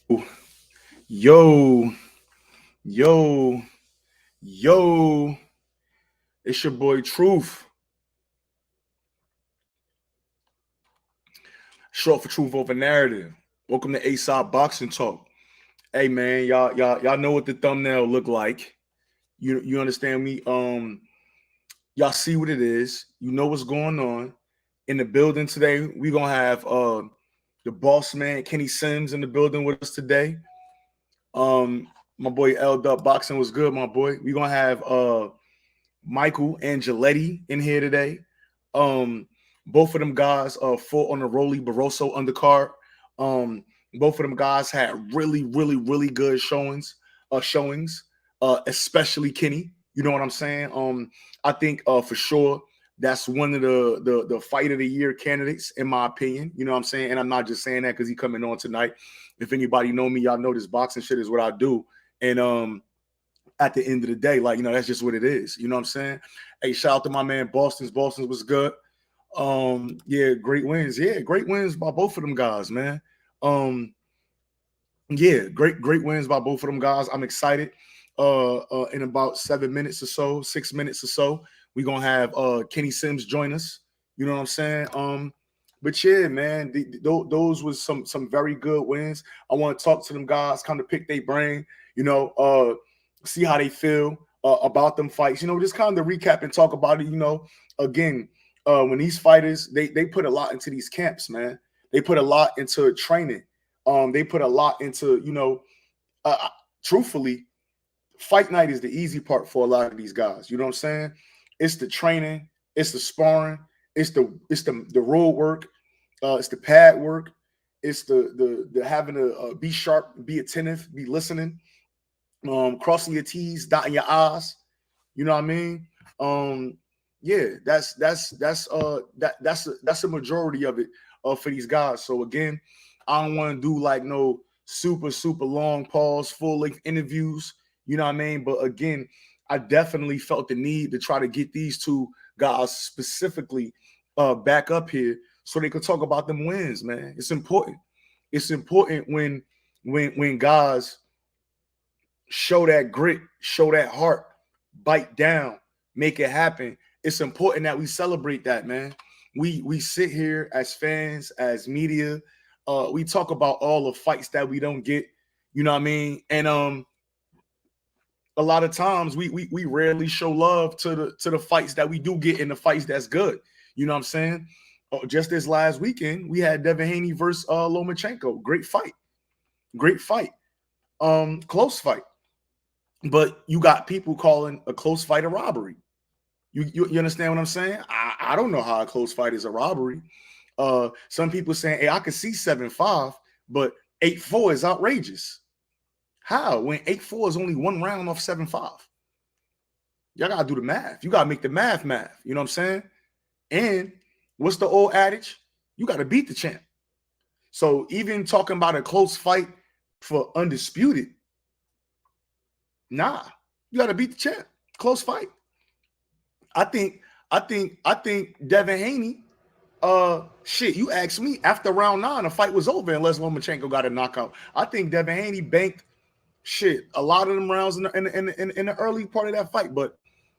Yo, yo, yo, it's your boy Truth. Short for Truth Over Narrative. Welcome to A-Side Boxing Talk. Hey man, y'all know what the thumbnail look like. You understand me? Y'all see what it is. You know what's going on. In the building today, we gonna have the boss man Kenny Sims in the building with us today. My boy L Dub Boxing was good, my boy. We gonna have Michael Angeletti in here today. Um, both of them guys fought on the Rolly Barroso undercard. Both of them guys had really good showings, especially Kenny. You know what I'm saying? I think for sure that's one of the fight of the year candidates, in my opinion. You know what I'm saying? And I'm not just saying that because he coming on tonight. If anybody know me, y'all know this boxing shit is what I do. And at the end of the day, like, that's just what it is. You know what I'm saying? Hey, shout out to my man Boston's. Boston's was good. Yeah, great wins. Yeah, great wins by both of them guys, man. Yeah, great wins by both of them guys. I'm excited. In about 7 minutes or so, 6 minutes or so, we're gonna have Kenny Sims join us. You know what I'm saying? But yeah, man, those was some very good wins. I want to talk to them guys, kind of pick their brain, see how they feel about them fights. Just kind of recap and talk about it. Again, when these fighters they put a lot into these camps, man. They put a lot into training. They put a lot into, truthfully, fight night is the easy part for a lot of these guys. You know what I'm saying? It's the training, it's the sparring, it's the road work, it's the pad work, it's the having to be sharp, be attentive, be listening, crossing your T's, dotting your I's. You know what I mean? Yeah, that's a majority of it for these guys. So again, I don't want to do like no super long pause, full length interviews. You know what I mean? But again, I definitely felt the need to try to get these two guys specifically back up here so they could talk about them wins, man. It's important. It's important when guys show that grit, show that heart, bite down, make it happen. It's important that we celebrate that, man. We sit here as fans, as media, we talk about all the fights that we don't get, you know what I mean? And a lot of times we rarely show love to the fights that we do get in the fights that's good. You know what I'm saying? Just this last weekend, we had Devin Haney versus Lomachenko. Great fight. Great fight. Close fight. But you got people calling a close fight a robbery. You understand what I'm saying? I don't know how a close fight is a robbery. Some people saying, hey, I could see 7-5, but 8-4 is outrageous. How? When 8-4 is only one round off 7-5. Y'all gotta do the math. You gotta make the math. You know what I'm saying? And what's the old adage? You gotta beat the champ. So even talking about a close fight for undisputed, nah, you gotta beat the champ. Close fight. I think Devin Haney, shit, you asked me after round 9, the fight was over unless Lomachenko got a knockout. I think Devin Haney banked shit a lot of them rounds in the early part of that fight, but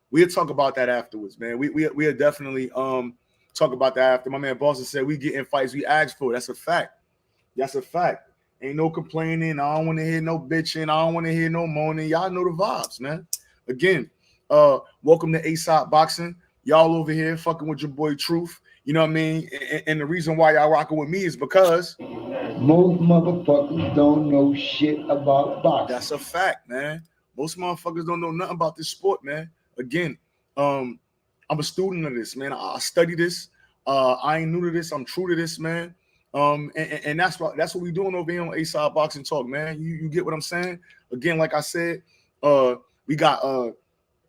we'll talk about that afterwards, man. We'll definitely talk about that after. My man Boston said we get in fights we ask for. That's a fact. That's a fact. Ain't no complaining. I don't want to hear no bitching. I don't want to hear no moaning. Y'all know the vibes, man. Again, welcome to A-Side Boxing. Y'all over here fucking with your boy Truth. You know what I mean? And the reason why y'all rocking with me is because Most motherfuckers don't know shit about boxing. that's a fact, man. Most motherfuckers don't know nothing about this sport, man. Again, I'm a student of this, man. I study this. I ain't new to this. I'm true to this, man. And that's what we doing over here on A-Side Boxing Talk, man. You get what I'm saying? Again, like I said, we got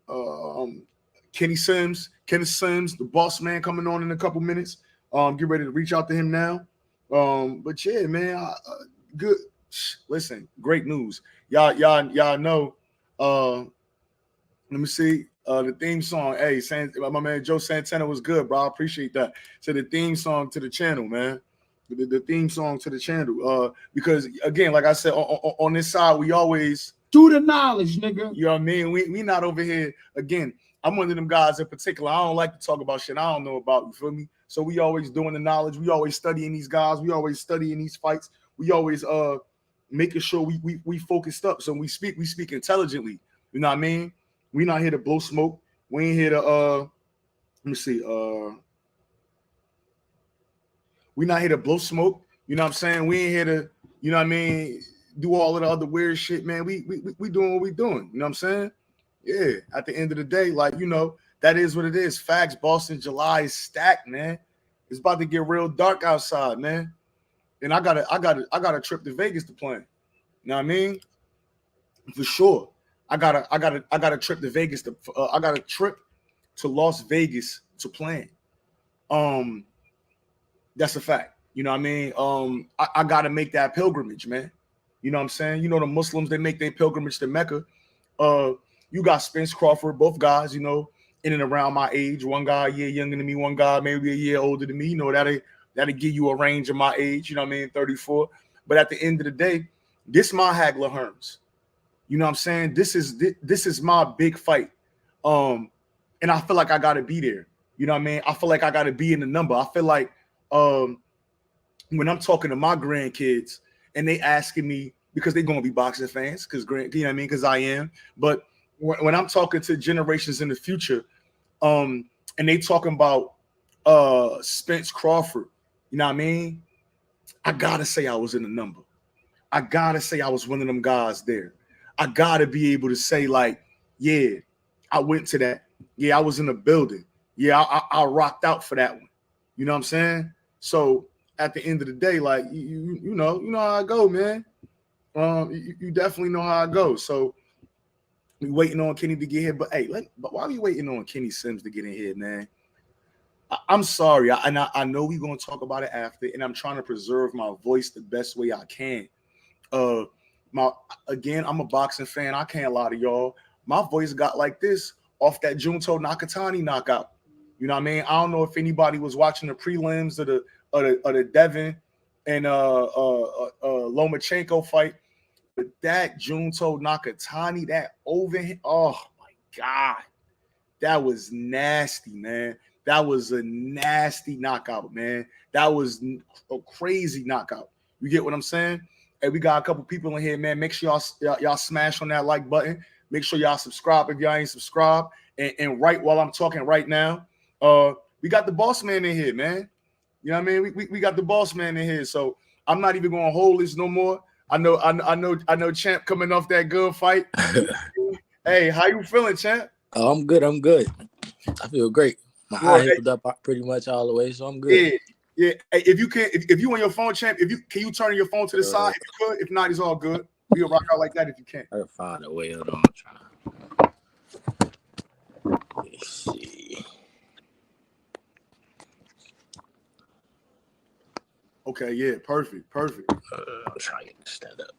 um, Kenneth Sims, the boss man, coming on in a couple minutes. Get ready to reach out to him now. But yeah, man, good. Listen, great news. Y'all know. Let me see. The theme song. Hey, my man Joe Santana was good, bro. I appreciate that. So the theme song to the channel, man. the theme song to the channel. Because again, like I said, on this side, we always do the knowledge, nigga. You know what I mean? We not over here. Again, I'm one of them guys in particular. I don't like to talk about shit I don't know about. You feel me? So we always doing the knowledge. We always studying these guys. We always studying these fights. We always making sure we focused up. So we speak intelligently. You know what I mean? We not here to blow smoke. We ain't here to let me see. We not here to blow smoke. You know what I'm saying? We ain't here to, you know what I mean, do all of the other weird shit, man. We doing what we doing. You know what I'm saying? Yeah. At the end of the day, like, you know, that is what it is. Facts. Boston July is stacked, man. It's about to get real dark outside, man. And I got a trip to Vegas to plan. You know what I mean? For sure. I got a trip to Vegas to I got a trip to Las Vegas to plan. That's a fact. You know what I mean? I gotta make that pilgrimage, man. You know what I'm saying? You know, the Muslims, they make their pilgrimage to Mecca. You got Spence Crawford, both guys, you know, in and around my age. One guy a year younger than me, one guy maybe a year older than me. You know, that'll give you a range of my age, you know what I mean, 34. But at the end of the day, this my Hagler Hearns. You know what I'm saying? This is my big fight. And I feel like I gotta be there. You know what I mean? I feel like I gotta be in the number. I feel like when I'm talking to my grandkids and they asking me, because they're gonna be boxing fans, because you know what I mean, because I am. But when I'm talking to generations in the future, and they talking about Spence Crawford, you know what I mean? I gotta say I was in the number. I gotta say I was one of them guys there. I gotta be able to say, like, yeah, I went to that. Yeah, I was in the building. Yeah, I rocked out for that one. You know what I'm saying? So at the end of the day, like, you know how I go, man. You definitely know how I go. So we waiting on Kenny to get here. But hey, but why are we waiting on Kenny Sims to get in here, man? I'm sorry. I know we're gonna talk about it after, and I'm trying to preserve my voice the best way I can. I'm a boxing fan. I can't lie to y'all. My voice got like this off that Junto Nakatani knockout. You know what I mean? I don't know if anybody was watching the prelims of the Devin and Lomachenko fight, but that Junto Nakatani, that overhand, oh my God, that was nasty, man. That was a nasty knockout, man. That was a crazy knockout. You get what I'm saying? Hey, we got a couple people in here, man. Make sure y'all smash on that like button. Make sure y'all subscribe if y'all ain't subscribed. And right while I'm talking right now, we got the boss man in here, man. You know what I mean? We got the boss man in here. So I'm not even gonna hold this no more. I know Champ coming off that good fight. Hey, how you feeling, Champ? Oh, I'm good. I feel great. My eye healed up pretty much all the way, so I'm good. Yeah. Hey, if you on your phone, Champ, can you turn your phone to the side if you could? If not, it's all good. We'll rock out like that if you can. I'll find a way. Hold on, I'm trying. Let's see. Okay, yeah, perfect. I'm trying to stand up.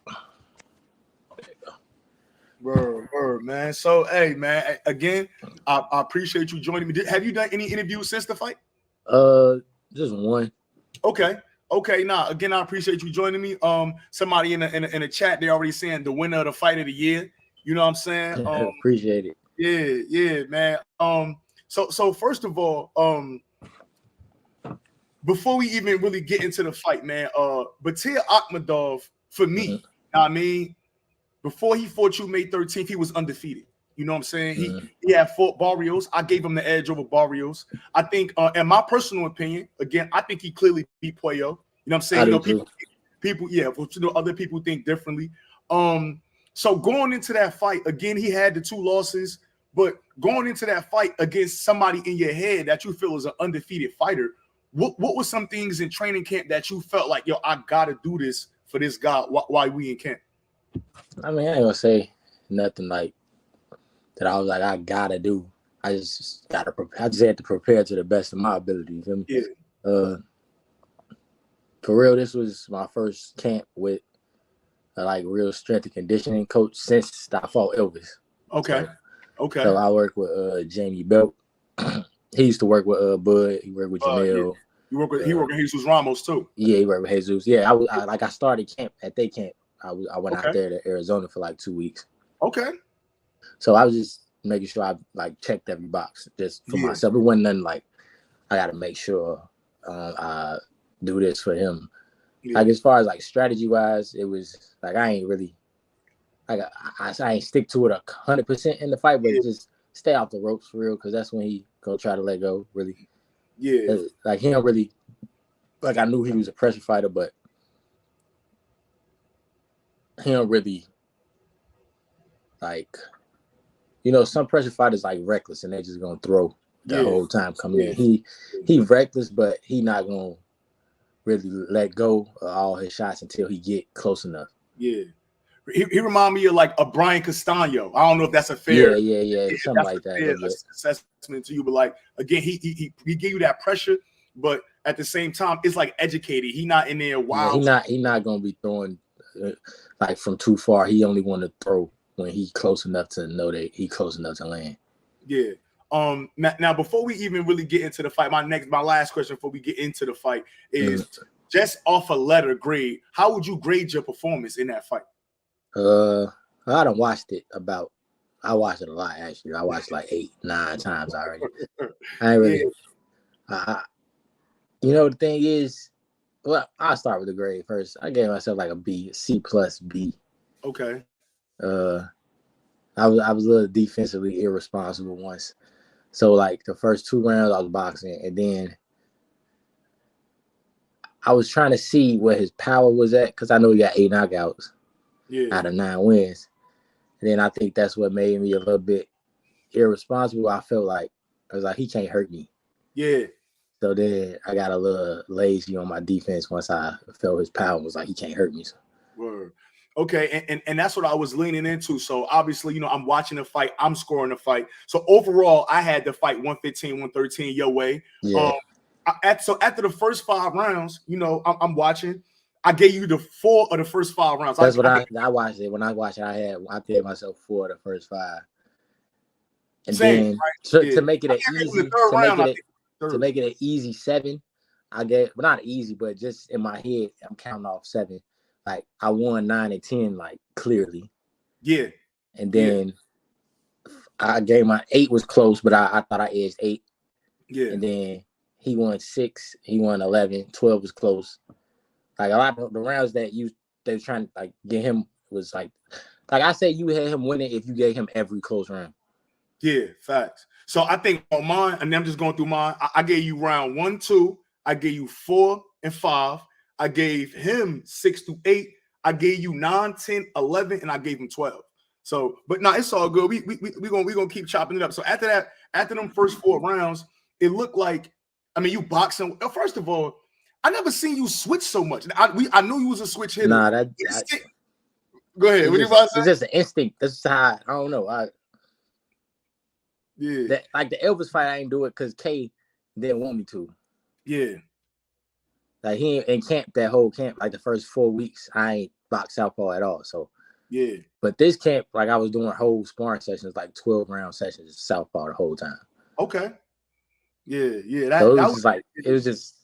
There you go. Word, man. So, hey, man, again, I appreciate you joining me. Have you done any interviews since the fight? Just one. Okay. Nah, again, I appreciate you joining me. Somebody in the chat, they already saying the winner of the fight of the year. You know what I'm saying? Appreciate it. Yeah, man. So first of all, before we even really get into the fight, man, Batir Akhmadov, for me, I mean, before he fought you May 13th, he was undefeated. You know what I'm saying? He had fought Barrios. I gave him the edge over Barrios. I think, in my personal opinion, again, I think he clearly beat Puello. You know what I'm saying? People, yeah, other people think differently. So going into that fight, again, he had the 2 losses, but going into that fight against somebody in your head that you feel is an undefeated fighter, what was some things in training camp that you felt like, yo, I gotta do this for this guy while we in camp? I mean, I ain't gonna say nothing like that I was like, I gotta do. I just gotta prepare. I just had to prepare to the best of my ability. You feel me? Yeah. For real, this was my first camp with like real strength and conditioning coach since I fought Elvis. Okay. So I work with Jamie Belt. He used to work with Bud. He worked with Jamel. He worked with Jesus Ramos too. Yeah, he worked with Jesus. Yeah, I started camp at their camp. I went out there to Arizona for like 2 weeks. Okay. So I was just making sure I like checked every box just for myself. It wasn't nothing like I got to make sure I do this for him. Yeah. Like as far as like strategy wise, it was like I ain't really like I ain't stick to it 100% in the fight, but just stay off the ropes for real, because that's when he go try to let go. Really, like he don't really like. I knew he was a pressure fighter, but he don't really like. You know, some pressure fighters like reckless and they just gonna throw the whole time coming in. He reckless, but he not gonna really let go of all his shots until he get close enough. Yeah. He remind me of like a Brian Castano. I don't know if that's a fair, something like that. Fair assessment to you, but like again, he give you that pressure, but at the same time, it's like educated. He not in there wild. He not gonna be throwing like from too far. He only want to throw when he close enough to know that he close enough to land. Yeah. Now before we even really get into the fight, my last question before we get into the fight is just off a letter grade. How would you grade your performance in that fight? I done watched it I watched it a lot actually. I watched like 8-9 times already. I ain't really you know the thing is, well, I'll start with the grade first. I gave myself like a B, C plus B. Okay. I was a little defensively irresponsible once. So like the first 2 rounds I was boxing, and then I was trying to see where his power was at, because I know he got 8 knockouts out of 9 wins. And then I think that's what made me a little bit irresponsible. I felt like I was like, he can't hurt me. Yeah. So then I got a little lazy on my defense once I felt his power. Was like, he can't hurt me. So. Word. Okay, and that's what I was leaning into. So obviously, you know, I'm watching the fight, I'm scoring the fight. So overall, I had the fight 115, 113 your way. Yeah. So after the first 5 rounds, you know, I'm watching. I gave you the 4 of the first 5 rounds. That's what I watched it. When I watched it, I gave myself 4 of the first 5. And then to make it an easy, to make it an easy 7, I gave, well, not easy, but just in my head, I'm counting off 7. Like I won 9 and 10, like clearly. Yeah. And then I gave my 8 was close, but I thought I edged 8. Yeah. And then he won 6, he won 11, 12 was close. Like a lot of the rounds that they were trying to like get him was like I say you had him winning if you gave him every close round. Yeah, facts. So I think on mine, and I'm just going through mine, I gave you round 1, 2, I gave you 4 and 5. I gave him 6 to 8. I gave you 9, 10, 11, and I gave him 12. So, but no, it's all good. We gonna keep chopping it up. So after that, after them first 4 rounds, it looked like, I mean, you boxing. First of all, I never seen you switch so much. I knew you was a switch hitter. Nah, go ahead. What you about to say? It's just an instinct. That's how I don't know. Like the Elvis fight, I ain't do it because K didn't want me to. Yeah. Like he in camp, that whole camp, like the first 4 weeks, I ain't boxed southpaw at all. So yeah. But this camp, like I was doing whole sparring sessions, like 12-round sessions, southpaw the whole time. Okay. Yeah. That was like it was just,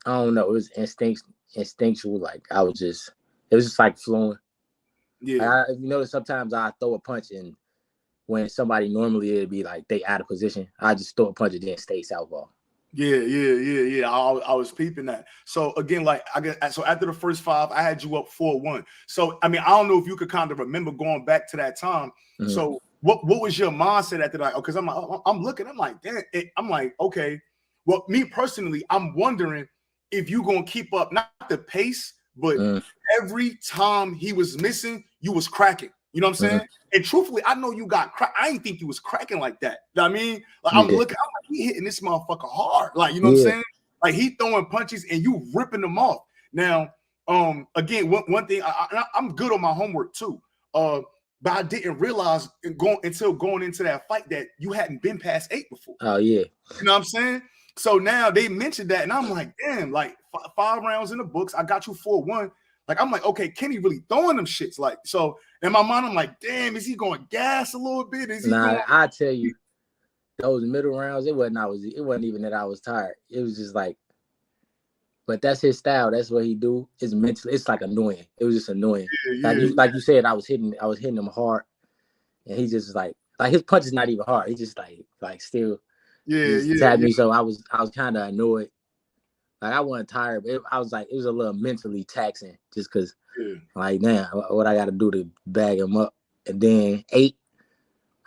I don't know, it was instinctual. Like it was just like flowing. Yeah. Like you notice sometimes I throw a punch, and when somebody normally it'd be like they out of position, I just throw a punch and then stay southpaw. Yeah. I was peeping that. So again, like so after the first 5, I had you up 4-1. So I mean, I don't know if you could kind of remember going back to that time. Mm-hmm. So what was your mindset after that? Because I'm looking, I'm like, damn, I'm like, okay. Well, me personally, I'm wondering if you're gonna keep up, not the pace, but every time he was missing, you was cracking. You know what I'm saying? And truthfully, I know you got crack. I didn't think you was cracking like that. You know what I mean? Like I'm looking, I'm like, he hitting this motherfucker hard. Like, you know what I'm saying? Like he throwing punches and you ripping them off. Now, again, one thing, I'm good on my homework too. But I didn't realize until going into that fight that you hadn't been past 8 before. Oh yeah. You know what I'm saying? So now they mentioned that, and I'm like, damn, like 5 rounds in the books. I got you 4-1. Like, I'm like, okay, Kenny really throwing them shits. Like, so in my mind, I'm like, damn, is he going gas a little bit? Is he going? I tell you, those middle rounds, it wasn't even that I was tired. It was just like but that's his style. That's what he do. It's mentally, it's like annoying. It was just annoying. Yeah, like you said, I was hitting him hard, and he just like his punch is not even hard. He just like still tapped me. So I was kind of annoyed. Like I wasn't tired, but I was like, it was a little mentally taxing just because like, damn, what I got to do to bag him up. And then 8,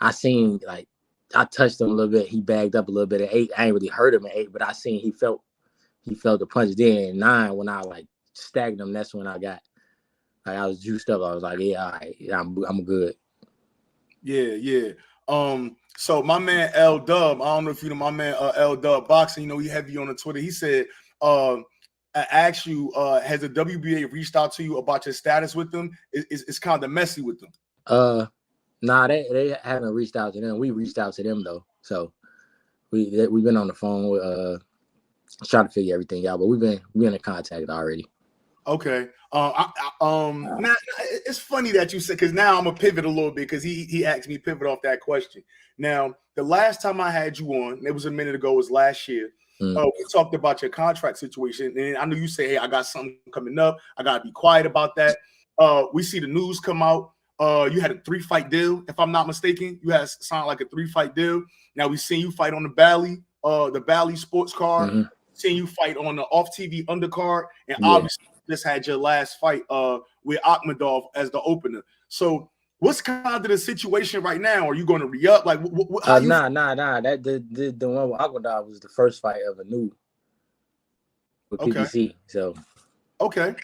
I seen like I touched him a little bit. He bagged up a little bit at 8. I ain't really hurt him at 8, but I seen he felt the punch. Then 9, when I like stacked him, that's when I got like I was juiced up. I was like, yeah, all right, I'm good. Yeah. So my man L Dub, I don't know if you know my man L Dub Boxing. You know he heavy on the Twitter. He said, I asked you, has the WBA reached out to you about your status with them? It's kind of messy with them. Nah, they haven't reached out to them. We reached out to them though. So we've been on the phone with trying to figure everything out, but we've been in contact already. Okay. Now, it's funny that you said, because now I'm gonna pivot a little bit because he asked me to pivot off that question. Now, the last time I had you on, it was a minute ago, it was last year. We talked about your contract situation, and I know you say, "Hey, I got something coming up. I gotta be quiet about that." We see the news come out. You had a 3-fight deal, if I'm not mistaken. You had signed like a 3-fight deal. Now we seen you fight on the Bally sports card. Mm-hmm. Seeing you fight on the off TV undercard, and obviously just had your last fight with Akhmadov as the opener. So what's kind of the situation right now? Are you going to re-up? Like, nah. That the one with Akhmadov was the first fight of a new with PBC. So okay.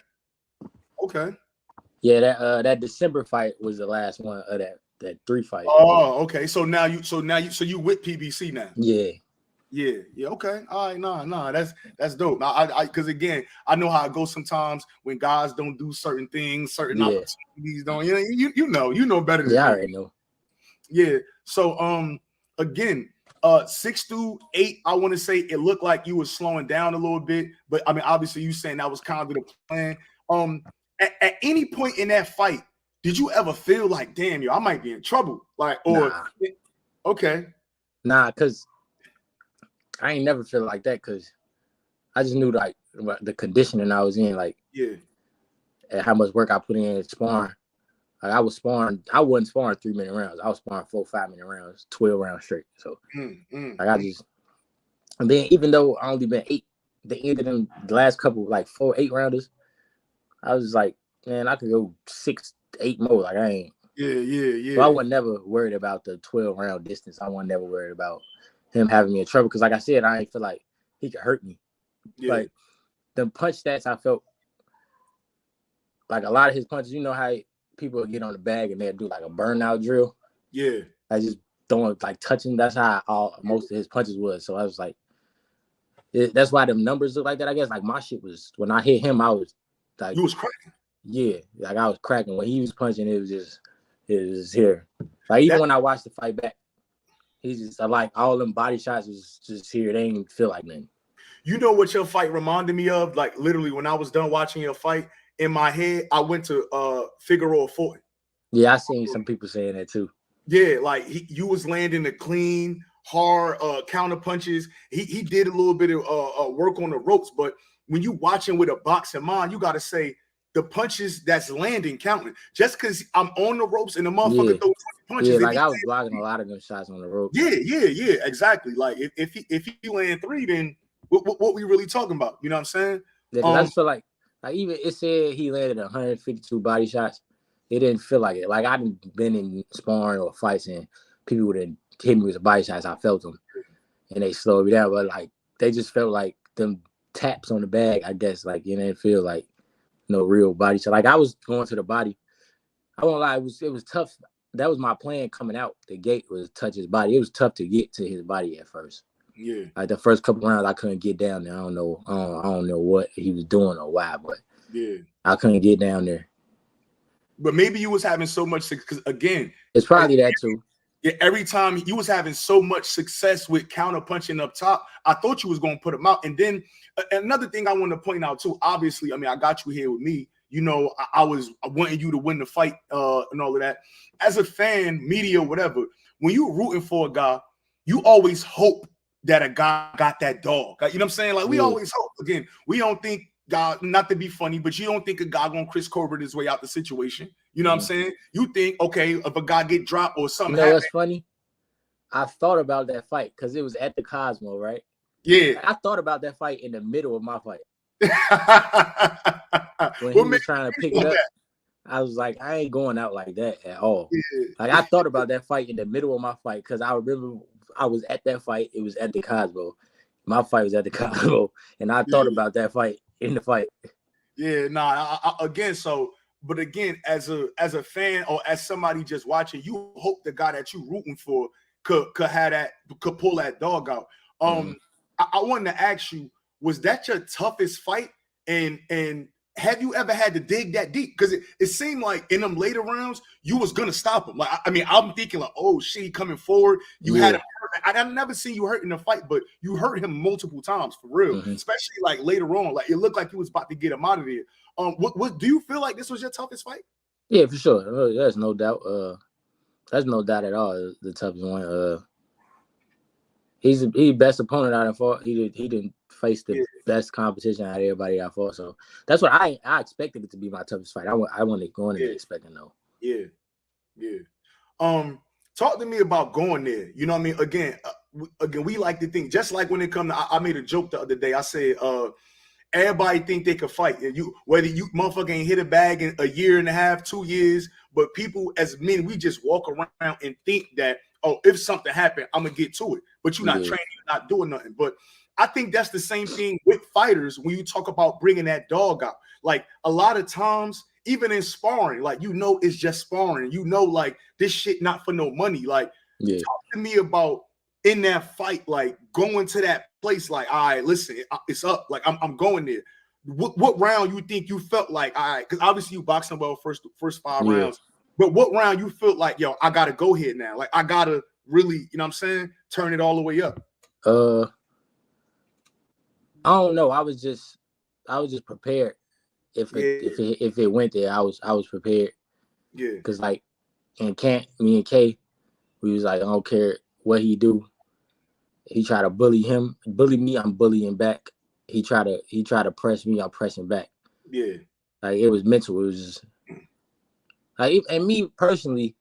Yeah, that December fight was the last one of that 3 fight. Oh, okay. So you with PBC now? Yeah. Okay. All right. Nah. That's dope. I because again, I know how it goes sometimes when guys don't do certain things, certain opportunities don't. You know better than me. I already know. Yeah. So again, 6'8", I want to say it looked like you were slowing down a little bit, but I mean, obviously, you saying that was kind of the plan. At any point in that fight, did you ever feel like, damn, I might be in trouble? Like, or okay. Nah, because I ain't never feel like that because I just knew like the conditioning I was in, like and how much work I put in sparring. Like I wasn't sparring 3-minute rounds. I was sparring 4 5-minute rounds, 12 rounds straight. So like I just, and then even though I only been 8, the end of them the last couple like 4 8-rounders, I was like, man, I could go 6 8 more. Like I ain't. Yeah. So I was never worried about the 12-round distance. I wasn't never worried about him having me in trouble because, like I said, I ain't feel like he could hurt me. Like the punch stats, I felt like a lot of his punches. You know how people get on the bag and they'll do like a burnout drill. Yeah, I just throwing like touching. That's how most of his punches was. So I was like, that's why them numbers look like that. I guess like my shit was when I hit him, I was like, you was cracking. Yeah, like I was cracking when he was punching. It was here. Like even when I watched the fight back. He's just like all them body shots was just here. They didn't feel like nothing. You know what your fight reminded me of? Like literally, when I was done watching your fight, in my head, I went to Figueroa Fulton. Yeah, I seen some people saying that too. Yeah, like you was landing the clean, hard counter punches. He did a little bit of work on the ropes, but when you watching with a boxing mind, you got to say the punches that's landing counting. Just because I'm on the ropes and the motherfucker throws punches. Yeah, like I was blocking a lot of them shots on the rope. Yeah, exactly. Like if he land 3, then what we really talking about? You know what I'm saying? Yeah, I just feel like even it said he landed 152 body shots. It didn't feel like it. Like I didn't been in sparring or fights and people would have hit me with the body shots. I felt them and they slowed me down, but like they just felt like them taps on the bag. I guess like it didn't feel like no real body shot. Like I was going to the body. I won't lie, it was tough. That was my plan coming out the gate was touch his body. It was tough to get to his body at first. Yeah. Like the first couple rounds, I couldn't get down there. I don't know what he was doing or why, but I couldn't get down there. But maybe you was having so much because again, it's probably that too. Yeah, every time you was having so much success with counter punching up top, I thought you was going to put him out. And then another thing I want to point out too, obviously, I mean, I got you here with me. You know, I wanting you to win the fight and all of that. As a fan, media, whatever, when you're rooting for a guy, you always hope that a guy got that dog. You know what I'm saying? Like we always hope. again, we don't think God, not to be funny, but you don't think a guy gonna Chris Colbert his way out the situation. You know what I'm saying? You think, okay, if a guy get dropped or something happen. What's funny? I thought about that fight because it was at the Cosmo, right? Yeah. I thought about that fight in the middle of my fight. When he was trying to pick it up, I was like, I ain't going out like that at all. Yeah. Like, I thought about that fight in the middle of my fight because I remember I was at that fight. It was at the Cosmo. My fight was at the Cosmo, and I thought about that fight in the fight. Yeah, but again, as a fan or as somebody just watching, you hope the guy that you rooting for could pull that dog out. I wanted to ask you, was that your toughest fight? And have you ever had to dig that deep? Because it seemed like in them later rounds, you was gonna stop him. Like, I mean, I'm thinking like, oh shit, he coming forward. You had him hurt. I've never seen you hurt in a fight, but you hurt him multiple times for real. Especially like later on. Like, it looked like you was about to get him out of there. What do you feel like this was your toughest fight? Yeah, for sure. There's no doubt. There's no doubt at all. The toughest one. He's the best opponent I fought. He didn't face the best competition out of everybody I fought. So that's what I expected it to be my toughest fight. I wasn't going to be expecting though. Yeah. Talk to me about going there. You know what I mean? Again, we like to think, just like when it comes to, I made a joke the other day. I said, everybody think they could fight. And whether you motherfucker ain't hit a bag in a year and a half, 2 years, but people as men, we just walk around and think that, oh, if something happened, I'm gonna get to it. But you're not training, you're not doing nothing. But I think that's the same thing with fighters when you talk about bringing that dog out. Like, a lot of times, even in sparring, like, it's just sparring. Like, this shit not for no money. Like, talk to me about in that fight, like going to that place, like, all right, listen, it's up. Like, I'm going there. What round you think you felt like, all right, because obviously you boxing well first 5 rounds. But what round you felt like, yo, I gotta go here now? Like, I gotta really, you know what I'm saying, turn it all the way up. I don't know. I was just prepared. If it went there, I was prepared. Yeah. Because like in camp, me and Kay, we was like, I don't care what he do. He try to bully me, I'm bullying back. He try to press me, I'm pressing back. Yeah. Like, it was mental. It was just like, and me personally,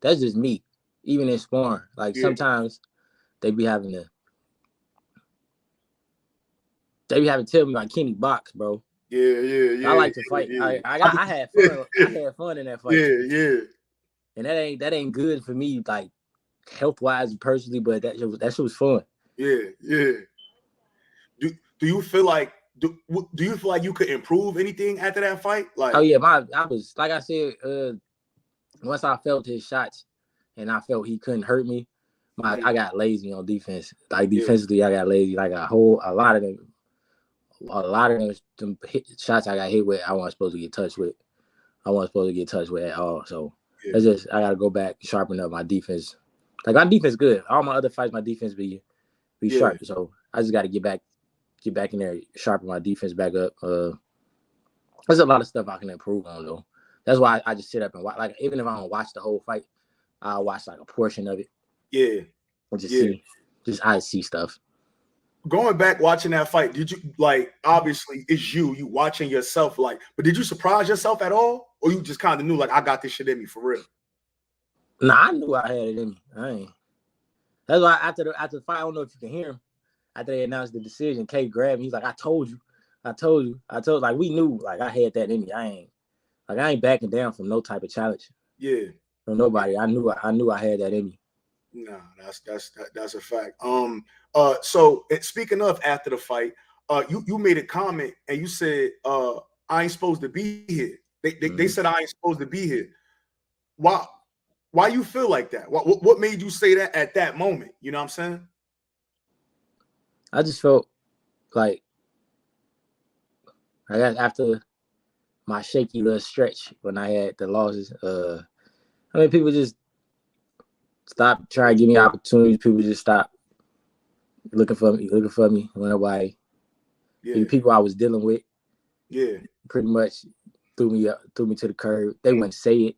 that's just me. Even in sparring, like sometimes they be having to tell me like, Kenny, box, bro. Yeah. I like to fight. I had fun. I had fun in that fight. Yeah. And that ain't good for me, like health wise and personally, but that shit was fun. Yeah. Do you feel like you could improve anything after that fight? Like, oh yeah, I was, like I said, once I felt his shots and I felt he couldn't hurt me, I got lazy on defense. Like, defensively, I got lazy. Like, a lot of them shots I got hit with, I wasn't supposed to get touched with. I wasn't supposed to get touched with at all. So it's just, I gotta go back, sharpen up my defense. Like, my defense good. All my other fights, my defense be sharp. So I just gotta get back in there, sharpen my defense back up. There's a lot of stuff I can improve on though. That's why I just sit up and watch. Like, even if I don't watch the whole fight, I'll watch like a portion of it. Yeah. And just I see stuff. Going back watching that fight, did you, like, obviously it's you watching yourself, like, but did you surprise yourself at all? Or you just kind of knew, like, I got this shit in me for real? Nah, I knew I had it in me. That's why after the fight, I don't know if you can hear him. After they announced the decision, Kay grabbed me. He's like, I told you. Like, we knew, like, I had that in me. I ain't backing down from no type of challenge. Yeah. From nobody. I knew I had that in me. No, that's a fact. So speaking of after the fight, you made a comment and you said, I ain't supposed to be here. They said I ain't supposed to be here. Why you feel like that? What made you say that at that moment? You know what I'm saying? I just felt like I got, after my shaky little stretch when I had the losses, I mean, people just stopped trying to give me opportunities. People just stopped looking for me when nobody, the people I was dealing with, pretty much threw me to the curb. They wouldn't say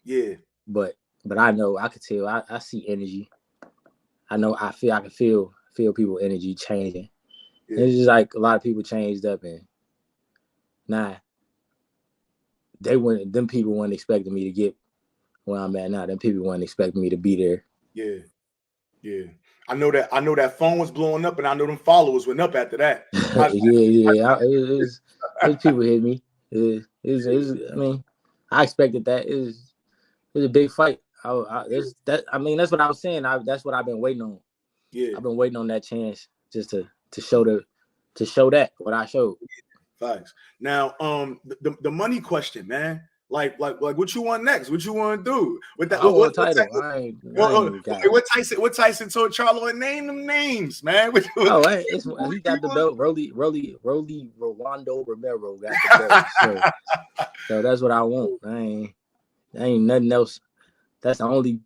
it, but I know, I could tell. I see energy. I know, I can feel people energy changing, It's just like a lot of people changed up, and them people weren't expecting me to get where I'm at now. Them people weren't expecting me to be there. Yeah. I know that phone was blowing up, and I know them followers went up after that. People hit me. I mean, I expected that. It was a big fight. That's what I was saying. That's what I've been waiting on. Yeah, I've been waiting on that chance just to show that what I showed. Facts. Now, the money question, man. Like, what you want next? What you want to do with that? What title? What Tyson told Charlo? Name them names, man. He got the belt. Rolly Rolando Romero got the belt. So that's what I want. I ain't nothing else. That's the only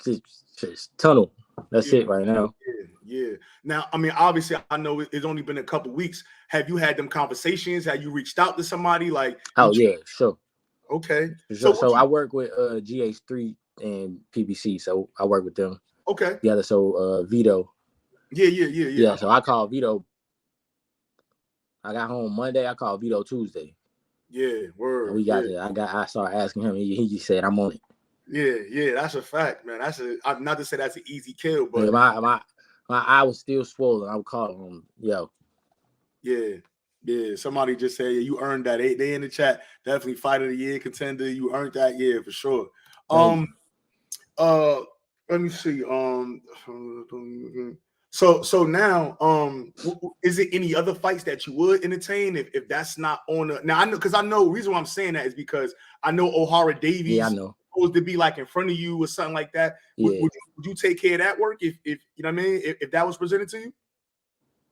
just tunnel. That's it right now. Yeah. Now, I mean, obviously, I know it's only been a couple weeks. Have you had them conversations? Have you reached out to somebody? Like, sure. Okay. So I work with GH3 and PBC, so I work with them. Okay. Together. So Vito. Yeah. So I called Vito. I got home Monday. I called Vito Tuesday. Yeah, word. We got it. I started asking him. He just said, "I'm on it." Yeah, that's a fact, man. I'm not to say that's an easy kill, but my eye was still swollen. I would call him, yo. Yeah. Somebody just said, you earned that. They in the chat. Definitely fight of the year contender. You earned that, for sure. Let me see. So now, is it any other fights that you would entertain if that's not on the now? I know the reason why I'm saying that is because I know O'Hara Davies. Yeah, I know. Supposed to be like in front of you or something like that. Yeah. Would you take care of that work if you know what I mean? If that was presented to you?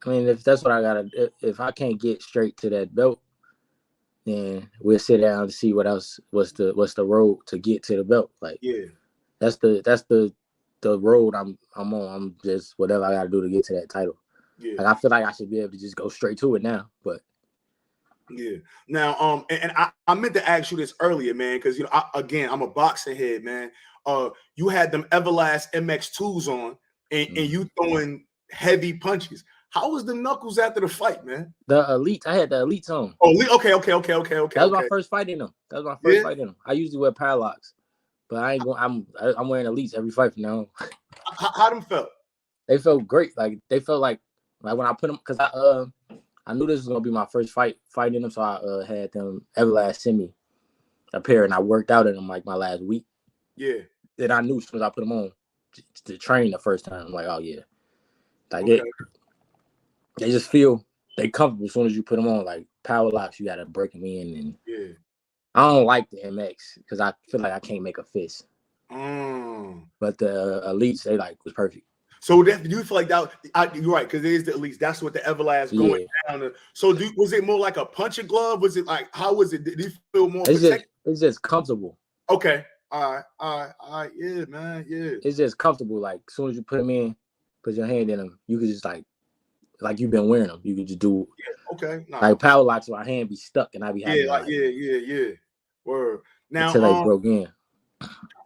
I mean, if that's what I gotta, if I can't get straight to that belt, then we'll sit down and see what else. What's the road to get to the belt? Like, that's the road I'm on. I'm just whatever I gotta do to get to that title. Yeah. Like, I feel like I should be able to just go straight to it now, but. Yeah. Now, and I meant to ask you this earlier, man, because I'm a boxing head, man. You had them Everlast MX2s on, and you throwing heavy punches. How was the knuckles after the fight, man? The Elite, I had the Elites on. Oh, okay. That was my first fight in them. I usually wear Paralocks, but I ain't going. I'm wearing Elites every fight from now on. How them felt? They felt great. Like they felt like when I put them, because I knew this was gonna be my first fight in them, so I had them Everlast send me a pair, and I worked out in them like my last week. Yeah. Then I knew as soon as I put them on to train the first time, I'm like, oh yeah, like they just feel they comfortable as soon as you put them on. Like power locks, you gotta break them in, and I don't like the MX because I feel like I can't make a fist. But the Elites, they was perfect. So do you feel like that? You're right, because it is the Elites. That's what the Everlast going down to. So was it more like a punching glove? Was it like, how was it? Did you feel more protected? It's just comfortable. Okay. All right. Yeah, man. Yeah. It's just comfortable. Like as soon as you put them in, put your hand in them, you could just like you've been wearing them. You could just do. Yeah. Okay. Nah. Like power locks, my hand be stuck, and I be having yeah. Word. Now until they broke in.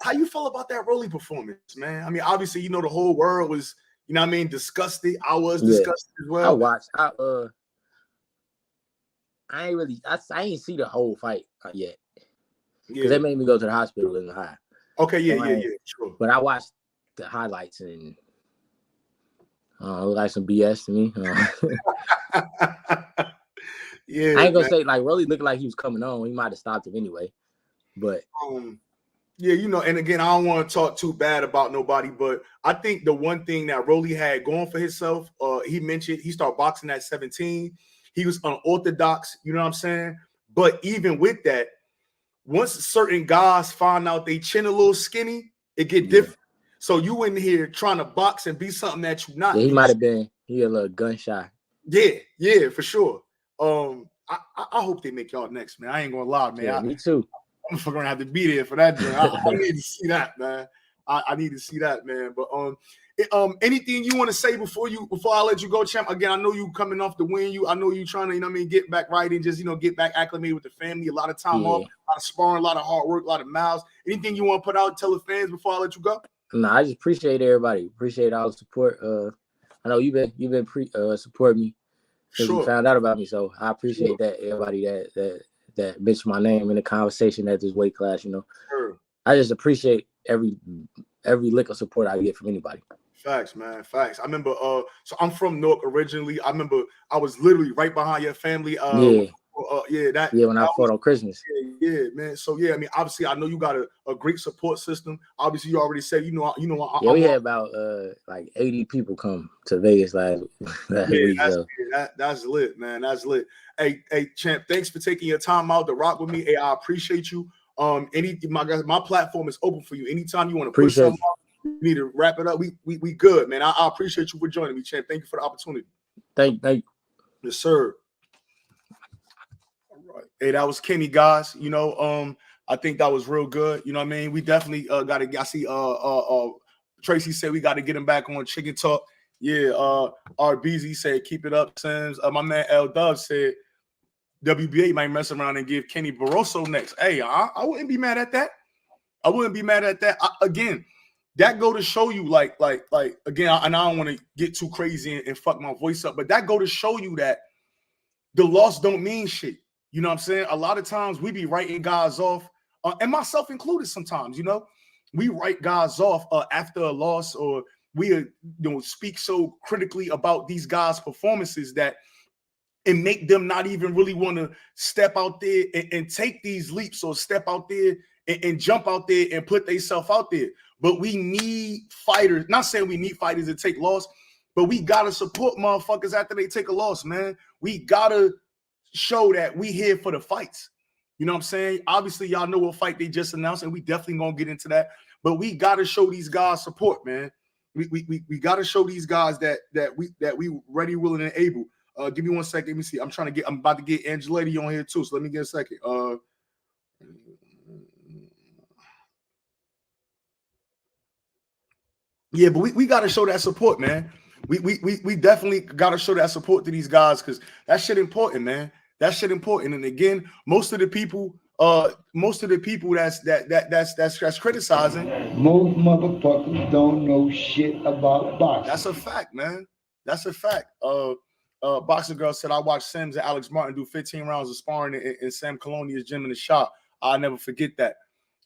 How you feel about that Rolly performance, man? I mean, obviously, the whole world was, disgusted. I was disgusted as well. I watched. I ain't see the whole fight yet. Because they made me go to the hospital in the high. Okay, yeah, sure. But I watched the highlights and looked like some BS to me. Yeah, I ain't gonna say Rolly looked like he was coming on. He might have stopped him anyway. But yeah, and again, I don't want to talk too bad about nobody, but I think the one thing that Rolly had going for himself, he mentioned he started boxing at 17. He was unorthodox, you know what I'm saying? But even with that, once certain guys find out they chin a little skinny, it get different. So you in here trying to box and be something that you not. Yeah, he might have been. He a little gun shy. Yeah, for sure. I hope they make y'all next, man. I ain't gonna lie, man. Yeah, me too. I'm gonna have to be there for that. I need to see that, man. I need to see that, man. But anything you want to say before I let you go, champ? Again, I know you coming off the win. I know you trying to, get back right and just get back acclimated with the family. A lot of time off, a lot of sparring, a lot of hard work, a lot of miles. Anything you want to put out, tell the fans before I let you go? No, I just appreciate everybody. Appreciate all the support. I know you've been supporting me. since you found out about me. So I appreciate that. Everybody that mentioned my name in the conversation at this weight class, you know. Sure. I just appreciate every lick of support I get from anybody. Facts, man. Facts. I remember so I'm from Newark originally. I remember I was literally right behind your family. When I fought on Christmas. Yeah, man. So yeah, I mean, obviously I know you got a great support system. Obviously, you already said, we had about like 80 people come to Vegas last week. That's lit, man. That's lit. Hey, champ, thanks for taking your time out to rock with me. Hey, I appreciate you. My platform is open for you. Anytime you want to push something out, you need to wrap it up. We good, man. I appreciate you for joining me, champ. Thank you for the opportunity. Thank you. Yes, sir. All right. Hey, that was Kenny, guys. I think that was real good. You know what I mean? We definitely got to. I see. Tracy said we got to get him back on Chicken Talk. Yeah. RBZ said keep it up, Sims. My man L Dub said WBA might mess around and give Kenny Barroso next. Hey, I wouldn't be mad at that. I wouldn't be mad at that. Again, that go to show you, like again, and I don't want to get too crazy and fuck my voice up, but that go to show you that the loss don't mean shit. You know what I'm saying? A lot of times we be writing guys off, and myself included sometimes, we write guys off after a loss, or we speak so critically about these guys' performances that it make them not even really want to step out there and take these leaps, or step out there and jump out there and put themselves out there. But we need fighters. Not saying we need fighters to take loss, but we got to support motherfuckers after they take a loss, man. We got to show that we here for the fights. You know what I'm saying? Obviously, y'all know what fight they just announced, and we definitely going to get into that. But we got to show these guys support, man. We got to show these guys that we ready, willing, and able. Give me 1 second. Let me see. I'm about to get Angeletti on here too. So let me get a second. Yeah, but we got to show that support, man. We definitely got to show that support to these guys, because that shit important, man. That shit important. And again, most of the people that's criticizing, most motherfuckers don't know shit about boxing. That's a fact, man. That's a fact. Boxing Girl said, I watched Sims and Alex Martin do 15 rounds of sparring in Sam Colonia's gym in the shop. I'll never forget that.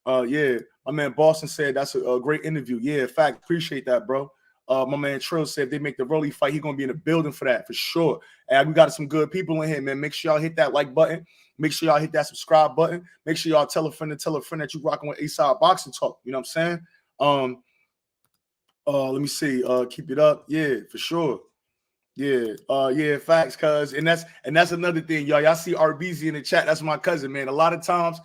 Yeah, my man Boston said that's a great interview. Yeah, fact, appreciate that, bro. My man Trill said if they make the Rolly fight, he's gonna be in the building for that, for sure. And we got some good people in here, man. Make sure y'all hit that like button. Make sure y'all hit that subscribe button. Make sure y'all tell a friend that you rocking with A-Side Boxing Talk. You know what I'm saying? Let me see. Keep it up. Yeah, for sure. Yeah, facts, cuz. And that's another thing, y'all. Y'all see RBZ in the chat. That's my cousin, man. A lot of times,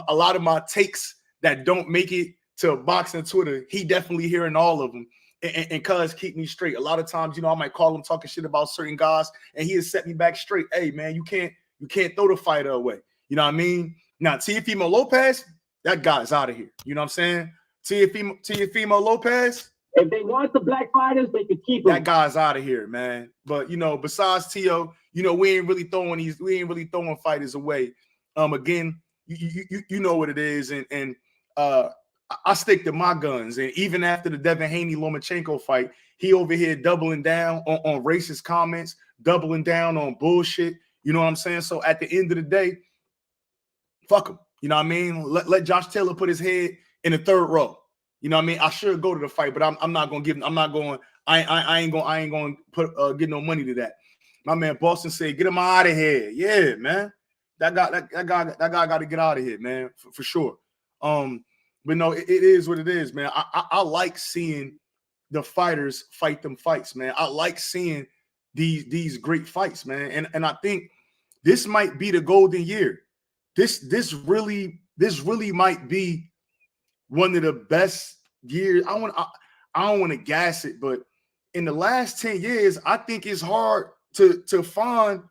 a lot of my takes that don't make it to boxing Twitter, he definitely hearing all of them. And cuz keep me straight. A lot of times, I might call him talking shit about certain guys, and he has set me back straight. Hey, man, you can't throw the fighter away. You know what I mean? Now, Teofimo Lopez, that guy's out of here. You know what I'm saying? Teofimo Lopez. If they want the black fighters, they could keep them. That guy's out of here, man. But besides Tio, we ain't really throwing fighters away. Again, you know what it is, and I stick to my guns. And even after the Devin Haney-Lomachenko fight, he over here doubling down on racist comments, doubling down on bullshit. You know what I'm saying? So at the end of the day, fuck him. You know what I mean? Let Josh Taylor put his head in the third row. You know what I mean? I should go to the fight, but I'm not gonna give him. I ain't gonna put get no money to that. My man Boston said, "Get him out of here." Yeah, man. That guy got to get out of here, man, for sure. But no, it is what it is, man. I like seeing the fighters fight them fights, man. I like seeing these great fights, man. And I think this might be the golden year. This really might be one of the best years. I don't want to gas it, but in the last 10 years, I think it's hard to find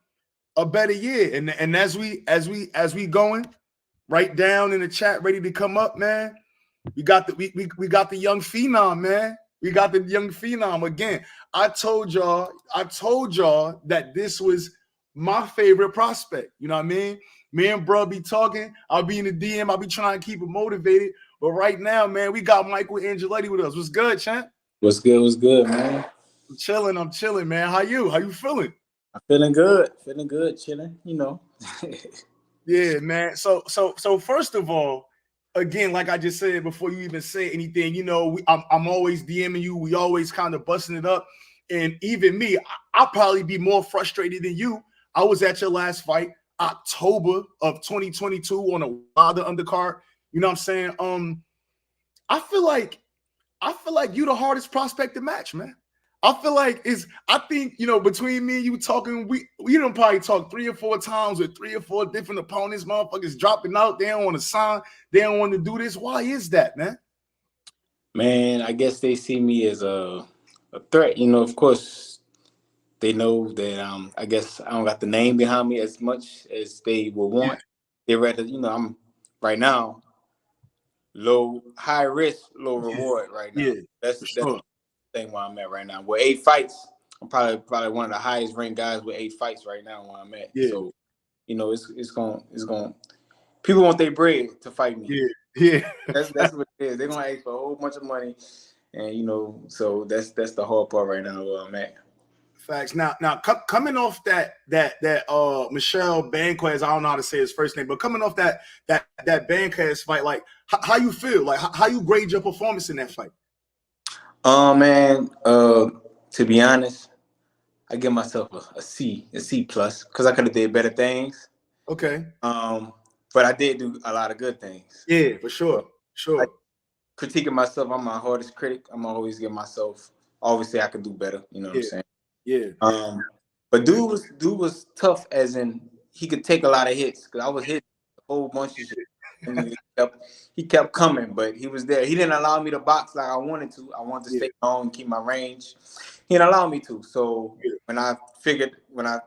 a better year. And as we going right down in the chat, ready to come up, man. We got the young phenom, man. We got the young phenom again. I told y'all that this was my favorite prospect. You know what I mean? Me and bro be talking. I'll be in the DM. I'll be trying to keep it motivated. But right now, man, we got Michael Angeletti with us. What's good, champ? What's good, man? I'm chilling, man. How you feeling? I'm feeling good, chilling, you know. Yeah, man. So first of all, again, like I just said before you even say anything, you know, I'm always DMing you. We always kind of busting it up, and even me, I'll probably be more frustrated than you. I was at your last fight, October of 2022, on a Wilder undercard. You know what I'm saying? I feel like you the hardest prospect to match, man. I feel like I think, you know, between me and you talking, we done probably talk 3 or 4 times with 3 or 4 different opponents. Motherfuckers dropping out. They don't want to sign. They don't want to do this. Why is that, man? Man, I guess they see me as a threat. You know, of course, they know that I guess I don't got the name behind me as much as they would want. They rather, you know, I'm right now high risk, low reward right now. That's the thing where I'm at right now. With 8 fights, I'm probably one of the highest ranked guys with 8 fights right now where I'm at. So, you know, it's going people want their bread to fight me. That's what it is. They're gonna ask for a whole bunch of money, and you know, so that's the hard part right now where I'm at. Facts. Now, coming off that Michelle Banquez, I don't know how to say his first name, but coming off that Banquez fight, like how you feel, like how you grade your performance in that fight? Man, to be honest, I give myself a C plus because I could have did better things. Okay. But I did do a lot of good things. Yeah, for sure. Sure. Critiquing myself, I'm my hardest critic. I'm always give myself. Obviously, I could do better. You know what I'm saying? Yeah. But dude was tough, as in he could take a lot of hits because I was hit a whole bunch of shit. And he kept coming, but he was there. He didn't allow me to box like I wanted to. I wanted to stay on and keep my range. He didn't allow me to. So when I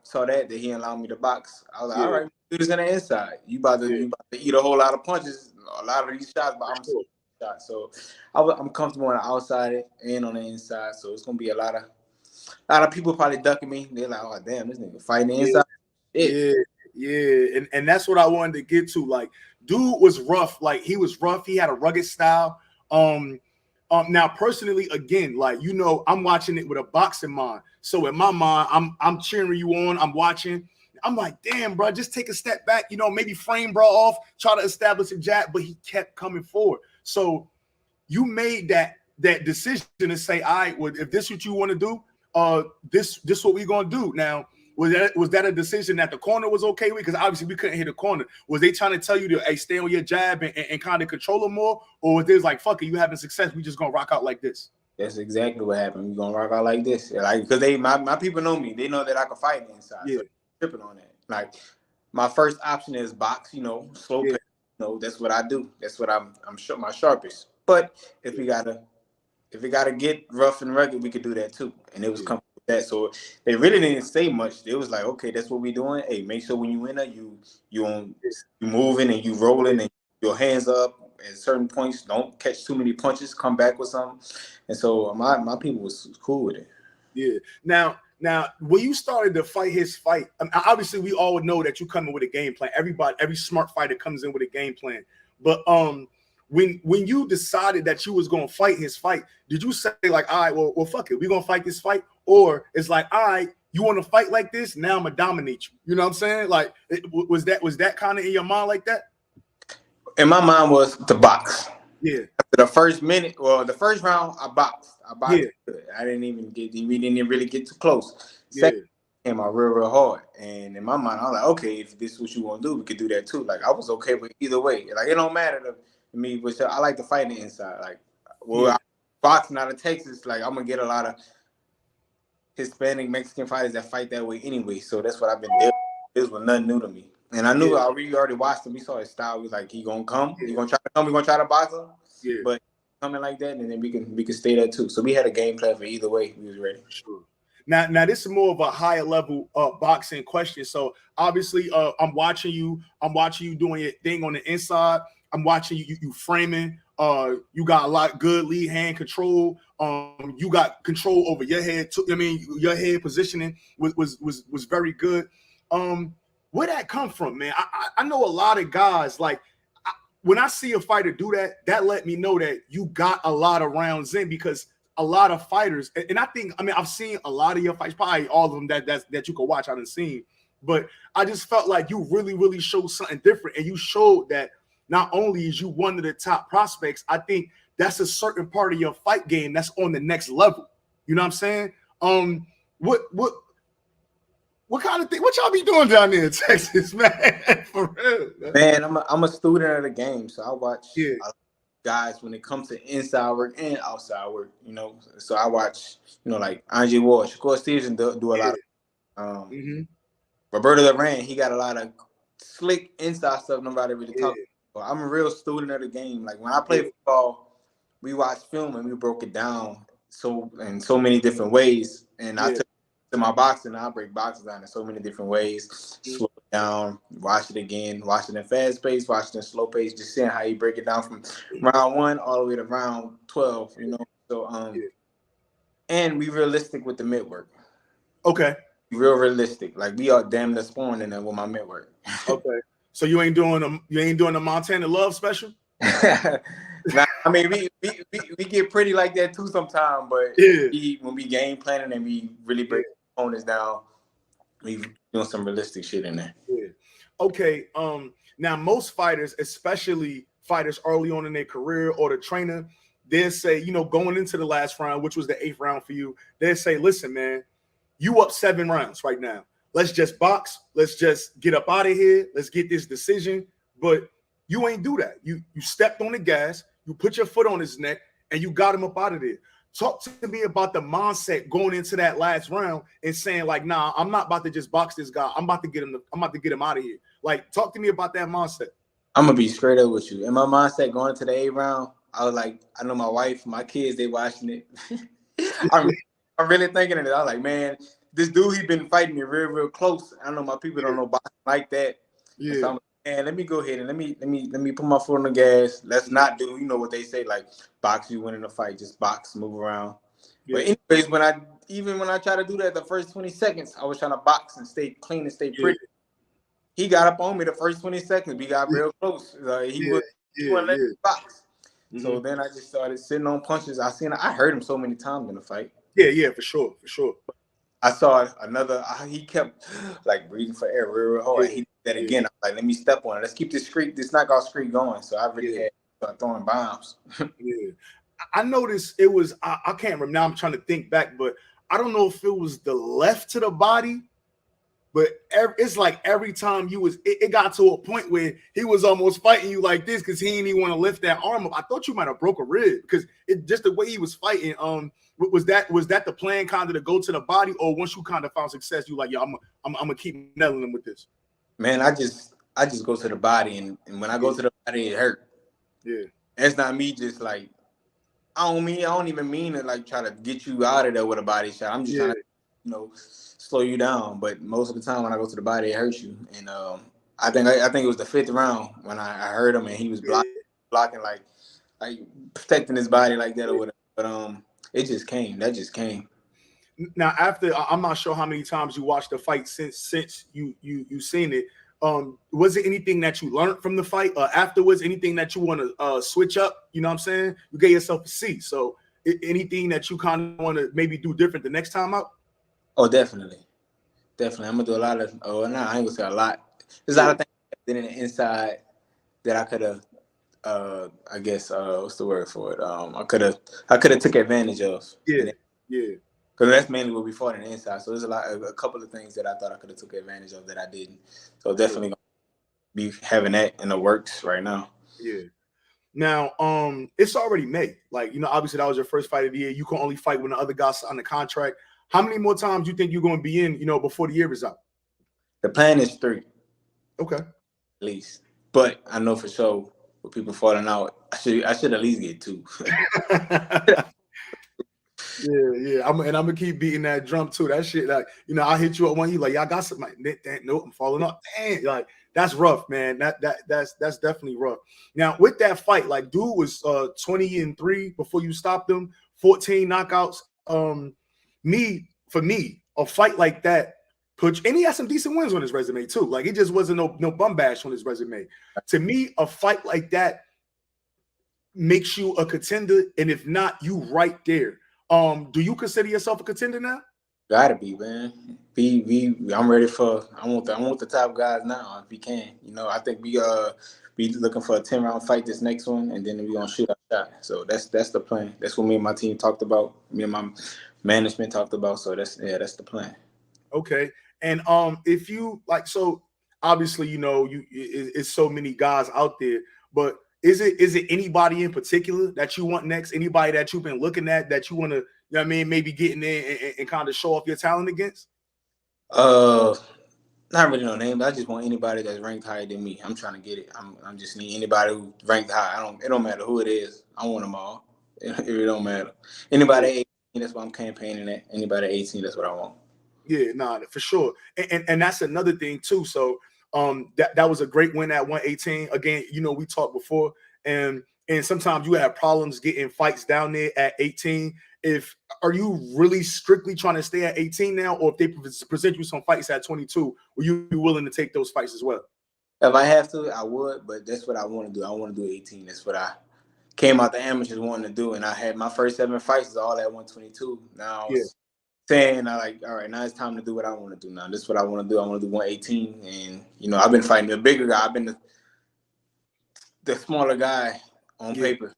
saw that he didn't allow me to box, I was like, all right, do this on the inside. You about to eat a whole lot of punches, a lot of these shots, but I'm still shot. So I'm comfortable on the outside and on the inside. So it's gonna be a lot of people probably ducking me. They're like, oh damn, this nigga fighting the inside. Yeah. And that's what I wanted to get to. Like, dude was rough. Like, he was rough. He had a rugged style. Now personally, again, like, you know, I'm watching it with a boxing mind. So in my mind, I'm cheering you on. I'm watching. I'm like, damn, bro, just take a step back. You know, maybe frame bro off, try to establish a jab, but he kept coming forward. So you made that decision to say, all right, well, if this is what you want to do, this what we're gonna do. Now, was that a decision that the corner was okay with? Because obviously we couldn't hit the corner. Was they trying to tell you to stay on your jab and kind of control it more? Or was they like, fuck it, you having success, we just gonna rock out like this? That's exactly what happened. We're gonna rock out like this. Like, because my people know me. They know that I can fight inside. So tripping on that. Like, my first option is box, you know, slow pace. You know, that's what I do. That's what I'm sure my sharpest. But if we gotta get rough and rugged, we could do that too. And it was comfortable with that. So they really didn't say much. It was like, okay, that's what we're doing. Hey, make sure when you enter, you moving and you rolling and your hands up at certain points. Don't catch too many punches. Come back with something. And so my people was cool with it. Yeah. Now, when you started to fight his fight, obviously we all know that you come in with a game plan. Every smart fighter comes in with a game plan. But when you decided that you was gonna fight his fight, did you say like, all right, well, fuck it, we're gonna fight this fight? Or it's like, all right, you want to fight like this? Now I'm gonna dominate you. You know what I'm saying? Like, was that kind of in your mind like that? In my mind was to box. Yeah. After the first minute, or the first round, I boxed. Good. I didn't even we didn't really get too close. Second came out real hard. And in my mind, I was like, okay, if this is what you want to do, we could do that too. Like, I was okay with either way. Like, it don't matter to me, but I like to fight the inside. Like, I'm boxing out of Texas, like, I'm gonna get a lot of Hispanic, Mexican fighters that fight that way anyway. So that's what I've been doing. This was nothing new to me. And I knew we already watched him. We saw his style. We was like, he gonna come. He gonna try to come. We gonna try to box him. Yeah. But coming like that, and then we can stay there too. So we had a game plan for either way. We was ready. Sure. Now this is more of a higher level boxing question. So obviously, I'm watching you doing your thing on the inside. I'm watching you framing. You got a lot good lead hand control. You got control over your head too. I mean, your head positioning was very good. Where'd that come from, man? I know a lot of guys, like, when I see a fighter do that, that let me know that you got a lot of rounds in, because a lot of fighters, and I think, I mean, I've seen a lot of your fights, probably all of them that you could watch. I done seen, but I just felt like you really showed something different, and you showed that not only is you one of the top prospects, I think that's a certain part of your fight game that's on the next level. You know what I'm saying? What kind of thing? What y'all be doing down there in Texas, man? For real, man. I'm a student of the game, so I watch guys when it comes to inside work and outside work. You know, so I watch, you know, like Andre Walsh, of course, Stevenson do a lot of. Roberto Duran, he got a lot of slick inside stuff nobody really talks about. I'm a real student of the game. Like when I play football, we watch film and we broke it down in so many different ways. And I took it to my boxing, I break boxing down in so many different ways. Slow it down, watch it again, watch it in fast pace, watch it in slow pace, just seeing how you break it down from round 1 all the way to round 12, you know. So and we realistic with the mid work. Okay. Real realistic. Like we are damn near spawned in there with my mid work. Okay. So you ain't doing the Montana Love special? Nah, I mean we get pretty like that too sometimes, but when we game planning and we really break opponents down, we doing some realistic shit in there. Yeah. Okay. Now most fighters, especially fighters early on in their career or the trainer, they'll say, you know, going into the last round, which was the 8th round for you, they'll say, listen, man, you up 7 rounds right now. Let's just box. Let's just get up out of here. Let's get this decision. But you ain't do that. You stepped on the gas. You put your foot on his neck, and you got him up out of there. Talk to me about the mindset going into that last round and saying like, nah, I'm not about to just box this guy. I'm about to get him out of here. Like, talk to me about that mindset. I'm gonna be straight up with you. In my mindset going into the 8th round, I was like, I know my wife, my kids, they watching it. I'm really thinking of it. I was like, man, this dude, he been fighting me real close. I know my people don't know boxing like that. Yeah. So I'm like, man, let me go ahead and let me put my foot on the gas. Let's not do, you know what they say, like box, you win in a fight, just box, move around. Yeah. But anyways, when I try to do that the first 20 seconds, I was trying to box and stay clean and stay pretty. He got up on me the first 20 seconds. We got real close. He wouldn't let me box. So then I just started sitting on punches. I heard him so many times in the fight. Yeah, for sure. I saw another. He kept like breathing for air real hard. He did that again. I was like, let me step on it. Let's keep this knockout streak going. So I really had to start throwing bombs. I noticed it was. I can't remember now. I'm trying to think back, but I don't know if it was the left to the body. But it's like every time it got to a point where he was almost fighting you like this because he didn't even want to lift that arm up. I thought you might have broke a rib because it just the way he was fighting. Was that the plan, kind of to go to the body, or once you kind of found success, you like, yo, I'm gonna keep nailing him with this? Man, I just go to the body, and when I go to the body, it hurt. Yeah, it's not me just like I don't even mean to like try to get you out of there with a body shot. I'm just trying to, you know, slow you down. But most of the time when I go to the body, it hurts you. And I think it was the 5th round when I heard him and he was blocking like protecting his body like that or whatever. But it just came. That just came. Now after, I'm not sure how many times you watched the fight since you seen it. Was it anything that you learned from the fight afterwards? Anything that you want to switch up? You know what I'm saying? You gave yourself a C. So anything that you kind of want to maybe do different the next time out? Oh, definitely. I'm gonna do a lot of. I ain't gonna say a lot. There's a lot of things in the inside that I could have. I guess what's the word for it? I could have took advantage of. Yeah. Because that's mainly what we fought in the inside. So there's a couple of things that I thought I could have took advantage of that I didn't. So definitely gonna be having that in the works right now. Yeah. Now, it's already May. Like, you know, obviously that was your first fight of the year. You can only fight when the other guys on the contract. How many more times do you think you're going to be in, you know, before the year is out? The plan is 3. Okay. At least. But I know for sure with people falling out, I should at least get 2. Yeah. I'm gonna keep beating that drum too. That shit, like, you know, I hit you up one, you like, y'all got something. Like, nope, I'm falling off. Dang, like that's rough, man. That's definitely rough. Now with that fight, like, dude was 20-3 before you stopped him, 14 knockouts. For me, a fight like that, and he had some decent wins on his resume too. Like, it just wasn't no bum bash on his resume. To me, a fight like that makes you a contender, and if not, you right there. Do you consider yourself a contender now? Gotta be, man. I'm ready for. I want the top guys now if we can. You know, I think we be looking for a 10-round fight this next one, and then we gonna shoot our shot. So that's the plan. That's what me and my team talked about. Me and my management talked about. So that's the plan. Okay. And if you like, so obviously, you know, it's so many guys out there, but is it anybody in particular that you want next? Anybody that you've been looking at that you want to, you know what I mean, maybe get in there and kind of show off your talent against? Not really no name, but I just want anybody that's ranked higher than me. I'm trying to get it. I'm just need anybody who ranked high. It don't matter who it is. I want them all. It don't matter. Anybody 18, that's what I'm campaigning at. Anybody 18, that's what I want. Yeah, nah, for sure. And that's another thing too. So that was a great win at 118. Again, you know, we talked before, and sometimes you have problems getting fights down there at 18. Are you really strictly trying to stay at 18 now, or if they present you some fights at 22, will you be willing to take those fights as well? If I have to, I would, but that's what I want to do. I want to do 18. That's what I came out the amateurs wanting to do, and I had my first 7 fights is all at 122. Now I was saying, all right, now it's time to do what I want to do. Now this is what I want to do. I want to do 118, and you know, I've been fighting the bigger guy. I've been the smaller guy on paper.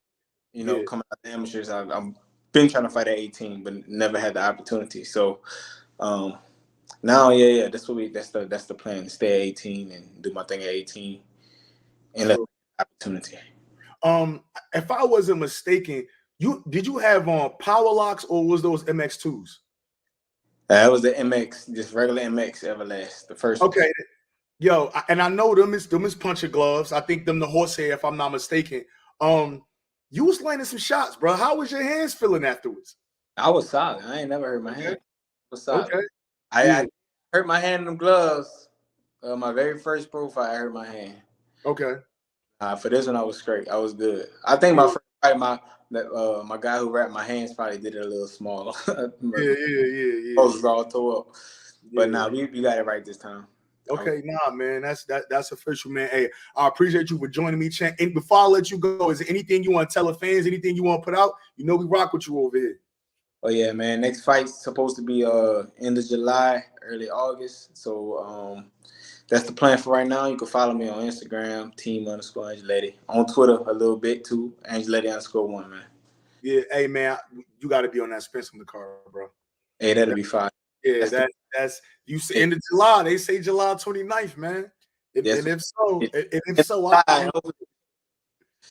You know, coming out the amateurs, I'm been trying to fight at 18, but never had the opportunity. So now, that's the plan, to stay at 18 and do my thing at 18 and let the opportunity. If I wasn't mistaken, did you have power locks or was those MX2s? That was the MX, just regular MX Everlast, the first one. Okay. Yo, and I know them is puncher gloves. I think them the horsehair, if I'm not mistaken. You was landing some shots, bro. How was your hands feeling afterwards? I was solid. I ain't never hurt my hand. I was solid. Okay. I hurt my hand in them gloves. My very first pro fight, I hurt my hand. Okay. For this one, I was straight. I was good. I think my first fight, my guy who wrapped my hands probably did it a little small. Yeah. Both all tore up. But we got it right this time. Okay, nah, man, that's official, man. Hey, I appreciate you for joining me, Champ. And before I let you go, is there anything you want to tell the fans? Anything you want to put out? You know, we rock with you over here. Oh yeah, man. Next fight's supposed to be end of July, early August. So that's the plan for right now. You can follow me on Instagram, team_Angeletti. On Twitter a little bit too, Angeletti_1, man. Yeah, hey man, you got to be on that Spence on the card, bro. Hey, that'll be fine. Yeah, that's you say end of July. They say July 29th, man. And if so,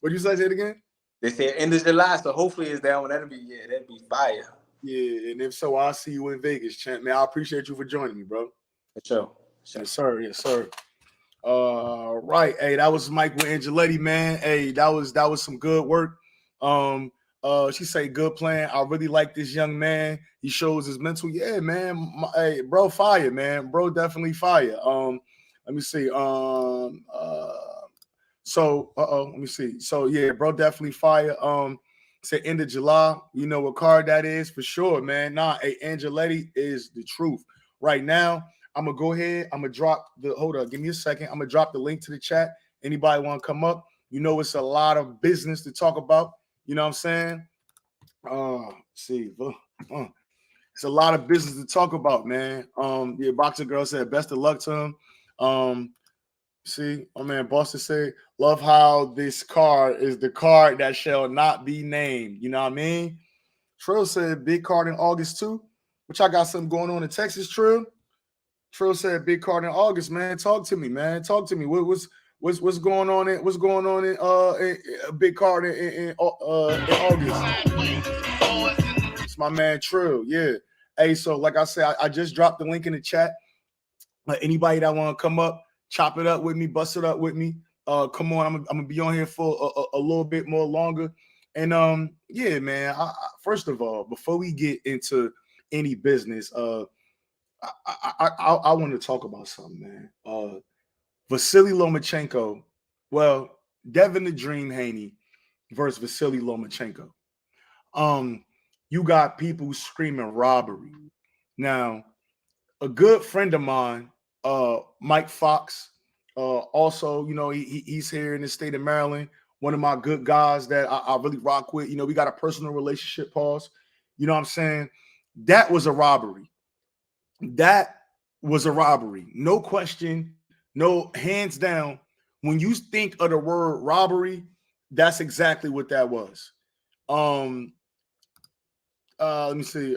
what you say it again? They say end of July, so hopefully it's that one. That'd be fire. Yeah, and if so, I'll see you in Vegas, Champ. Man, I appreciate you for joining me, bro. For sure. Yes, sir. Yes, sir. Right. Hey, that was Mike with Angeletti, man. Hey, that was some good work. She say good plan. I really like this young man. He shows his mental. Yeah, man. Hey, bro, fire, man. Bro, definitely fire. Let me see. Let me see. So yeah, bro, definitely fire. Say end of July. You know what card that is for sure, man. Nah, hey, Angeletti is the truth. Right now, I'm gonna go ahead. I'm gonna drop the give me a second. I'm gonna drop the link to the chat. Anybody want to come up? You know, it's a lot of business to talk about. You know what I'm saying? It's a lot of business to talk about, man. Yeah, Boxer Girl said best of luck to him. See, my man Boston said, love how this card is the card that shall not be named. You know what I mean? Trill said big card in August too. Which I got something going on in Texas, Trill. Trill said big card in August, man. Talk to me, man. Talk to me. What's going on in a big card in August? It's my man Trill. Yeah. Hey, so like I said, I just dropped the link in the chat. Anybody that want to come up, chop it up with me, bust it up with me. Come on, I'm gonna be on here for a little bit more longer. And yeah, man. First of all, before we get into any business, I want to talk about something, man. Vasily Lomachenko, well, Devin the Dream Haney versus Vasily Lomachenko. You got people screaming robbery. Now, a good friend of mine, Mike Fox, also, you know, he's here in the state of Maryland. One of my good guys that I really rock with. You know, we got a personal relationship, pause. You know what I'm saying? That was a robbery. That was a robbery. No question, no hands down. When you think of the word robbery, that's exactly what that was. Let me see.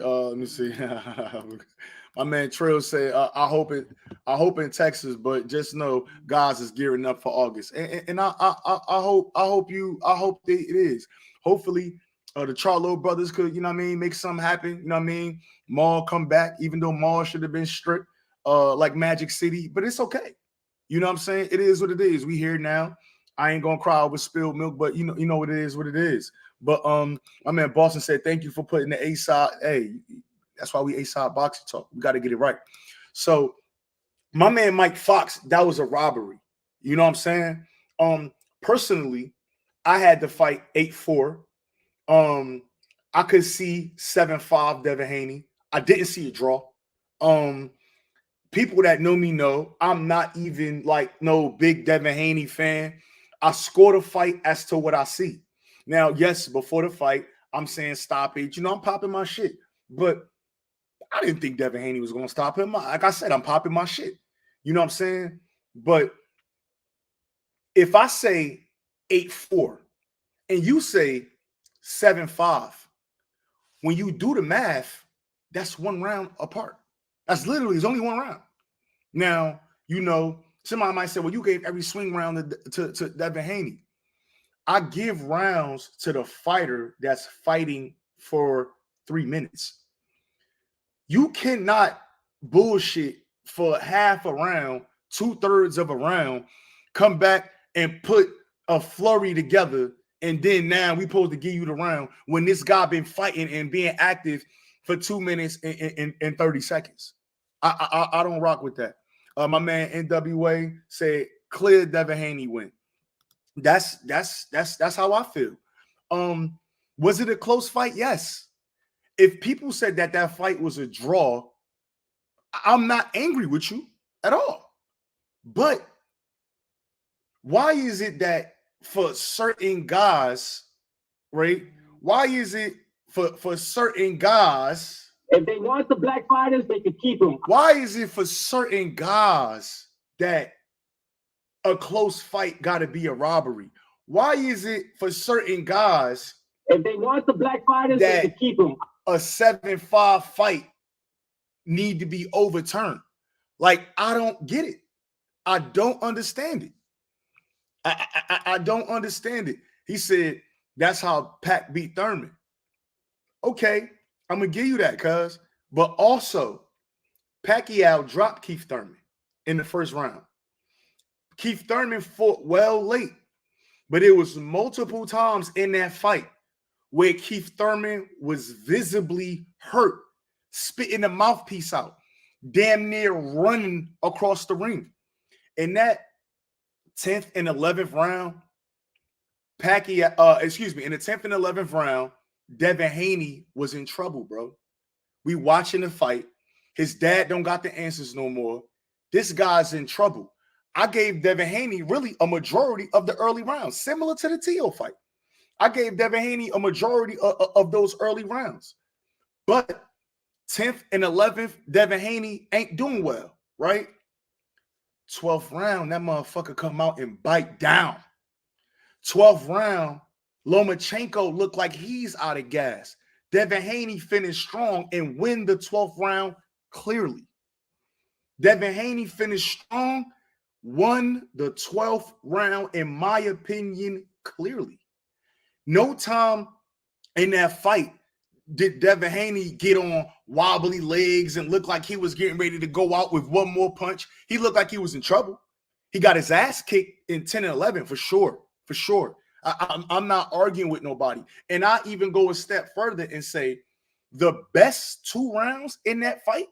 My man Trill said, I hope in Texas, but just know God's is gearing up for August. And I hope it is. Hopefully the Charlo brothers could, you know what I mean, make something happen. You know what I mean? Maul come back, even though Maul should have been stripped like Magic City, but it's okay. You know what I'm saying? It is what it is. We here now. I ain't gonna cry over spilled milk, but you know what it is, what it is. But my man Boston said, thank you for putting the A-side. Hey, that's why we A-side boxing talk. We got to get it right. So my man Mike Fox, that was a robbery. You know what I'm saying? Personally, I had to fight 8-4. I could see 7-5 Devin Haney. I didn't see a draw. People that know me know I'm not even like no big Devin Haney fan. I scored a fight as to what I see. Now, yes, before the fight, I'm saying stop it. You know, I'm popping my shit. But I didn't think Devin Haney was going to stop him. Like I said, I'm popping my shit. You know what I'm saying? But if I say 8-4 and you say 7-5, when you do the math, that's one round apart. That's literally, it's only one round. Now, you know, somebody might say, well, you gave every swing round to Devin Haney. I give rounds to the fighter that's fighting for 3 minutes. You cannot bullshit for half a round, 2/3 of a round, come back and put a flurry together, and then now we supposed to give you the round when this guy been fighting and being active for 2 minutes and 30 seconds. I don't rock with that. My man NWA said clear Devin Haney win. That's how I feel. Was it a close fight? Yes. If people said that fight was a draw, I'm not angry with you at all. But why is it that for certain guys, right? Why is it for certain guys? If they want the black fighters, they could keep them. Why is it for certain guys that a close fight got to be a robbery? Why is it for certain guys? If they want the black fighters, they could keep them. A 7-5 fight need to be overturned. Like, I don't get it. I don't understand it. I don't understand it. He said that's how Pac beat Thurman. Okay, I'm gonna give you that, cuz. But also, Pacquiao dropped Keith Thurman in the first round. Keith Thurman fought well late, but it was multiple times in that fight where Keith Thurman was visibly hurt, spitting the mouthpiece out, damn near running across the ring. In that 10th and 11th round, in the 10th and 11th round, Devin Haney was in trouble, bro. We watching the fight. His dad don't got the answers no more. This guy's in trouble. I gave Devin Haney really a majority of the early rounds, similar to the Tio fight. I gave Devin Haney a majority of those early rounds. But 10th and 11th, Devin Haney ain't doing well, right? 12th round, that motherfucker come out and bite down. 12th round, Lomachenko looked like he's out of gas. Devin Haney finished strong and win the 12th round clearly. Devin Haney finished strong, won the 12th round, in my opinion, clearly. No time in that fight did Devin Haney get on wobbly legs and look like he was getting ready to go out with one more punch. He looked like he was in trouble. He got his ass kicked in 10 and 11 for sure. For sure. I'm not arguing with nobody. And I even go a step further and say the best 2 rounds in that fight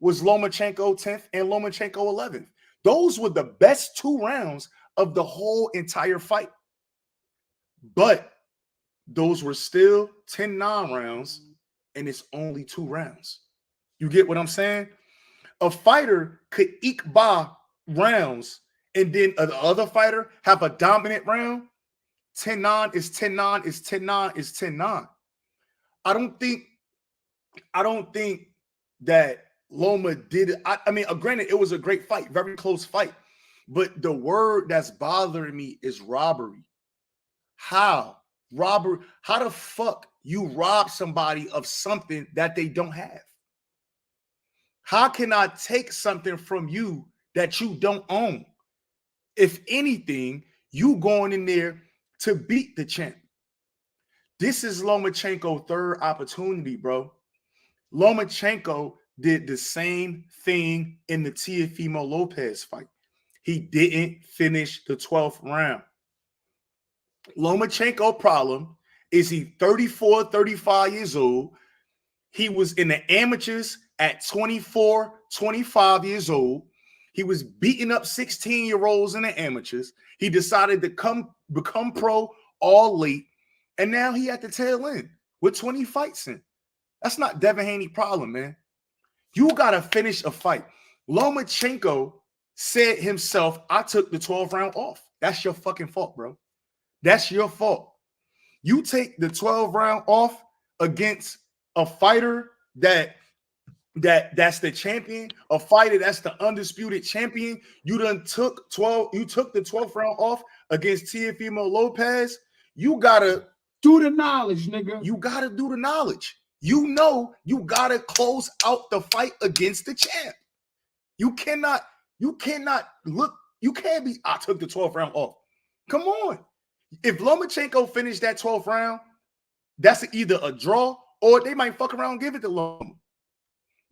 was Lomachenko 10th and Lomachenko 11th. Those were the best 2 rounds of the whole entire fight. But those were still 10-9 rounds, and it's only 2 rounds. You get what I'm saying? A fighter could eke by rounds, and then the other fighter have a dominant round. 10-9 is 10-9 is 10-9 is 10-9. I don't think I don't think that Loma did it. I mean, granted, it was a great fight, very close fight. But the word that's bothering me is robbery. How? Robbery. How the fuck you rob somebody of something that they don't have? How can I take something from you that you don't own? If anything, you going in there to beat the champ. This is Lomachenko's third opportunity, bro. Lomachenko did the same thing in the Teofimo Lopez fight. He didn't finish the 12th round. Lomachenko problem is he 34, 35 years old. He was in the amateurs at 24, 25 years old. He was beating up 16-year-olds in the amateurs. He decided to become pro all late. And now he at the tail end with 20 fights in. That's not Devin Haney's problem, man. You got to finish a fight. Lomachenko said himself, I took the 12th round off. That's your fucking fault, bro. That's your fault. You take the 12th round off against a fighter that's the champion, a fighter that's the undisputed champion. You took the 12th round off against Teofimo Lopez. You gotta do the knowledge, nigga. You gotta do the knowledge. You know you gotta close out the fight against the champ. You cannot look, you can't be, I took the 12th round off. Come on. If Lomachenko finished that 12th round, that's either a draw or they might fuck around and give it to Loma.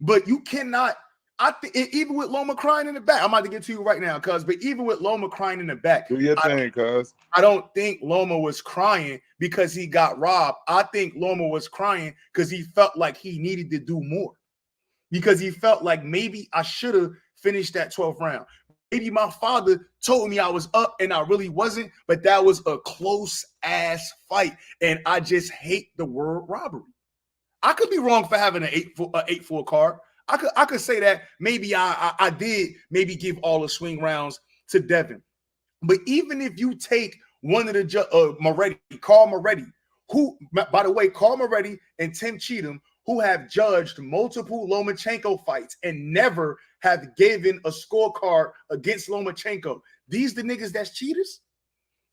But you cannot, I think, even with Loma crying in the back, I'm about to get to you right now, cuz, but even with Loma crying in the back, do your thing, cuz. I don't think Loma was crying because he got robbed. I think Loma was crying because he felt like he needed to do more. Because he felt like maybe I should have finished that 12th round. Maybe my father told me I was up and I really wasn't, but that was a close ass fight. And I just hate the word robbery. I could be wrong for having an 8-4 card. I could say that maybe I did maybe give all the swing rounds to Devin. But even if you take one of the Carl Moretti, who, by the way, Carl Moretti and Tim Cheatham, who have judged multiple Lomachenko fights and never have given a scorecard against Lomachenko. These the niggas that's cheaters?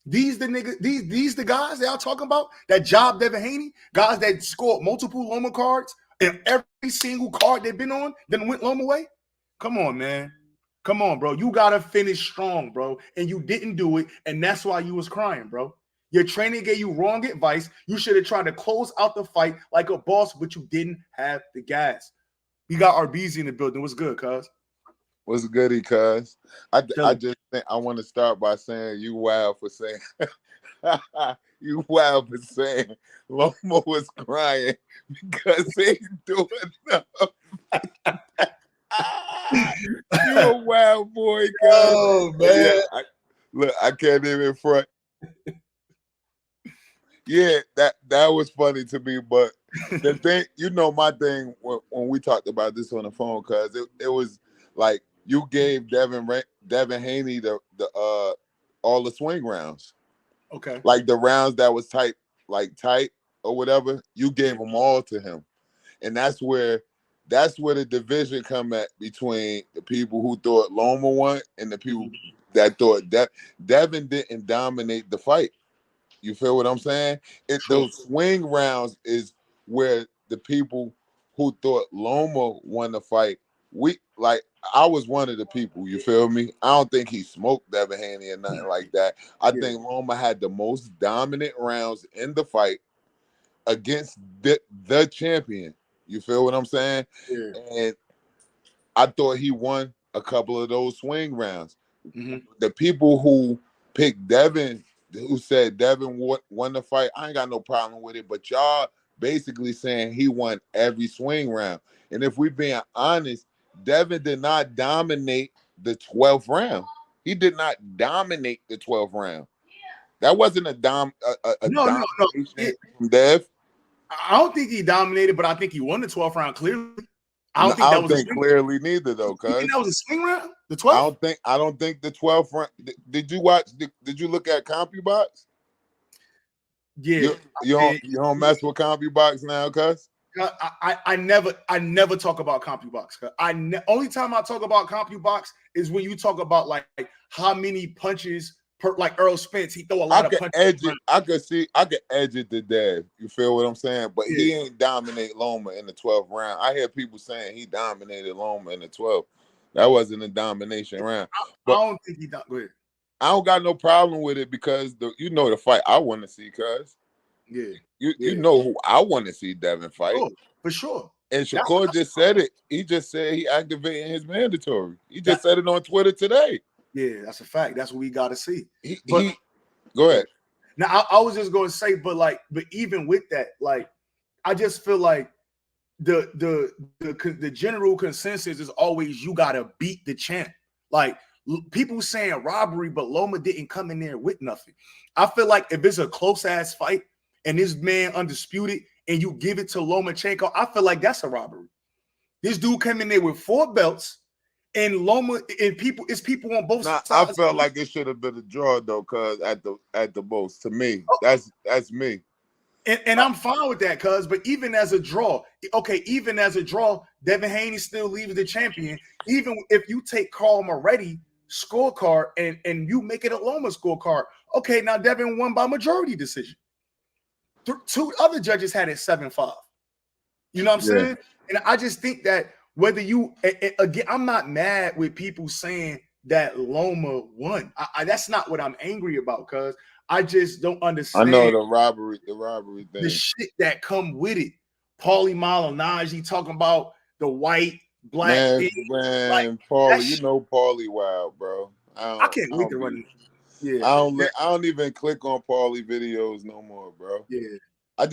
These the niggas, these the guys that I'm talking about that job Devin Haney, guys that scored multiple Loma cards and every single card they've been on, then went Loma way? Come on, man. Come on, bro. You gotta finish strong, bro. And you didn't do it, and that's why you was crying, bro. Your trainer gave you wrong advice. You should have tried to close out the fight like a boss, but you didn't have the gas. We got RBZ in the building. What's good, cuz? What's goody, cuz? I just think I want to start by saying you wild for saying you wild for saying Loma was crying because he ain't doing enough. You a wild boy, cuz. Oh man. Yeah, look, I can't even front. Yeah, that was funny to me, but the thing, my thing when we talked about this on the phone, cuz it was like you gave Devin Haney the all the swing rounds. Okay. Like the rounds that was tight or whatever, you gave them all to him. And that's where the division come at between the people who thought Loma won and the people that thought Devin didn't dominate the fight. You feel what I'm saying? Those swing rounds is where the people who thought Loma won the fight, I was one of the people, you feel me? I don't think he smoked Devin Haney or nothing like that. I think Loma had the most dominant rounds in the fight against the champion. You feel what I'm saying? Yeah. And I thought he won a couple of those swing rounds. Mm-hmm. The people who picked Devin, who said Devin won the fight, I ain't got no problem with it, but y'all basically saying he won every swing round. And if we're being honest, Devin did not dominate the 12th round. He did not dominate the 12th round. That wasn't a domination from Dev. I don't think he dominated, but I think he won the 12th round clearly. I don't think clearly neither, though, cuz. You think that was a swing round? The 12th? I don't think the 12th round. Did you watch? Did you look at CompuBox? Yeah. You don't mess with CompuBox now, cuz? I never talk about CompuBox. Only time I talk about CompuBox is when you talk about like how many punches per, like Earl Spence. He throw a lot of punches. I could edge it to Dev. You feel what I'm saying? But he ain't dominate Loma in the 12th round. I hear people saying he dominated Loma in the 12th. That wasn't a domination round. I don't think he done. Go ahead. I don't got no problem with it because the fight I want to see, cuz. Yeah. You know who I want to see Devin fight. Oh, for sure. And Shakur just said it. He just said he activating his mandatory. He just said it on Twitter today. Yeah, that's a fact. That's what we got to see. Go ahead. Now, I was just going to say, but even with that, like, I just feel like the general consensus is always you got to beat the champ. Like, people saying robbery, but Loma didn't come in there with nothing. I feel like if it's a close ass fight and this man undisputed and you give it to Lomachenko, I feel like that's a robbery. This dude came in there with 4 belts and Loma and it's people on both sides. I felt like it should have been a draw though, cuz at the most. To me, that's me. And I'm fine with that, cuz. But even as a draw, Devin Haney still leaves the champion. Even if you take Carl Moretti scorecard and you make it a Loma scorecard, okay, now Devin won by majority decision. 2 other judges had it 7-5. You know what I'm saying? And I just think that whether you again, I'm not mad with people saying that Loma won. That's not what I'm angry about, cuz I just don't understand. I know the robbery thing. The shit that come with it. Paulie Malignaggi talking about the white, black thing. Man, like, Paulie, you know Paulie wild, bro. I can't wait to run. Yeah, I don't even click on Paulie videos no more, bro. Yeah. I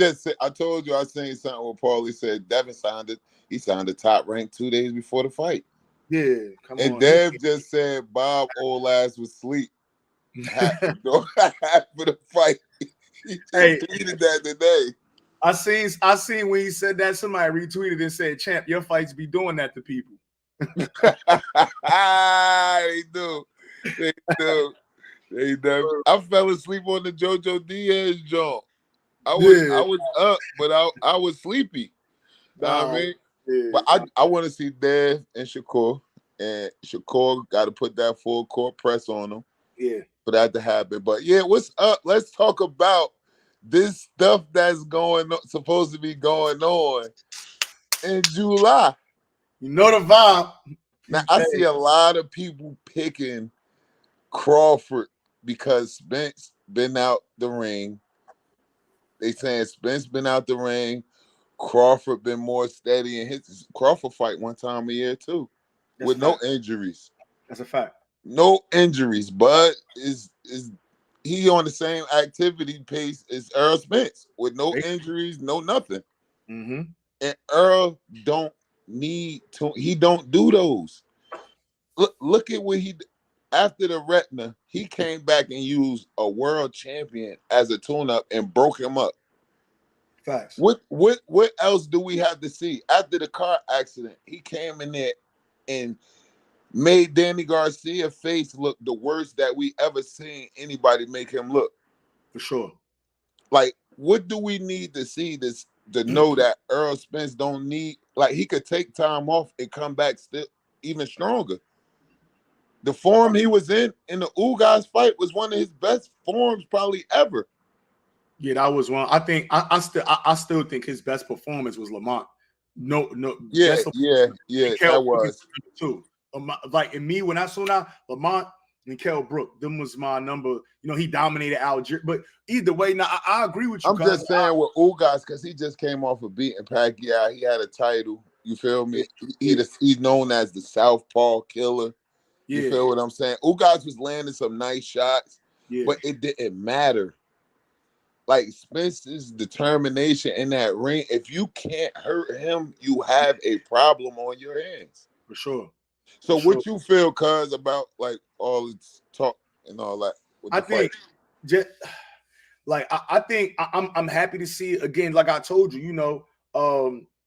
told you I seen something where Paulie said Devin he signed the top rank 2 days before the fight. Yeah, come on. And Dev just said Bob old ass was asleep after the fight. He just tweeted that today. I seen when he said that, somebody retweeted and said, "Champ, your fights be doing that to people." They do. I fell asleep on the JoJo Diaz joint. I was up, but I was sleepy. You know what I mean? Yeah. But I want to see Dev and Shakur got to put that full court press on them. Yeah. For that to happen. But yeah, what's up? Let's talk about this stuff that's supposed to be going on in July. You know the vibe. Now I see a lot of people picking Crawford because Spence been out the ring. They saying Spence been out the ring. Crawford been more steady in his Crawford fight one time a year too, with no injuries. That's a fact. No injuries, but is he on the same activity pace as Earl Spence with no injuries, no nothing. Mm-hmm. And Earl don't need to. He don't do those. Look at what he after the retina. He came back and used a world champion as a tune-up and broke him up. Facts. What else do we have to see after the car accident? He came in there and made Danny Garcia face look the worst that we ever seen anybody make him look. For sure. Like, what do we need to see this to know that Earl Spence don't need, like, he could take time off and come back still even stronger. The form he was in the Ugas fight was one of his best forms probably ever. Yeah, that was one. I think I still think his best performance was Lamont. No. Yeah, that was too. Like in me, when I saw now Lamont and Kell Brook, them was my number. You know, he dominated Algier. But either way, now I agree with you. I'm just saying with Ugas because he just came off of beating Pacquiao. He had a title. You feel me? He's known as the Southpaw Killer. You feel what I'm saying? Ugas was landing some nice shots, but it didn't matter. Like Spence's determination in that ring, if you can't hurt him, you have a problem on your hands. For sure. So what you feel, cuz, about like all this talk and all that? I think I'm happy to see it again. Like I told you, you know,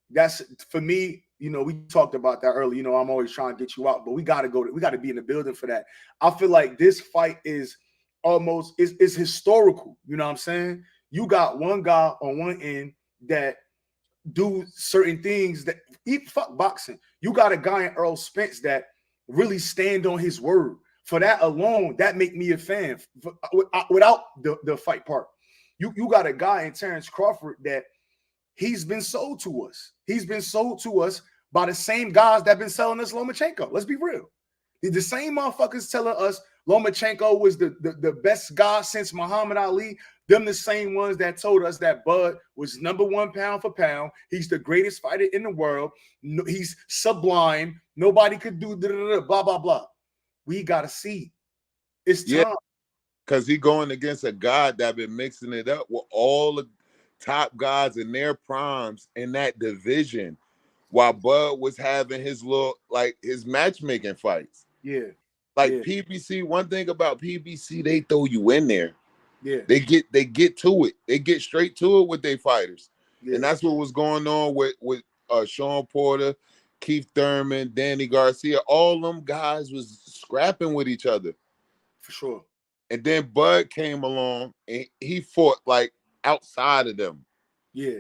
that's for me. You know, we talked about that earlier. You know, I'm always trying to get you out, but we got to be in the building for that. I feel like this fight is almost is historical. You know what I'm saying? You got one guy on one end that do certain things that fuck boxing. You got a guy in Earl Spence that really stand on his word. For that alone, that make me a fan. Without the fight part, you got a guy in Terrence Crawford that he's been sold to us. He's been sold to us by the same guys that been selling us Lomachenko. Let's be real. The same motherfuckers telling us Lomachenko was the best guy since Muhammad Ali. Them the same ones that told us that Bud was #1 pound for pound. He's the greatest fighter in the world. He's sublime. Nobody could do blah, blah, blah. We got to see. It's time. Because he going against a guy that been mixing it up with all the top guys in their primes in that division while Bud was having his little, like, his matchmaking fights. Yeah. Like PBC, one thing about PBC, they throw you in there. Yeah. They get to it. They get straight to it with their fighters. Yeah. And that's what was going on with Sean Porter, Keith Thurman, Danny Garcia. All them guys was scrapping with each other. For sure. And then Bud came along and he fought like outside of them. Yeah.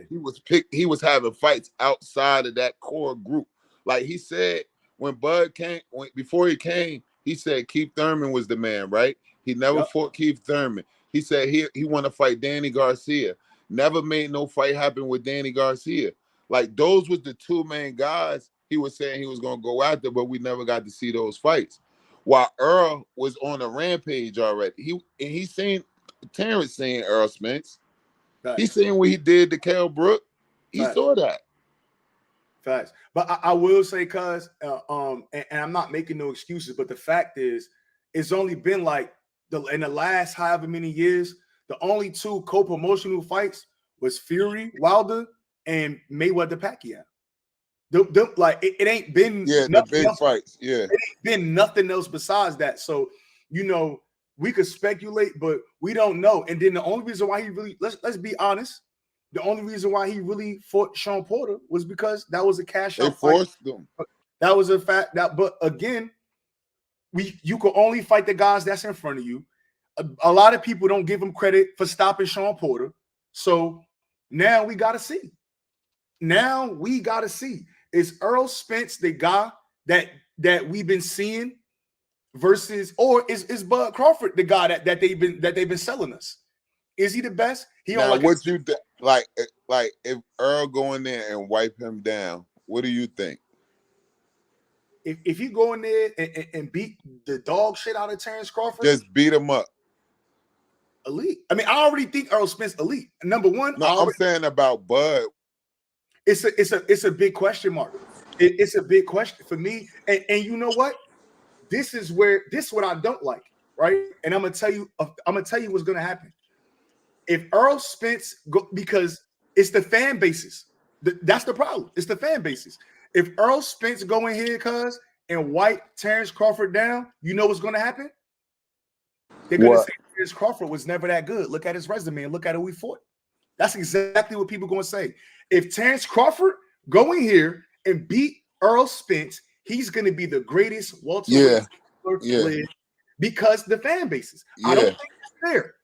He was having fights outside of that core group. Like he said, when Bud came, before he came, he said Keith Thurman was the man, right? He never fought Keith Thurman. He said he want to fight Danny Garcia. Never made no fight happen with Danny Garcia. Like those was the two main guys he was saying he was going to go after, but we never got to see those fights. While Earl was on a rampage already. He seen Terrence saying Earl Spence. Facts. He seen what he did to Kell Brook. He saw that. Facts. But I will say, cuz, and I'm not making no excuses, but the fact is, it's only been like in the last however many years, the only two co-promotional fights was Fury Wilder and Mayweather Pacquiao. Like it ain't been the big fights. Yeah, it ain't been nothing else besides that. So we could speculate, but we don't know. And then the only reason why he really let's be honest, the only reason why he really fought Sean Porter was because that was a cash out fight. They forced them. That was a fact. But again, you could only fight the guys that's in front of you. A lot of people don't give him credit for stopping Sean Porter. So now we got to see. Is Earl Spence the guy that we've been seeing versus, or is Bud Crawford the guy that they've been selling us? Is he the best? Now, what you like if Earl go in there and wipe him down, what do you think? If you go in there and beat the dog shit out of Terrence Crawford, just beat him up. Elite. I mean, I already think Earl Spence elite. Number one. No, I'm saying about Bud. It's a big question mark. It's a big question for me. And you know what? This is what I don't like, right? And I'm gonna tell you what's gonna happen. If Earl Spence because it's the fan bases. That's the problem. It's the fan bases. If Earl Spence go in here, cuz, and wipe Terrence Crawford down, you know what's gonna happen? They're gonna say Terrence Crawford was never that good. Look at his resume and look at who he fought. That's exactly what people are gonna say. If Terrence Crawford go in here and beat Earl Spence, he's gonna be the greatest welterweight because the fan bases. I don't think that's fair.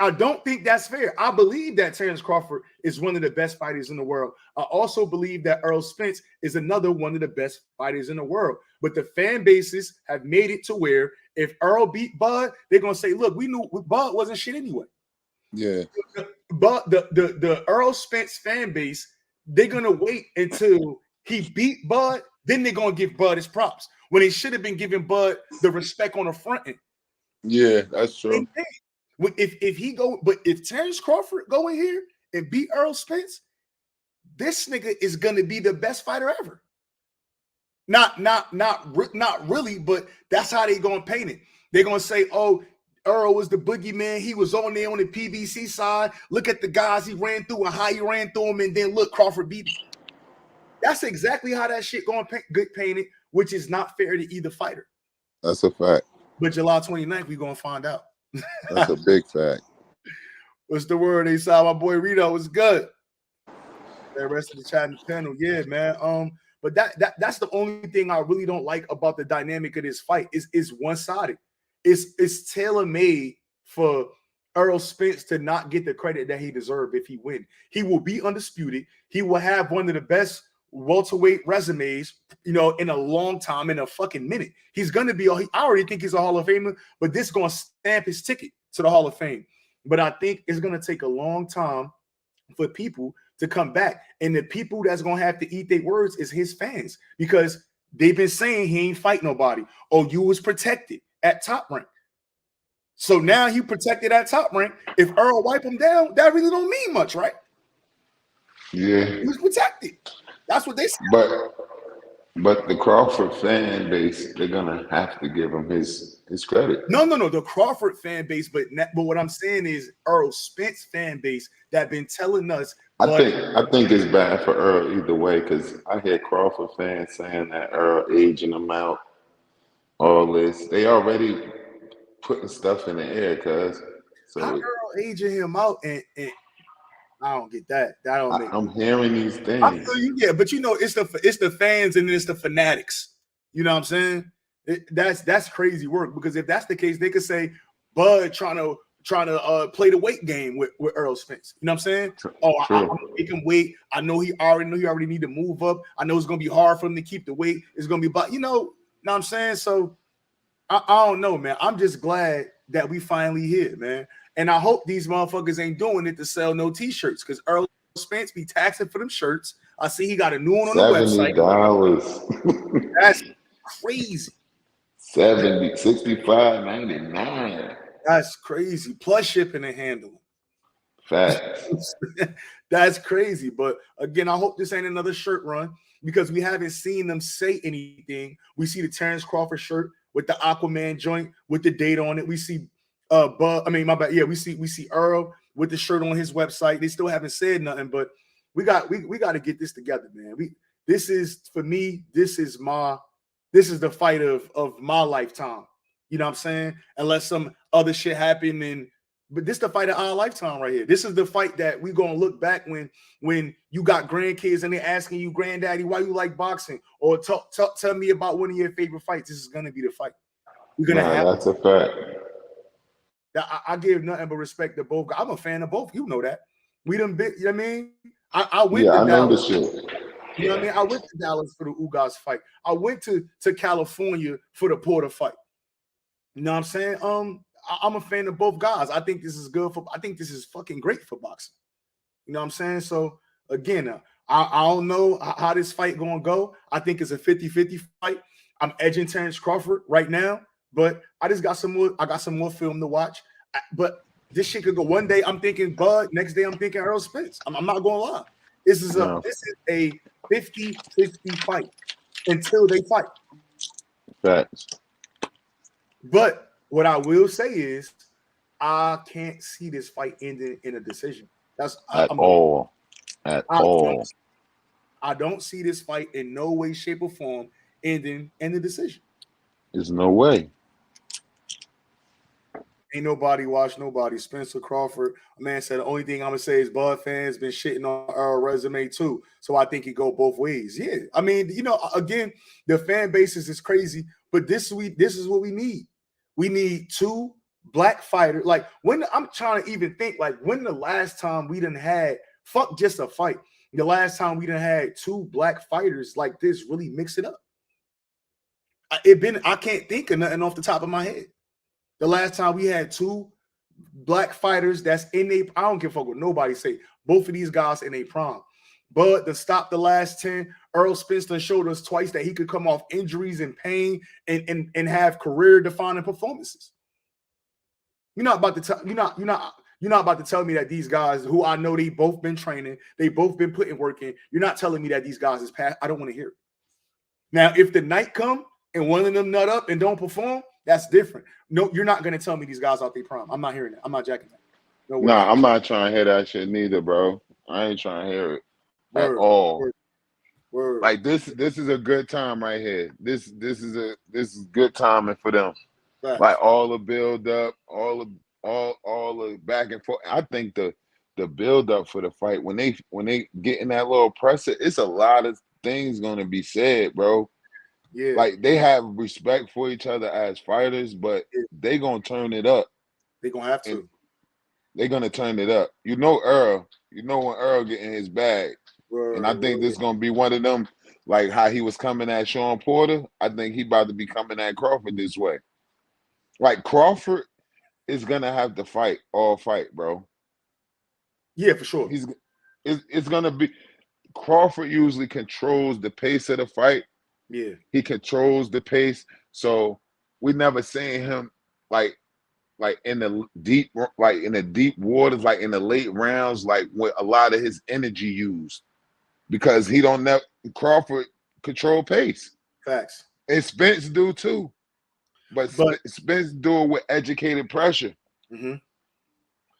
I don't think that's fair. I believe that Terrence Crawford is one of the best fighters in the world. I also believe that Earl Spence is another one of the best fighters in the world. But the fan bases have made it to where if Earl beat Bud, they're gonna say, "Look, we knew Bud wasn't shit anyway." Yeah. But the Earl Spence fan base, they're gonna wait until he beat Bud, then they're gonna give Bud his props when they should have been giving Bud the respect on the front end. Yeah, that's true. If Terrence Crawford go in here and beat Earl Spence, this nigga is gonna be the best fighter ever. Not really, but that's how they gonna paint it. They're gonna say, "Oh, Earl was the boogeyman. He was on there on the PBC side. Look at the guys he ran through and how he ran through them, and then look, Crawford beat him." That's exactly how that shit gonna get painted, which is not fair to either fighter. That's a fact. But July 29th, we're gonna find out. That's a big fact. What's the word? They saw my boy Rito was good. The rest of the chat and panel, yeah, man. But that's the only thing I really don't like about the dynamic of this fight is one-sided. It's tailor-made for Errol Spence to not get the credit that he deserved if he win. He will be undisputed. He will have one of the best welterweight resumes, in a long time, in a fucking minute. He's going to be, I already think he's a Hall of Famer, but this is going to stamp his ticket to the Hall of Fame. But I think it's going to take a long time for people to come back. And the people that's going to have to eat their words is his fans, because they've been saying he ain't fight nobody. Oh, you was protected at Top Rank. So now he protected at Top Rank. If Earl wipe him down, that really don't mean much, right? Yeah. He was protected. That's what they said. But the Crawford fan base, they're gonna have to give him his credit. No. The Crawford fan base, but what I'm saying is Errol Spence fan base that been telling us. I think it's bad for Earl either way, because I hear Crawford fans saying that Earl aging him out, all this. They already putting stuff in the air, cuz. So how Earl aging him out, and I don't get that. I'm hearing these things. I feel you, yeah, but it's the fans and it's the fanatics. You know what I'm saying? That's crazy work, because if that's the case, they could say Bud trying to play the weight game with Errol Spence. You know what I'm saying? Oh, I'm gonna make him wait. I know he already need to move up. I know it's gonna be hard for him to keep the weight. It's gonna be, but know what I'm saying? So I don't know, man. I'm just glad that we finally here, man. And I hope these motherfuckers ain't doing it to sell no t-shirts, because Errol Spence be taxing for them shirts. I see he got a new one on the website. $70. That's crazy. 70, 65.99. That's crazy. Plus shipping and handling. Facts. That's crazy. But again, I hope this ain't another shirt run, because we haven't seen them say anything. We see the Terrence Crawford shirt with the Aquaman joint with the date on it. We see we see Earl with the shirt on his website. They still haven't said nothing, but we got to get this together, man. This is the fight of my lifetime. You know what I'm saying? Unless some other shit happened, but this is the fight of our lifetime right here. This is the fight that we're gonna look back when you got grandkids and they're asking you, granddaddy, why you like boxing? Or tell me about one of your favorite fights. This is gonna be the fight. We're gonna have. That's a fact. I give nothing but respect to both. I'm a fan of both. You know that. We done bit, you know what I mean? I went to Dallas. Know the shit. You know what I mean? I went to Dallas for the Ugas fight. I went to California for the Porter fight. You know what I'm saying? I'm a fan of both guys. I think this is I think this is fucking great for boxing. You know what I'm saying? So again, I don't know how this fight gonna go. I think it's a 50-50 fight. I'm edging Terrence Crawford right now, but I got some more film to watch. But this shit could go. One day I'm thinking Bud, next day I'm thinking Errol Spence. I'm not gonna lie. This is a 50-50 fight until they fight. Facts. But what I will say is I can't see this fight ending in a decision. That's at all. I don't see this fight in no way, shape, or form ending in a decision. There's no way. Ain't nobody watch nobody. Spencer Crawford, a man said the only thing I'm gonna say is Bud fans been shitting on our resume too. So I think it go both ways. Yeah. I mean, again, the fan bases is crazy, but this is what we need. We need two black fighters. Like, when I'm trying to even think, like, when the last time we done had, fuck just a fight, the last time we done had two black fighters like this really mix it up. I can't think of nothing off the top of my head. The last time we had two black fighters that's in I don't give a fuck what nobody say. Both of these guys in a prime. But to stop the last 10, Errol Spence showed us twice that he could come off injuries and pain and have career-defining performances. You're not about to tell me that these guys, who I know they both been training, they both been putting work in. You're not telling me that these guys is past. I don't want to hear it. Now, if the night come and one of them nut up and don't perform, that's different. No, you're not going to tell me these guys out their prime. I'm not hearing that. I'm not jacking that. No way. Nah, I'm not trying to hear that shit neither, bro. I ain't trying to hear it at all. Word. Like, this is a good time right here. This is good timing for them. Right. Like, all the build up, all the back and forth. I think the build up for the fight, when they get in that little presser, it's a lot of things gonna be said, bro. Yeah. Like, they have respect for each other as fighters, but they gonna turn it up. They gonna have to. they're gonna turn it up. You know Earl. You know when Earl get in his bag. And I think this is gonna be one of them, like how he was coming at Sean Porter. I think he about to be coming at Crawford this way. Like Crawford is gonna have to fight, bro. Yeah, for sure. It's gonna be Crawford usually controls the pace of the fight. Yeah. He controls the pace. So we never seen him like in the deep waters, like in the late rounds, like with a lot of his energy used. Because he don't know Crawford control pace. Facts. And Spence do too. But Spence do it with educated pressure. Mm-hmm.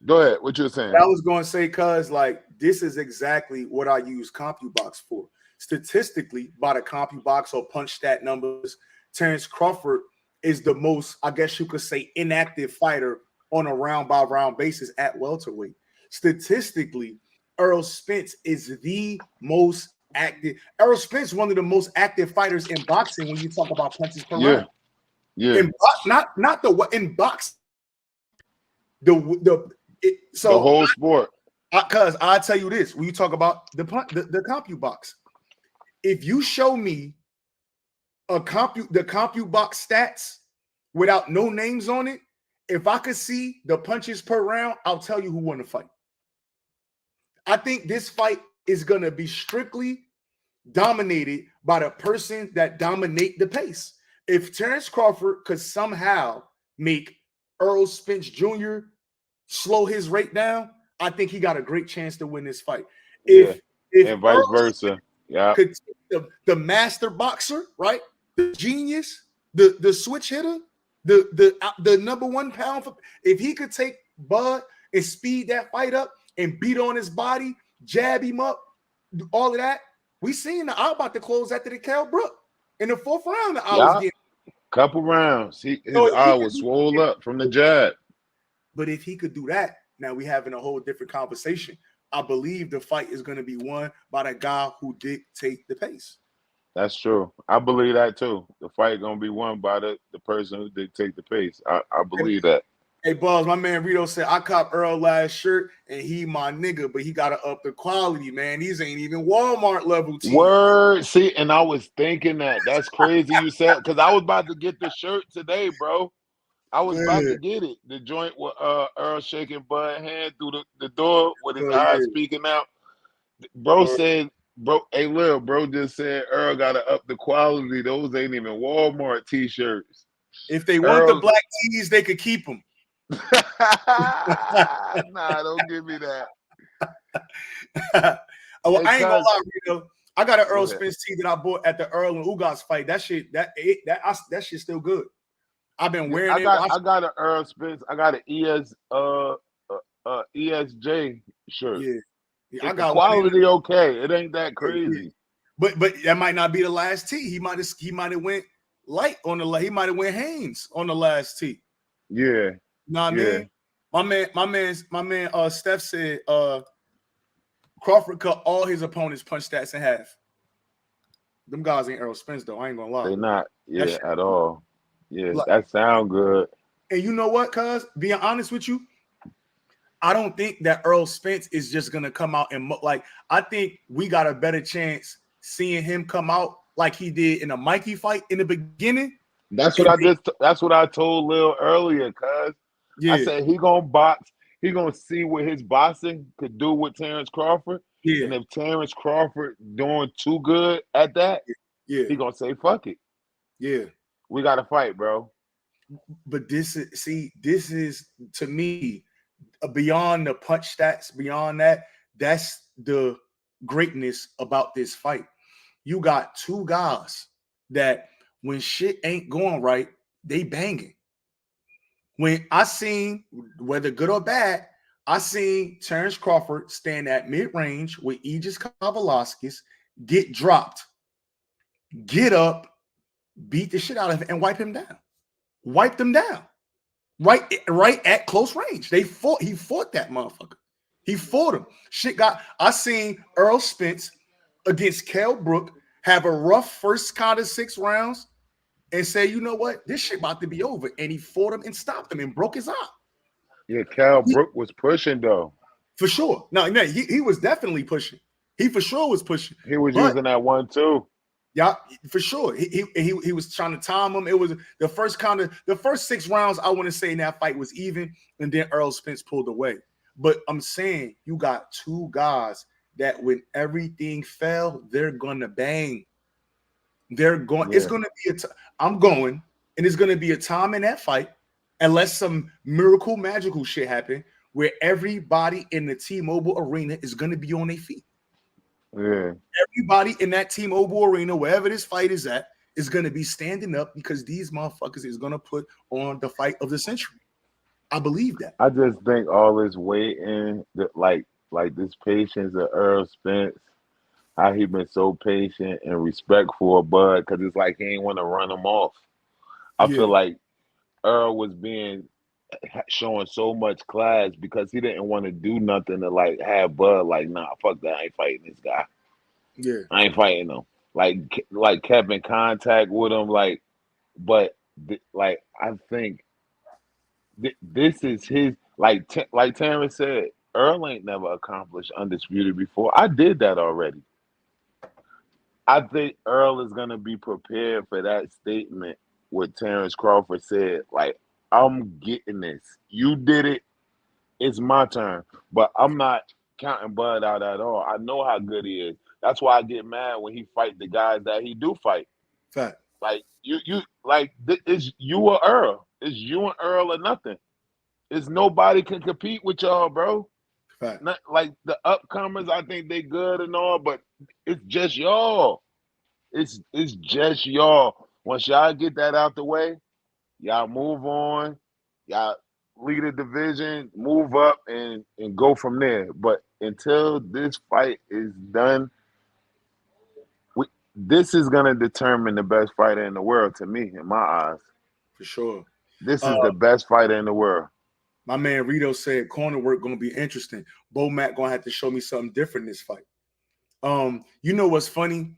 Go ahead. What you're saying? I was going to say, cuz like this is exactly what I use CompuBox for. Statistically, by the CompuBox or punch stat numbers, Terrence Crawford is the most, I guess you could say, inactive fighter on a round by round basis at welterweight. Statistically, Errol Spence is the most active. Errol Spence is one of the most active fighters in boxing when you talk about punches per round. Yeah. Not the in boxing. The whole sport. Because I'll tell you this: when you talk about the CompuBox, if you show me the CompuBox stats without no names on it, if I could see the punches per round, I'll tell you who won the fight. I think this fight is going to be strictly dominated by the person that dominate the pace. If Terrence Crawford could somehow make Errol Spence Jr. slow his rate down, I think he got a great chance to win this fight. If and vice Errol versa, could take the master boxer, right, the genius, the switch hitter, the number one pound for, if he could take Bud and speed that fight up and beat on his body, jab him up, all of that. We seen the eye about to close after the Kell Brook in the fourth round. The eye was getting couple rounds. His eye was swole up from the jab. But if he could do that, now we having a whole different conversation. I believe the fight is going to be won by the guy who dictate the pace. That's true. I believe that too. The fight going to be won by the person who dictate the pace. I believe that. Hey, Buzz, my man Rito said, I cop Earl last shirt, and he my nigga, but he got to up the quality, man. These ain't even Walmart level tees. Word. See, and I was thinking that. That's crazy you said, because I was about to get the shirt today, bro. I was about to get it. The joint with Earl shaking Bud hand through the door with his eyes peeking out. Bro said, hey, Lil, bro just said Earl got to up the quality. Those ain't even Walmart t-shirts. If they want the black tees, they could keep them. Nah, don't give me that. I ain't gonna lie, Rito. I got an Earl Spence tee that I bought at the Earl and Ugas fight. That shit's still good. I've been wearing it. I got an Earl Spence. I got an ESJ shirt. Yeah, I got quality. Okay, it ain't that crazy. But that might not be the last tee. He might have went light on the. He might have went Hanes on the last tee. Yeah. Nah, man. My man, Steph said Crawford cut all his opponents' punch stats in half. Them guys ain't Earl Spence though. I ain't gonna lie. They not, at all. Yeah, that sound good. And you know what, cuz? Being honest with you, I don't think that Earl Spence is just gonna come out and I think we got a better chance seeing him come out like he did in a Mikey fight in the beginning. That's what I told Lil earlier, cuz. Yeah. I said he gonna box. He gonna see what his boxing could do with Terrence Crawford. Yeah. And if Terrence Crawford doing too good at that, he gonna say fuck it. Yeah. We gotta fight, bro. But this is to me beyond the punch stats. Beyond that, that's the greatness about this fight. You got two guys that when shit ain't going right, they banging. When I seen, whether good or bad, I seen Terrence Crawford stand at mid-range with Aegis Kavalaskis, get dropped, get up, beat the shit out of him, and wipe him down. Wipe them down. Right at close range. He fought that motherfucker. He fought him. I seen Earl Spence against Kell Brook have a rough first kind of 6 rounds and say, you know what, this shit about to be over. And he fought him and stopped him and broke his eye. Yeah, Cal Brook was pushing though. For sure. No, he was definitely pushing. He for sure was pushing. He was using that one too. Yeah, for sure. He was trying to time him. It was the first 6 rounds, I want to say, in that fight was even, and then Errol Spence pulled away. But I'm saying you got two guys that when everything fell, they're gonna bang. They're going, it's gonna be I'm going, and it's gonna be a time in that fight, unless some miracle magical shit happen, where everybody in the T-Mobile arena is gonna be on their feet. Yeah. Everybody in that T-Mobile arena, wherever this fight is at, is going to be standing up because these motherfuckers is going to put on the fight of the century. I believe that. I just think all this waiting, like this patience of Errol Spence, how he been so patient and respectful of Bud, because it's like he ain't want to run him off. I feel like Earl was showing so much class because he didn't want to do nothing to like have Bud like, nah, fuck that, I ain't fighting this guy. Yeah, I ain't fighting him. Like kept in contact with him, but I think this is his, like Terrence said, Earl ain't never accomplished undisputed before. I did that already. I think Earl is gonna be prepared for that statement what Terrence Crawford said, like, I'm getting this. You did it. It's my turn. But I'm not counting Bud out at all. I know how good he is. That's why I get mad when he fight the guys that he do fight. Fact. Like it's you or Earl. It's you and Earl or nothing. It's nobody can compete with y'all, bro. Fact. Not like the upcomers. I think they good and all, but it's just y'all. It's just y'all. Once y'all get that out the way, y'all move on. Y'all lead a division, move up, and go from there. But until this fight is done, this is going to determine the best fighter in the world to me, in my eyes. For sure. This is the best fighter in the world. My man Rito said corner work going to be interesting. Bo Mac going to have to show me something different in this fight. You know what's funny?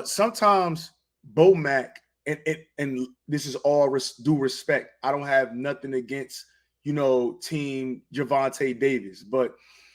Sometimes Bo Mac, and this is all due respect. I don't have nothing against, Team Gervonta Davis. But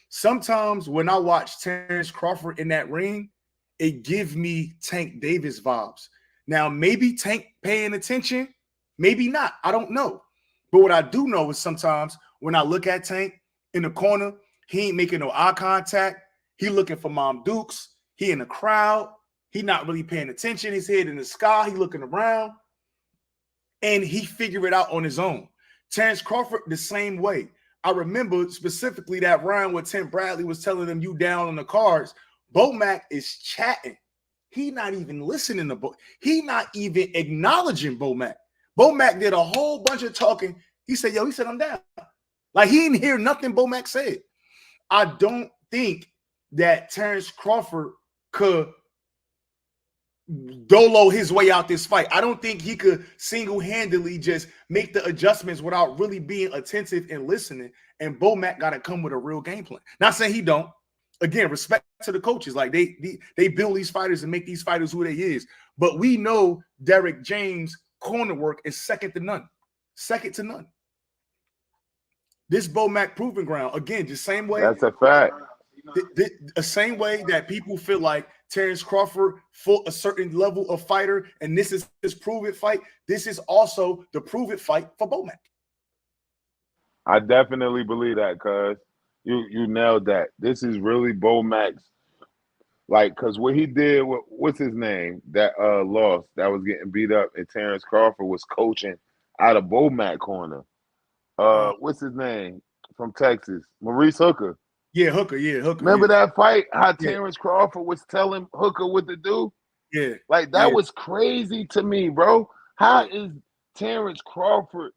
sometimes when I watch Terrence Crawford in that ring, it gives me Tank Davis vibes. Now, maybe Tank paying attention, maybe not. I don't know. But what I do know is sometimes when I look at Tank in the corner, he ain't making no eye contact. He looking for Mom Dukes. He in the crowd. He not really paying attention. His head in the sky. He looking around. And he figured it out on his own. Terrence Crawford, the same way. I remember specifically that round where Tim Bradley was telling him, you down on the cards. Bo Mac is chatting. He not even listening to Bo. He not even acknowledging Bo Mac. Bo Mac did a whole bunch of talking. He said, I'm down. Like he didn't hear nothing Bo Mac said. I don't think that Terrence Crawford could dolo his way out this fight. I don't think he could single-handedly just make the adjustments without really being attentive and listening. And Bo Mac got to come with a real game plan. Not saying he don't. Again, respect to the coaches. Like they build these fighters and make these fighters who they is. But we know Derek James' corner work is second to none. Second to none. This Bo Mac proving ground, again, the same way. That's a fact. The same way that people feel like Terrence Crawford for a certain level of fighter, and this is his prove it fight. This is also the prove it fight for Bo Mac. I definitely believe that, cuz you nailed that. This is really Bo Mac's, like, cause what he did, what's his name that lost, that was getting beat up, and Terrence Crawford was coaching out of Bo Mac corner. What's his name from Texas? Maurice Hooker. Yeah, Hooker. Yeah, Hooker. Remember that fight? How Terrence Crawford was telling Hooker what to do? Yeah. Like, that was crazy to me, bro. How is Terrence Crawford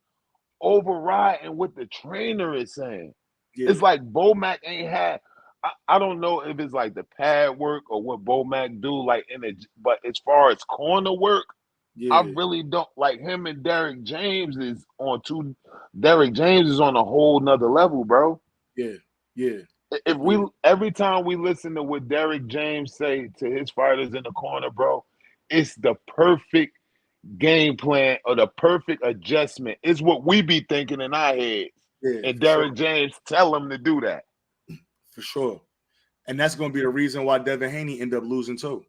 overriding what the trainer is saying? Yeah. It's like Bo Mac ain't had. I don't know if it's like the pad work or what Bo Mac do, like but as far as corner work, I really don't like him. And Derek James is on a whole nother level, bro. Yeah. If every time we listen to what Derek James say to his fighters in the corner, bro, it's the perfect game plan or the perfect adjustment. It's what we be thinking in our heads. and Derrick James tell him to do that. For sure. And that's going to be the reason why Devin Haney ended up losing too.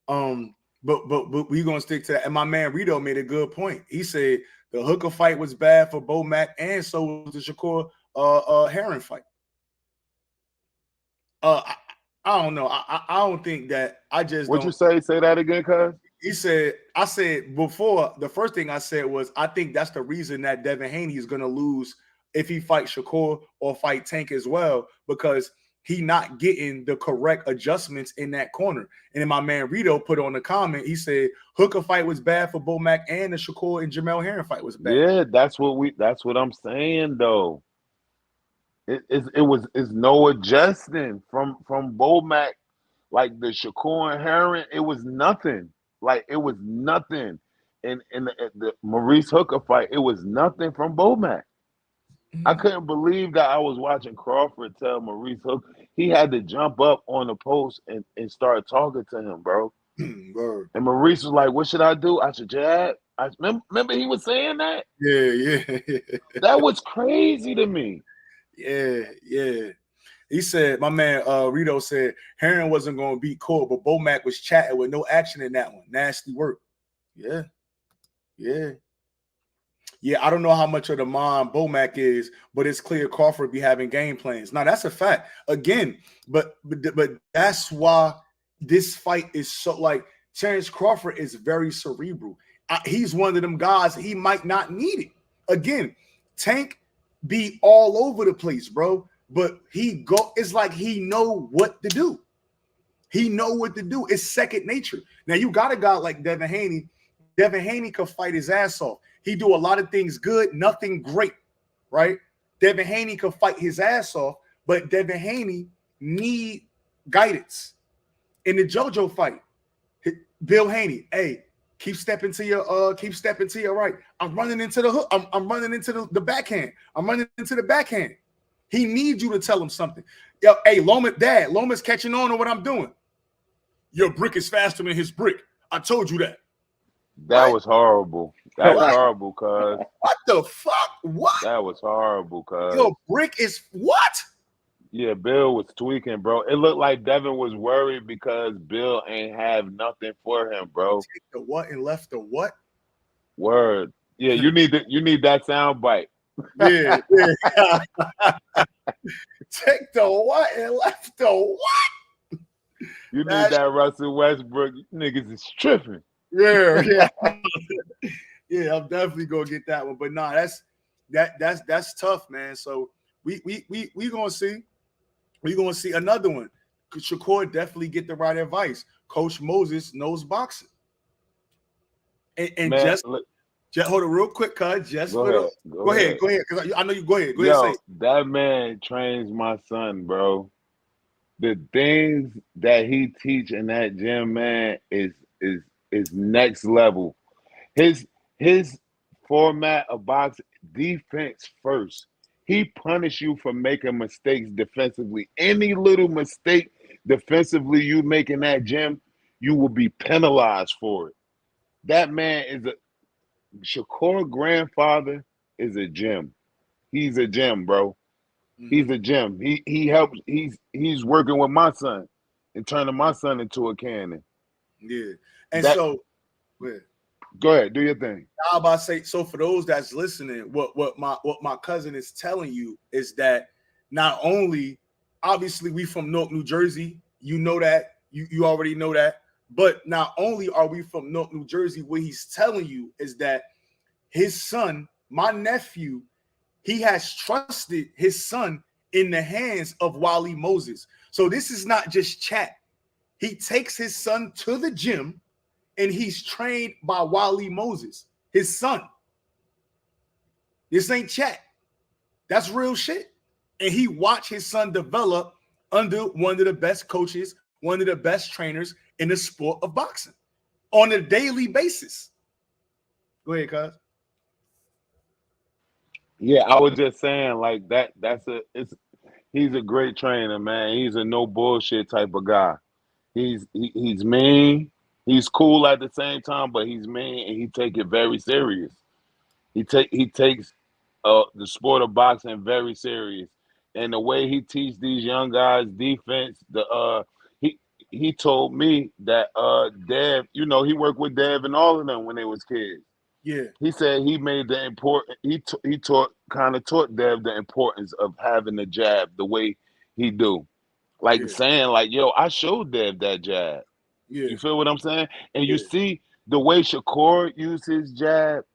But we're going to stick to that. And my man Rito made a good point. He said the Hooker fight was bad for Bo Mack, and so was the Shakur Herring fight. I don't know. I don't think that. I just. What you say? Say that again, cuz. He said. I said before. The first thing I said was I think that's the reason that Devin Haney is going to lose if he fights Shakur or fight Tank as well, because he not getting the correct adjustments in that corner. And then my man Rito put on the comment, he said Hooker fight was bad for Bo Mack, and the Shakur and Jamel Herring fight was bad. Yeah, that's what I'm saying though. It's no adjusting from Bo Mack. Like the Shakur and Herring, it was nothing. Like it was nothing. And the Maurice Hooker fight, it was nothing from Bo Mack. I couldn't believe that I was watching Crawford tell Maurice Hooker he had to jump up on the post and start talking to him, bro. And Maurice was like, "What should I do? I should jab." I remember he was saying that. Yeah. That was crazy to me. Yeah. He said, my man Rito said Herring wasn't going to beat Court, but Bo Mack was chatting with no action in that one. Nasty work. Yeah. I don't know how much of the mom Bo Mack is, but it's clear Crawford be having game plans. Now that's a fact. Again, but that's why this fight is so like Terrence Crawford is very cerebral. He's one of them guys. He might not need it. Again, Tank be all over the place, bro. But it's like he know what to do. He know what to do. It's second nature. Now you got a guy like Devin Haney. Devin Haney could fight his ass off. He do a lot of things good, nothing great, right? Devin Haney could fight his ass off, but Devin Haney need guidance. In the JoJo fight, Bill Haney, hey, keep stepping to your right. I'm running into the hook. I'm running into the backhand. I'm running into the backhand. He needs you to tell him something. Yo, hey, Loma's catching on to what I'm doing. Your brick is faster than his brick. I told you that. That was horrible. That was horrible, cuz. What the fuck? What? That was horrible, cuz. Your brick is what? Yeah, Bill was tweaking, bro. It looked like Devin was worried because Bill ain't have nothing for him, bro. Take the what and left the what? Word. Yeah, you need that sound bite. Yeah. Take the what and left the what? You need that Russell Westbrook. You niggas is tripping. Yeah. Yeah, I'm definitely gonna get that one. But nah, that's tough, man. So we gonna see. We're gonna see another one. Shakur definitely get the right advice. Coach Moses knows boxing. And man, just hold it real quick, cuz. Go ahead. Because I know you go ahead. Go ahead. Say. That man trains my son, bro. The things that he teach in that gym, man, is next level. His format of boxing, defense first. He punish you for making mistakes defensively. Any little mistake defensively you make in that gym, you will be penalized for it. That man is Shakur grandfather is a gym. He's a gym, bro. Mm-hmm. He's a gym. He helps. He's working with my son and turning my son into a cannon. Yeah. And so go ahead, do your thing. I'm about to say, so for those that's listening, what my cousin is telling you is that not only obviously we from Newark, New Jersey, you know that, you already know that, but not only are we from Newark, New Jersey, what he's telling you is that his son, my nephew, he has trusted his son in the hands of Wally Moses. So this is not just chat. He takes his son to the gym and he's trained by Wally Moses, his son. This ain't chat. That's real shit. And he watched his son develop under one of the best coaches, one of the best trainers in the sport of boxing on a daily basis. Go ahead, cuz. Yeah, I was just saying like he's a great trainer, man. He's a no bullshit type of guy. He's mean. He's cool at the same time, but he's mean and he take it very serious. He takes the sport of boxing very serious. And the way he teach these young guys defense, he told me that Dev, he worked with Dev and all of them when they was kids. Yeah. He said he made the important. He taught Dev the importance of having the jab the way he do, like saying like, "Yo, I showed Dev that jab." Yeah. You feel what I'm saying? And you see the way Shakur used his jab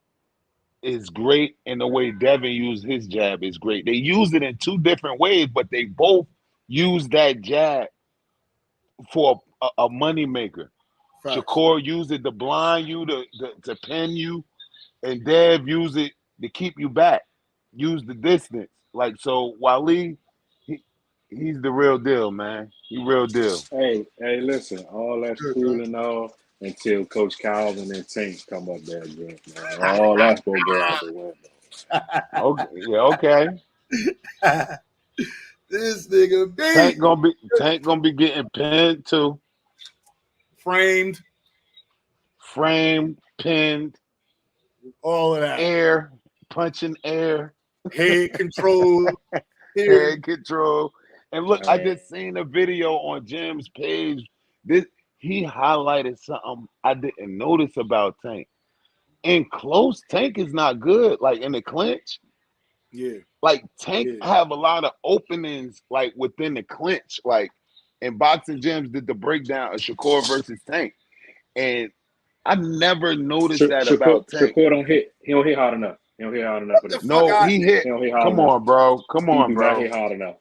is great, and the way Devin used his jab is great. They use it in two different ways, but they both use that jab for a money maker. Facts. Shakur used it to blind you, to pin you, and Dev used it to keep you back. Use the distance. Like, so Wally, he's the real deal, man. He real deal. Hey, listen, all that's cool and all until Coach Calvin and Tank come up there again, man. All that's gonna go out the window. Okay. This nigga big. Tank gonna be getting pinned too. Framed, pinned, all of that. Air, punching air. Head control. Head control. And look, I just seen a video on Jim's page. He highlighted something I didn't notice about Tank. In close, Tank is not good. Like in the clinch. Yeah. Like Tank have a lot of openings like within the clinch. Like in Boxing Gyms did the breakdown of Shakur versus Tank. And I never noticed that about Tank. Shakur don't hit. He don't hit hard enough. He don't hit hard enough. No, he hit. Come on, bro. Come on, bro. He do not hit hard enough.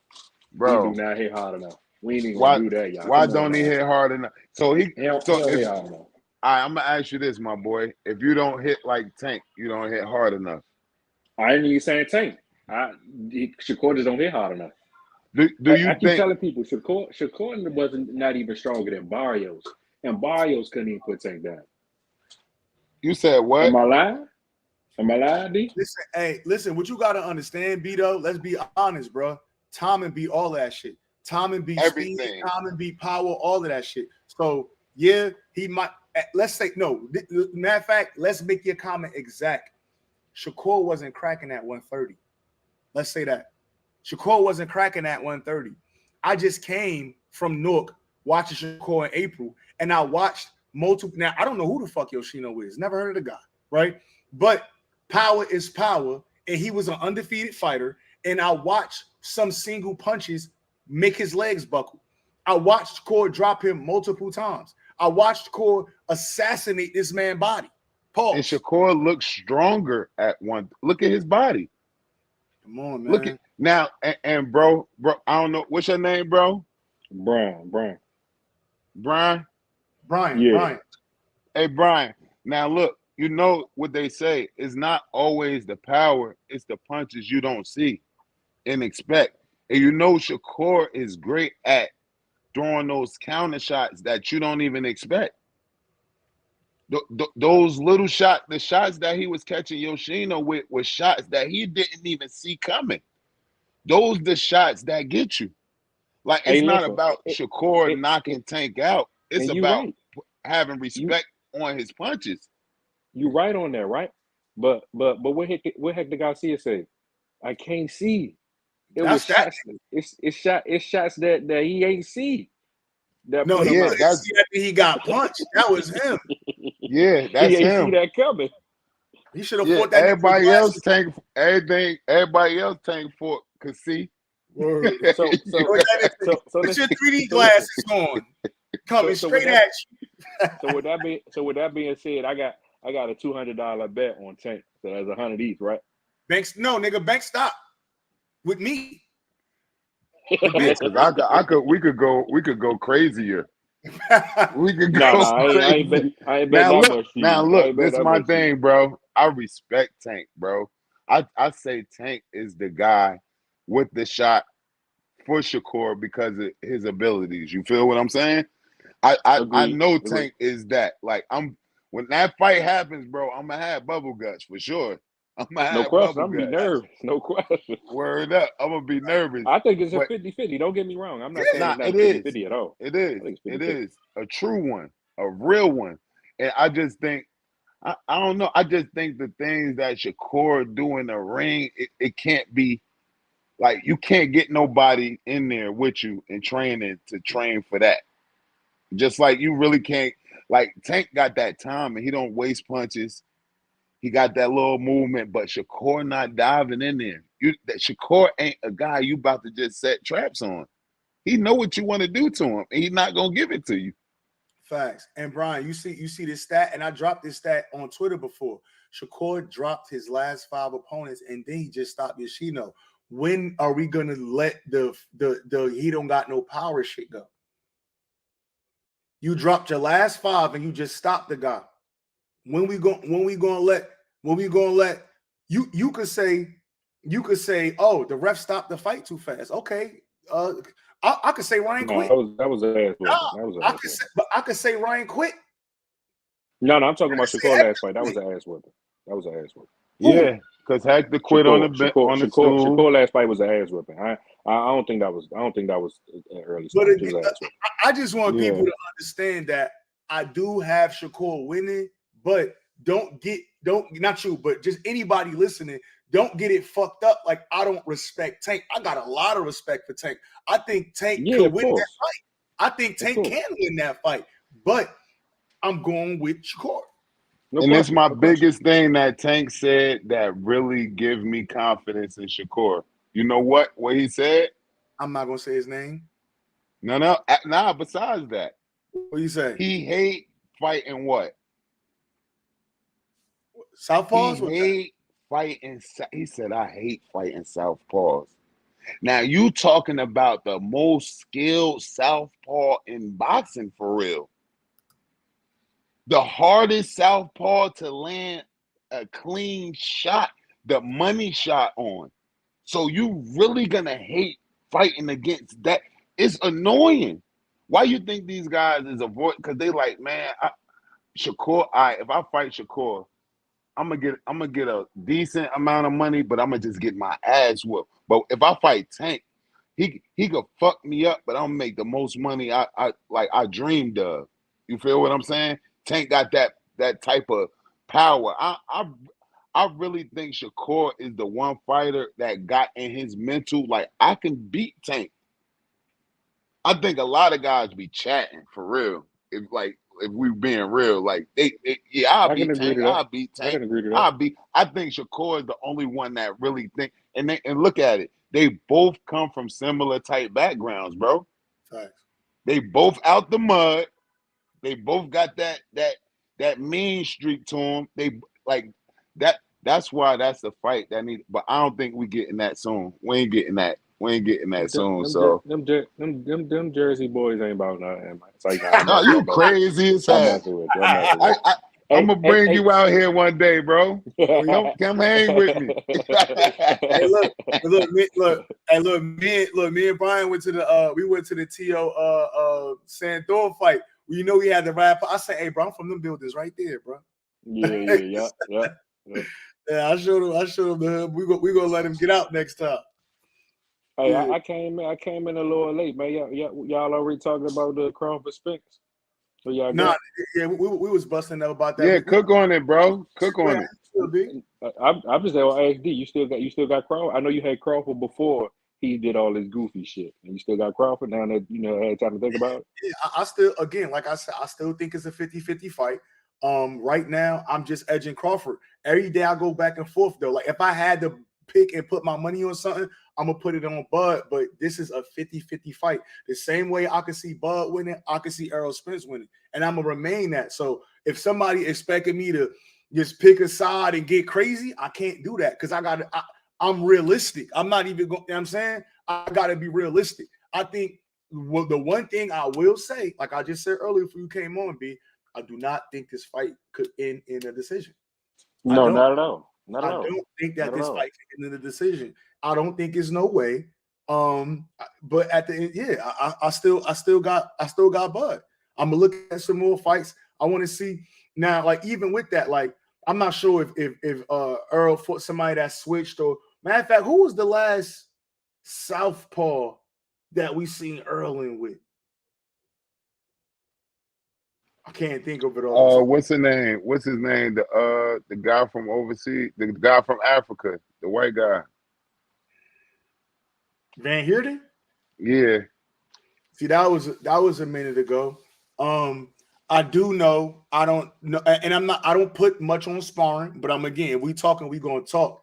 Bro. He do not hit hard enough. We ain't even gonna do that, y'all. Why don't he hit hard enough? So he don't hit hard enough. I'm gonna ask you this, my boy. If you don't hit like Tank, you don't hit hard enough. I ain't even saying Tank. Shakur just don't hit hard enough. Do you I keep telling people Shakur wasn't not even stronger than Barrios, and Barrios couldn't even put Tank down. You said what? Am I lying? D? Listen. What you gotta understand, Beto. Let's be honest, bro. Tommen beat all that shit. Tommen beat everything. Speed. Tommen beat power. All of that shit. So yeah, he might. Let's say no. Matter of fact, let's make your comment exact. Shakur wasn't cracking at 130. Let's say that. Shakur wasn't cracking at 130. I just came from Newark watching Shakur in April, and I watched multiple. Now, I don't know who the fuck Yoshino is. Never heard of the guy, right? But power is power, and he was an undefeated fighter, and I watched some single punches make his legs buckle. I watched Shakur drop him multiple times. I watched Shakur assassinate this man's body. Pause. And Shakur looks stronger at one. Look at his body. Come on, man. Look at now, and bro, I don't know what's your name, bro. Brian. Yeah. Brian. Hey, Brian. Now look, you know what they say is not always the power; it's the punches you don't see and expect. And you know Shakur is great at throwing those counter shots that you don't even expect. Those little shots, the shots that he was catching Yoshino with were shots that he didn't even see coming. Those the shots that get you. Like, it's not about Shakur knocking Tank out. It's about having respect on his punches. You right on that, right? But what Hector Garcia say? I can't see. It's shots that he ain't see. He got punched. That was him. Yeah, that's he ain't him. See that coming. He should have fought that. Everybody else Tank fought could see. So get your 3D glasses on. Coming straight at you. So with that being said, I got a $200 bet on Tank. So that's 100 each, right? Bank stop with me. Yeah, because we could go crazier. We could go. I ain't bet now look, this is my thing, bro. I respect Tank, bro. I say Tank is the guy with the shot for Shakur because of his abilities. You feel what I'm saying? I know Tank is that. Like, when that fight happens, bro, I'm gonna have bubble guts for sure. I'm gonna be nervous. No question. Word up. I'm gonna be nervous. I think it's a 50-50. Don't get me wrong. I'm not saying it's 50 at all. It is a true one, a real one. And I just think I don't know. I just think the things that Shakur do in the ring, it can't be like you can't get nobody in there with you and training to train for that. Just like you really can't. Like Tank got that time and he don't waste punches. He got that little movement, but Shakur not diving in there. That Shakur ain't a guy you about to just set traps on. He know what you want to do to him, and he's not gonna give it to you. Facts. And Brian, you see this stat, and I dropped this stat on Twitter before. Shakur dropped his last 5 opponents, and then he just stopped Yoshino. When are we gonna let the he don't got no power shit go? You dropped your last 5 and you just stopped the guy. When we gonna let you could say, oh, the ref stopped the fight too fast. Okay. I could say Ryan quit. That was an ass whipping. I could say Ryan quit. No, I'm talking about Shakur last fight. That was an ass whipping. Yeah, because Hector quit on the stool. Shakur last fight was an ass whipping. I don't think that was an early start. I just want people to understand that I do have Shakur winning, but not you, but just anybody listening, don't get it fucked up. Like, I don't respect Tank. I got a lot of respect for Tank. I think Tank could win that fight. I think Tank can win that fight, but I'm going with Shakur. And that's my biggest thing that Tank said that really gives me confidence in Shakur. You know what he said? I'm not going to say his name. No. Besides that. What you say? He hate fighting what? Southpaws? He hate fighting. He said, I hate fighting southpaws. Now, you talking about the most skilled southpaw in boxing for real. The hardest southpaw to land a clean shot, the money shot on. So you really gonna hate fighting against that? It's annoying. Why you think these guys is avoid? Because they like, man, Shakur. If I fight Shakur, I'm gonna get a decent amount of money, but I'm gonna just get my ass whooped. But if I fight Tank, he could fuck me up, but I'm gonna make the most money I dreamed of. You feel what I'm saying? Tank got that type of power. I really think Shakur is the one fighter that got in his mental, like, I can beat Tank. I think a lot of guys be chatting for real. If we being real, like I'll beat Tank. I think Shakur is the only one that really think and look at it. They both come from similar type backgrounds, bro. Thanks. They both out the mud. They both got that mean streak to them. They like that. That's why that's the fight that need. But I don't think we getting that soon. We ain't getting that soon. So them Jersey boys ain't about nothing. It's like, no, you crazy as hell. I'm gonna bring you out here one day, bro. Come hang with me. Hey, look, me and Brian went to the T.O. Santor fight. Well, you know we had the rap. I said, hey, bro, I'm from them buildings right there, bro. Yeah. Yeah, I showed him the hood. We gonna let him get out next time. Hey, yeah. I came in a little late, man. Y'all already talking about the Crawford Spence. So y'all we was busting up about that. Yeah, cook on it, bro. Cook on it. I'm just saying, ASD, you still got Crawford. I know you had Crawford before he did all this goofy shit, and you still got Crawford now that had time to think about it. Yeah, I still, again, like I said, I still think it's a 50-50 fight. Right now, I'm just edging Crawford. Every day I go back and forth though. Like, if I had to pick and put my money on something, I'm gonna put it on Bud. But this is a 50-50 fight. The same way I could see Bud winning, I could see Errol Spence winning, and I'm gonna remain that. So if somebody expected me to just pick a side and get crazy, I can't do that because I'm realistic. I'm not even going. You know what I'm saying, I gotta be realistic. I think the one thing I will say, like I just said earlier before you came on, B, I do not think this fight could end in a decision. No, not at all. I don't think that this fight can end in a decision. I don't think it's no way. But at the end, yeah, I still got Bud. I'm gonna look at some more fights. I want to see now. Like, even with that, like, I'm not sure if Earl fought somebody that switched, or matter of fact, who was the last southpaw that we seen Earl in with? I can't think of it all. What's his name? What's his name? The guy from overseas, the guy from Africa, the white guy. Van Heerden? Yeah. See, that was a minute ago. I do know, I don't know, and I don't put much on sparring, but if we talking, we gonna talk.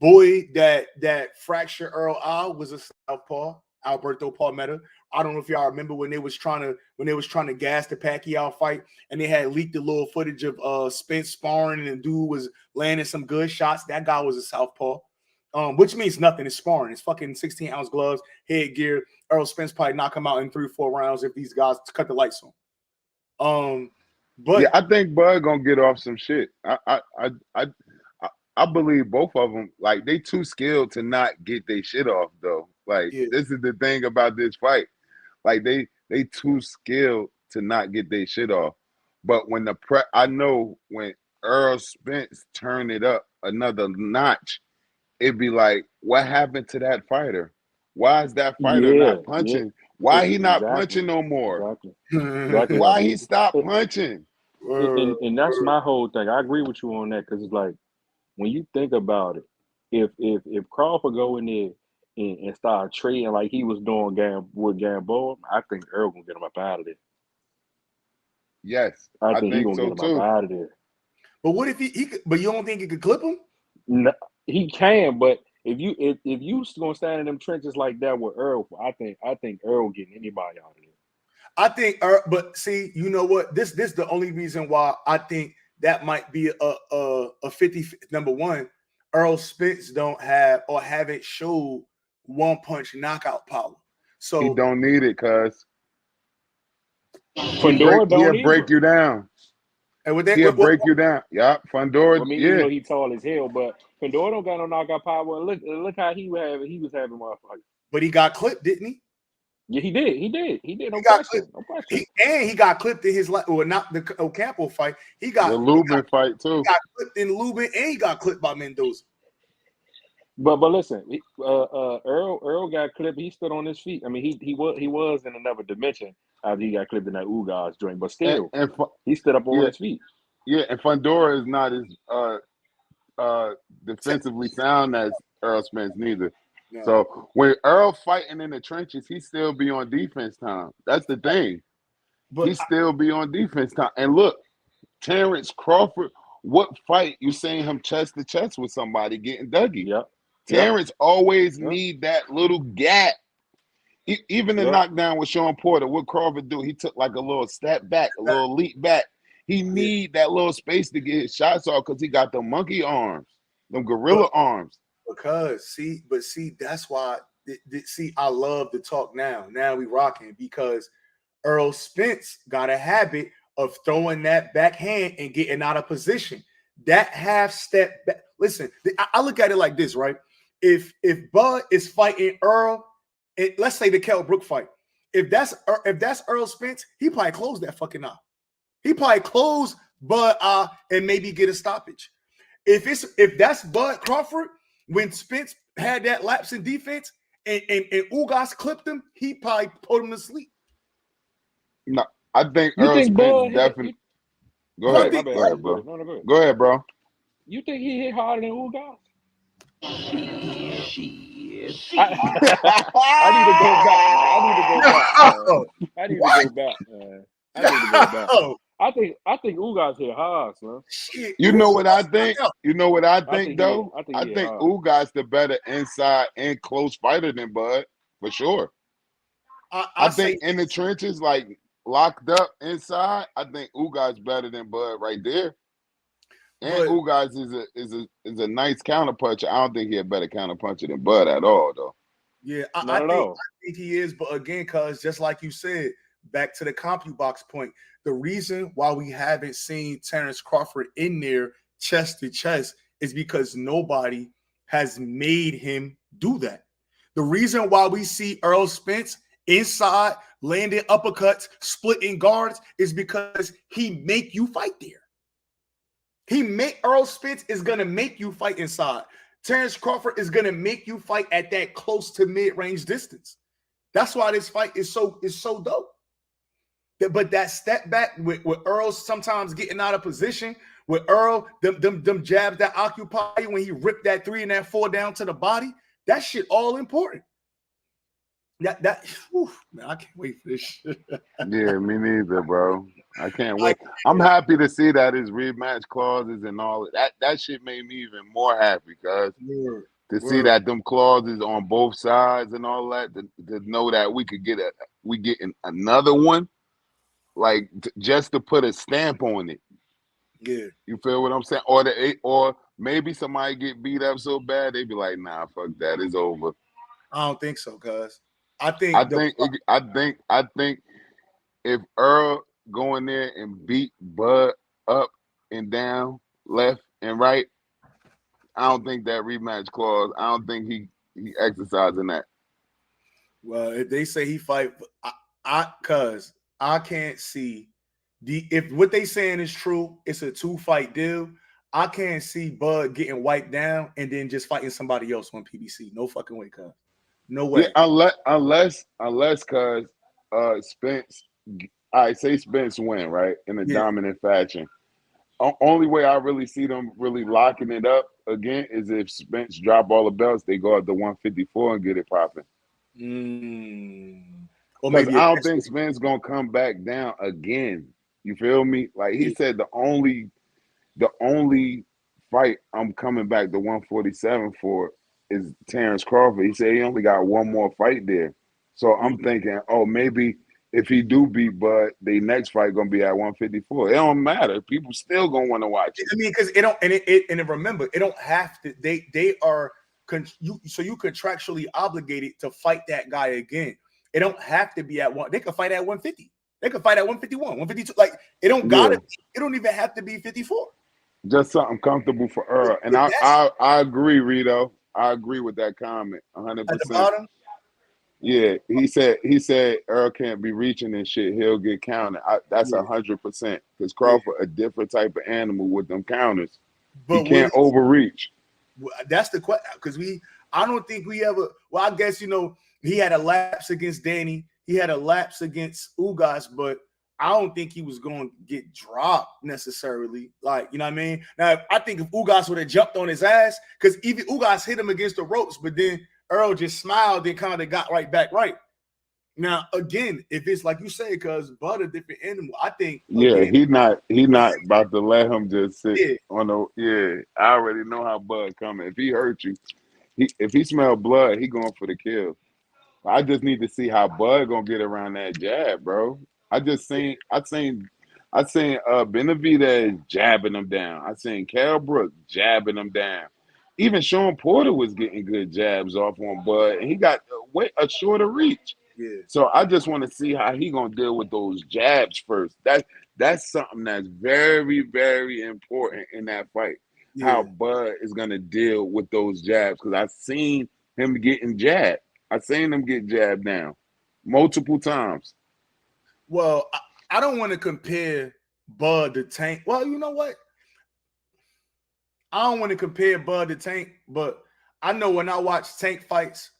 Boy, that fractured Earl Al was a southpaw, Alberto Palmetta. I don't know if y'all remember when they was trying to gas the Pacquiao fight, and they had leaked a little footage of Spence sparring, and the dude was landing some good shots. That guy was a southpaw. Which means nothing. It's sparring. It's fucking 16-ounce gloves, headgear. Earl Spence probably knock him out in 3 or 4 rounds if these guys cut the lights on. But yeah, I think Bud gonna get off some shit. I believe both of them. Like, they too skilled to not get their shit off though. Like, this is the thing about this fight. Like, they too skilled to not get their shit off. But when I know when Earl Spence turned it up another notch, it'd be like, what happened to that fighter? Why is that fighter not punching? Why he not punching no more? Exactly. Why he stopped punching? And that's my whole thing. I agree with you on that, because it's like, when you think about it, if Crawford go in there and start trading like he was doing with Gamboa, I think Earl gonna get him up out of there. Yes, I think he's gonna so get him up out of there. But what if he but you don't think he could clip him? No, he can, but if you gonna stand in them trenches like that with Earl, I think Earl getting anybody out of there. I think Earl, but see, you know what? This is the only reason why I think that might be a 50. Number one, Earl Spence don't have or haven't showed one punch knockout power. So he don't need it, cuz Fundora he'll break you down. And with that, he'll break you down. Yeah, Fundora. I mean, yeah, you know he tall as hell, but Fundora don't got no knockout power. And look how he was having motherfuckers. But he got clipped, didn't he? Yeah, he did. No question. He got clipped in his not the Ocampo fight. He got the Lubin fight too. He got clipped in Lubin, and he got clipped by Mendoza. But listen, Earl got clipped. He stood on his feet. I mean, he was in another dimension after he got clipped in that Ugas joint. But still, he stood up on his feet. Yeah, and Fundora is not as defensively sound as Earl Spence neither. No. So when Earl fighting in the trenches, he still be on defense time. That's the thing. But he still be on defense time. And look, Terrence Crawford, what fight you seeing him chest to chest with somebody getting Dougie? Yep. Terrence always need that little gap. Even the knockdown with Sean Porter, what Crawford do? He took like a little step back, a little leap back. He need that little space to get his shots off because he got the monkey arms, them gorilla arms. Because that's why. I love to talk now. Now we rocking because Earl Spence got a habit of throwing that backhand and getting out of position. That half step back. Listen, I look at it like this, right? If Bud is fighting Earl, let's say the Kell Brook fight. If that's Earl Spence, he probably closed that fucking eye. He probably closed Bud and maybe get a stoppage. If that's Bud Crawford, when Spence had that lapse in defense and Ugas clipped him, he probably put him to sleep. No, I think Earl Spence definitely. Go ahead, bro. Go ahead, bro. You think he hit harder than Ugas? Shit. I need to go back. I think Ugas hit hard, son. Shit. You know what I think? You know what I think though? I think Ugas the better inside and close fighter than Bud, for sure. I think in the trenches, like locked up inside, I think Ugas better than Bud right there. And Ugas is a nice counterpuncher. I don't think he's a better counterpuncher than Bud at all, though. Yeah, I think he is. But again, cuz just like you said, back to the CompuBox point, the reason why we haven't seen Terrence Crawford in there chest to chest is because nobody has made him do that. The reason why we see Earl Spence inside landing uppercuts, splitting guards is because he make you fight there. Earl Spence is gonna make you fight inside. Terrence Crawford is gonna make you fight at that close to mid-range distance. That's why this fight is so dope. But that step back with Earl sometimes getting out of position, with Earl, them jabs that occupy you when he ripped that 3 and that 4 down to the body, that shit all important. Whew, man, I can't wait for this shit. Yeah, me neither, bro. I can't wait. I'm happy to see that his rematch clauses and all that. That shit made me even more happy, cuz to see that them clauses on both sides and all that, to know that we could get another one, like just to put a stamp on it. Yeah, you feel what I'm saying? Or maybe somebody get beat up so bad they be like, nah, fuck that, it's over. I don't think so, cuz I think if Earl go in there and beat Bud up and down, left and right, I don't think that rematch clause, I don't think he exercising that. Well, if they say he fight, cuz I can't see if what they saying is true, it's a 2-fight deal. I can't see Bud getting wiped down and then just fighting somebody else on PBC. No fucking way, cuz. No way. Yeah, unless cuz Spence, I say Spence win, right? In a dominant fashion. Only way I really see them really locking it up again is if Spence drop all the belts, they go up to 154 and get it popping. Because I don't think Spence gonna come back down again. You feel me? Like he said, the only fight I'm coming back to 147 for is Terrence Crawford. He said he only got one more fight there. So I'm thinking, oh, maybe if he do beat Bud, the next fight gonna be at 154. It don't matter. People still gonna want to watch it. I mean, because it don't, and remember, it don't have to. They are you contractually obligated to fight that guy again. It don't have to be at one. They could fight at 150. They could fight at 151, 152. Like it don't gotta. It don't even have to be 54. Just something comfortable for Earl. And I agree, Rito. I agree with that comment 100%. At the bottom? Yeah, he said Earl can't be reaching and shit. He'll get counted. That's 100%. Because Crawford a different type of animal with them counters. But he can't overreach. That's the question. Because I don't think we ever. Well, I guess he had a lapse against Danny. He had a lapse against Ugas, but I don't think he was going to get dropped necessarily. Like, you know what I mean? Now, I think if Ugas would have jumped on his ass, because even Ugas hit him against the ropes, but then Earl just smiled and kind of got right back right. Now, again, if it's like you say, because Bud a different animal, I think. Again, he not about to let him just sit on the. Yeah, I already know how Bud coming. If he hurt you, if he smell blood, he going for the kill. I just need to see how Bud gonna get around that jab, bro. I seen Benavidez jabbing him down. I seen Kell Brook jabbing him down. Even Sean Porter was getting good jabs off on Bud, and he got a shorter reach. Yeah. So I just want to see how he gonna deal with those jabs first. That's something that's very, very important in that fight. Yeah. How Bud is gonna deal with those jabs, because I've seen him getting jabbed. I've seen him get jabbed down multiple times. Well, I don't want to compare Bud to Tank. Well, you know what? I don't want to compare Bud to Tank, but I know when I watch Tank fights,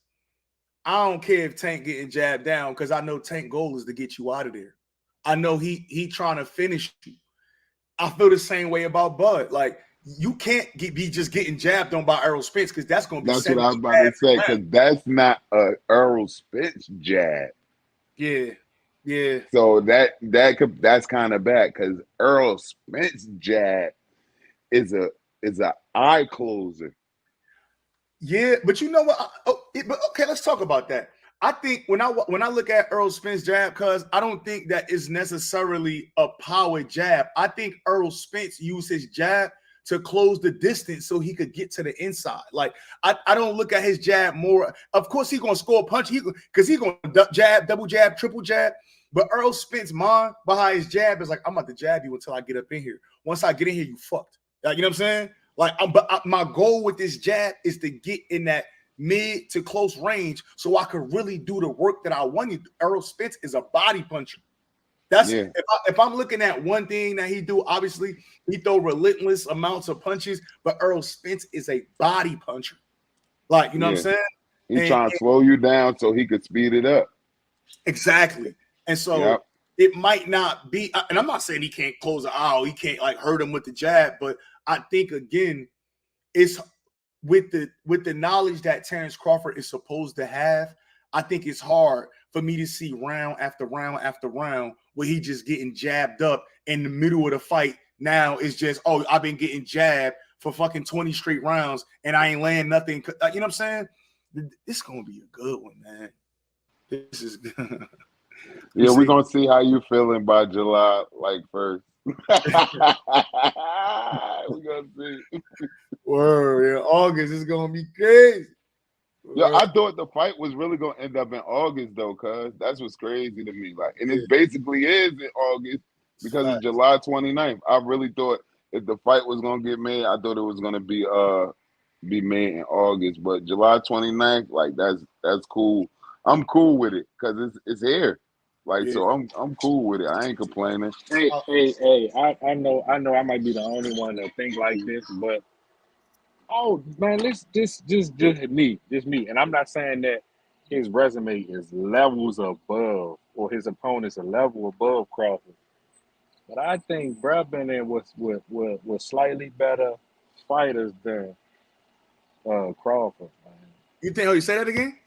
I don't care if Tank getting jabbed down, because I know Tank goal is to get you out of there. I know he trying to finish you. I feel the same way about Bud. Like, you can't be just getting jabbed on by Errol Spence, because that's going to be. That's what I was about to say, because that's not a Errol Spence jab. Yeah. Yeah. So that's kind of bad, because Errol Spence jab is a eye closer. Yeah, but you know what? But okay, let's talk about that. I think when I look at Errol Spence jab, because I don't think that is necessarily a power jab. I think Errol Spence used his jab to close the distance so he could get to the inside. Like, I don't look at his jab more. Of course, he's gonna score a punch. Because he's gonna jab, double jab, triple jab. But Errol Spence mind behind his jab is like, I'm about to jab you until I get up in here. Once I get in here, you fucked. Like, you know what I'm saying? Like, my goal with this jab is to get in that mid to close range so I could really do the work that I want to do. Errol Spence is a body puncher. That's if I'm looking at one thing that he do, obviously he throw relentless amounts of punches, but Errol Spence is a body puncher. Like, you know what I'm saying? He's trying to slow you down so he could speed it up. Exactly. And so it might not be, and I'm not saying he can't close an eye, he can't like hurt him with the jab, but I think again, it's with the knowledge that Terrence Crawford is supposed to have. I think it's hard for me to see round after round after round where he just getting jabbed up in the middle of the fight. Now it's just, oh, I've been getting jabbed for fucking 20 straight rounds and I ain't laying nothing. You know what I'm saying? This is gonna be a good one, man. This is good. Yeah, we're gonna see how you feeling by July 1st. We're gonna see. Word, yeah, August is gonna be crazy. Yeah, I thought the fight was really gonna end up in August though, cuz that's what's crazy to me. Like, and it basically is in August because it's July 29th. I really thought if the fight was gonna get made, I thought it was gonna be made in August. But July 29th, like that's cool. I'm cool with it because it's here. Like, so I'm cool with it. I ain't complaining. Hey, I know I might be the only one that think like this, but oh man, let's just me. And I'm not saying that his resume is levels above or his opponent's a level above Crawford. But I think bruh been in with slightly better fighters than Crawford, man. You think? Oh, you say that again?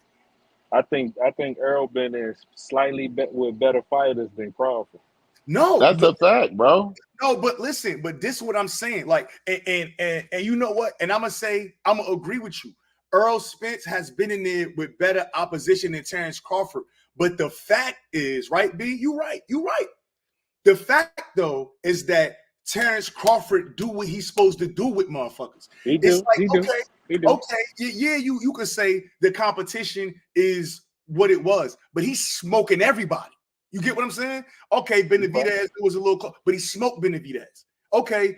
I think Earl been in slightly with better fighters than Crawford. No, that's a fact, bro. No, but listen, but this is what I'm saying. Like, and you know what? And I'm gonna agree with you. Earl Spence has been in there with better opposition than Terrence Crawford. But the fact is, right, B, you're right. The fact though is that Terrence Crawford do what he's supposed to do with motherfuckers. It's like, yeah, you could say the competition is what it was, but he's smoking everybody. You get what I'm saying? Okay, Benavidez, it was a little close, but he smoked Benavidez. Okay,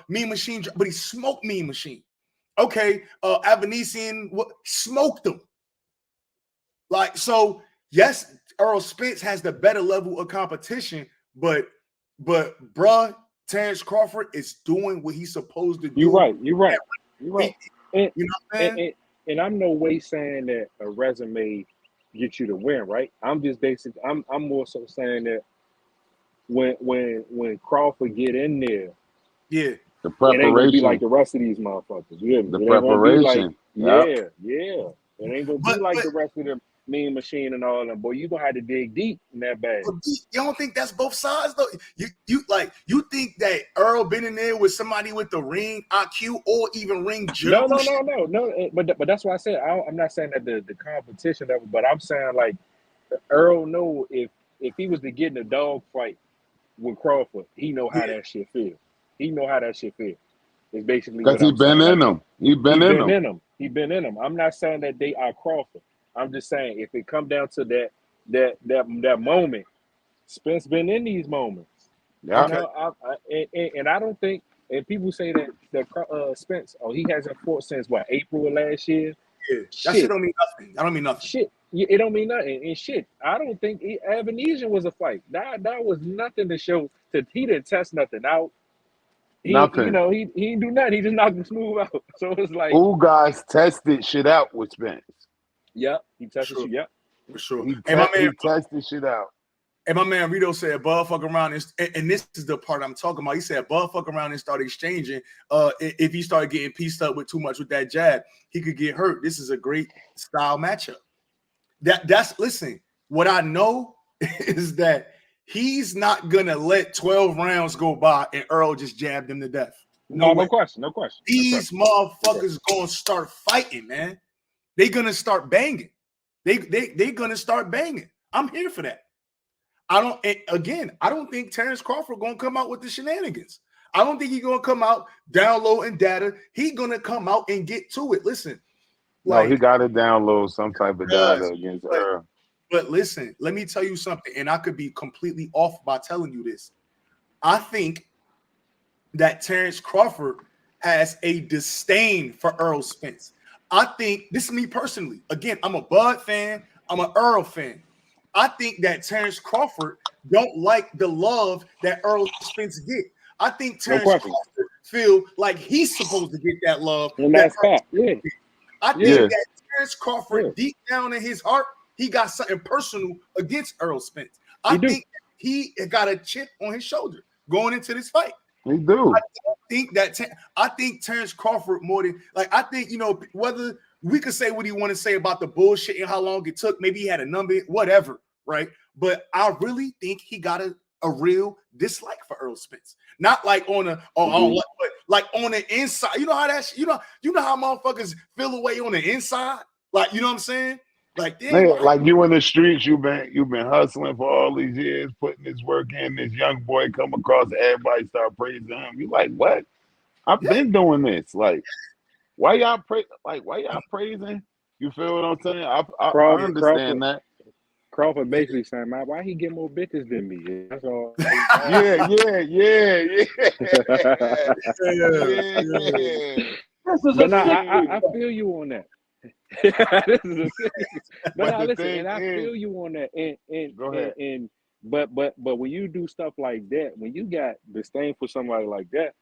Mean Machine, but he smoked Mean Machine. Okay, Avanesian, smoked him. Like, so yes, Earl Spence has the better level of competition, but bruh, Terrence Crawford is doing what he's supposed to do. You're right. And, you know what I'm saying? And I'm no way saying that a resume get you to win, right? I'm just I'm more so saying that when Crawford get in there, the preparation, it ain't gonna be like the rest of these motherfuckers. You hear me? The preparation, it ain't gonna be like the rest of them. Mean Machine and all them, boy, you gonna have to dig deep in that bag. You don't think that's both sides though? You think that Earl been in there with somebody with the ring IQ or even ring No. But that's why I said I'm not saying that the competition level, but I'm saying like Earl know if he was to get in a dog fight with Crawford, he know how that shit feel. It's basically because he been in them. He been in them. I'm not saying that they are Crawford. I'm just saying if it come down to that moment, Spence been in these moments. Yeah. You know, and I don't think, and people say that Spence, he hasn't fought since what, April of last year. Yeah, that shit don't mean nothing. That don't mean nothing. Shit, it don't mean nothing. And shit, I don't think Avanesian was a fight. That was nothing to show. He didn't test nothing out. Nothing. You know, he didn't do nothing. He just knocked him smooth out. So it's like, who guys tested shit out with Spence? Yep, he tested shit. Yep, for sure. He tested shit out. And my man Rito said, "Bud fuck around," and this is the part I'm talking about. He said, "Bud fuck around and start exchanging. If he started getting pieced up with too much with that jab, he could get hurt. This is a great style matchup." Listen. What I know is that he's not gonna let 12 rounds go by and Earl just jabbed him to death. No question. These motherfuckers gonna start fighting, man. They're gonna start banging. They gonna start banging. I'm here for that. I don't think Terrence Crawford gonna come out with the shenanigans. I don't think he's gonna come out downloading data. He's gonna come out and get to it. Listen, he got to download some type of data against Earl. But listen, let me tell you something, and I could be completely off by telling you this. I think that Terrence Crawford has a disdain for Earl Spence. I think, this is me personally. Again, I'm a Bud fan. I'm an Earl fan. I think that Terrence Crawford don't like the love that Earl Spence get. I think Terrence Crawford feel like he's supposed to get that love. And that's fact. Yeah. I think that Terrence Crawford, deep down in his heart, he got something personal against Earl Spence. I think he got a chip on his shoulder going into this fight. He do. I think Terrence Crawford more than like I think whether we could say what he want to say about the bullshit and how long it took. Maybe he had a number, whatever, right? But I really think he got a real dislike for Errol Spence. Not like on a like on the inside. You know how that you know how motherfuckers feel away on the inside. Like you know what I'm saying? Like man, like you in the streets, you've been hustling for all these years, putting this work in. This young boy come across, everybody start praising him. You like what? I've been doing this. Like, why y'all praising? You feel what I'm saying? I understand that. Crawford basically saying, man, why he get more bitches than me? That's all. yeah. But I feel you on that. This is a but listen, and I feel you on that. And go ahead. But when you do stuff like that, when you got disdain for somebody like that,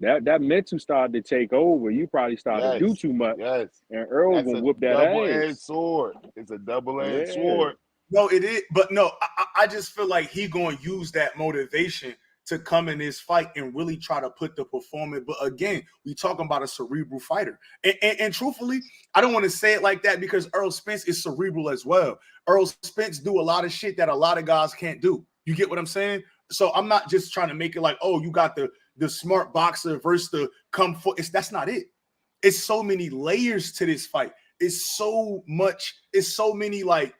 that mental started to take over. You probably started to do too much. Yes. And Earl will whoop that double-edged ass. sword. It's a double-edged sword. No, it is. But no, I just feel like he going to use that motivation to come in this fight and really try to put the performance. But again, we talking about a cerebral fighter. And truthfully, I don't want to say it like that because Errol Spence is cerebral as well. Errol Spence do a lot of shit that a lot of guys can't do. You get what I'm saying? So I'm not just trying to make it like, oh, you got the smart boxer versus the comfort. That's not it. It's so many layers to this fight. It's so many like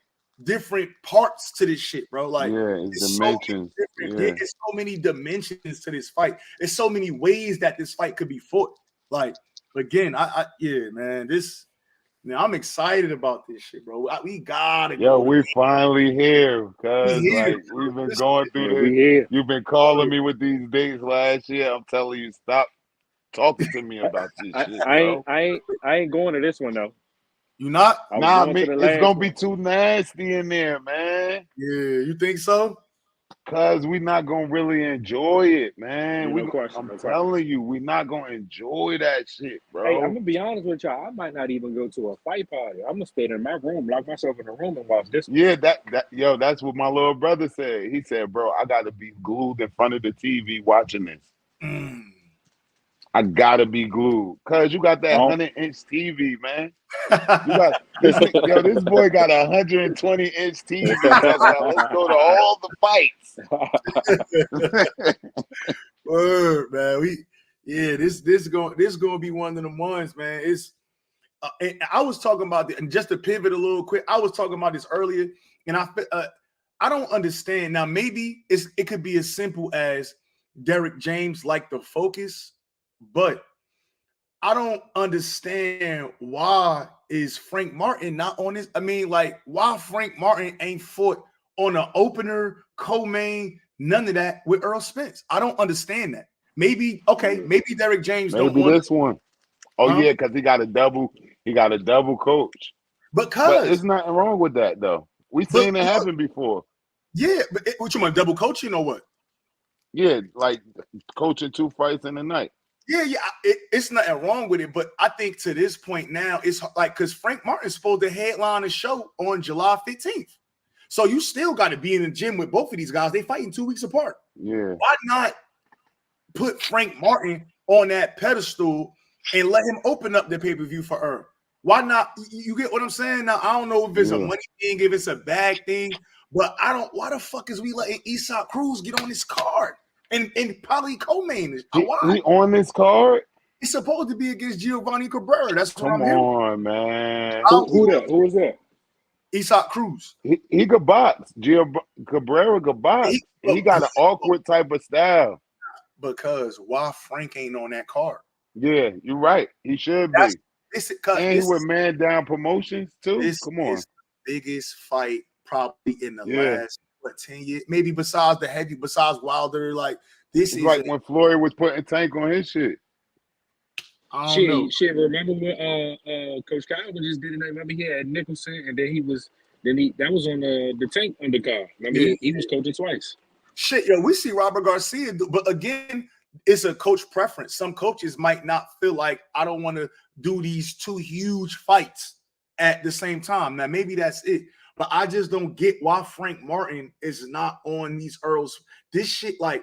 different parts to this shit, bro. Like it's dimensions. It's so many dimensions to this fight. There's so many ways that this fight could be fought. Like again, I'm excited about this shit, bro. We gotta go. We finally here because we've been going through this. You've been calling me with these dates last year. I'm telling you, stop talking to me about this shit. I ain't going to this one though. You not? Nah, it's gonna be too nasty in there, man. Yeah, you think so? Cause we're not gonna really enjoy it, man. I'm telling you, we're not gonna enjoy that shit, bro. Hey, I'm gonna be honest with y'all. I might not even go to a fight party. I'm gonna stay in my room, lock myself in a room, and watch this. Yeah, that's what my little brother said. He said, "Bro, I gotta be glued in front of the TV watching this. I gotta be glued, cause you got that 100-inch TV, man. You got this boy got a 120-inch TV. Let's go to all the fights." Word, man. This gonna be one of the ones, man. It's and I was talking about and just to pivot a little quick. I was talking about this earlier, and I don't understand now. Maybe it could be as simple as Derek James like the focus. But I don't understand why is Frank Martin not on this. I mean, like, why Frank Martin ain't fought on an opener, co-main, none of that with Errol Spence. I don't understand that. Maybe Derek James don't want this one. Oh, yeah, because he got a double coach. But there's nothing wrong with that, though. We've seen it happen before. Yeah, but what you want, double coaching or what? Yeah, like coaching 2 fights in a night. Yeah, it's nothing wrong with it, but I think to this point now, it's like because Frank Martin's supposed to headline a show on July 15th. So you still got to be in the gym with both of these guys. They fighting 2 weeks apart. Yeah. Why not put Frank Martin on that pedestal and let him open up the pay-per-view for Earl? Why not? You get what I'm saying? Now, I don't know if it's a money thing, if it's a bag thing, but why the fuck is we letting Isaac Cruz get on this card? And probably co-main. He on this card? He's supposed to be against Giovanni Cabrera. That's what I'm hearing. Come on, man. Who is that? Isaac Cruz. He could box. Cabrera could box. He got an awkward type of style. Because why Frank ain't on that card? Yeah, you're right. He should be. And he with Man Down Promotions too. Come on. This the biggest fight probably in the last 10 years, maybe besides Wilder. Like this is like when Floyd was putting Tank on his shit. Shit. Remember when Coach Kyle just did it? Remember he had Nicholson, and then that was on the Tank undercard. Remember he was coaching twice. Shit, we see Robert Garcia, but again, it's a coach preference. Some coaches might not feel like I don't want to do these 2 huge fights at the same time. Now maybe that's it. But I just don't get why Frank Martin is not on these Earls. This shit, I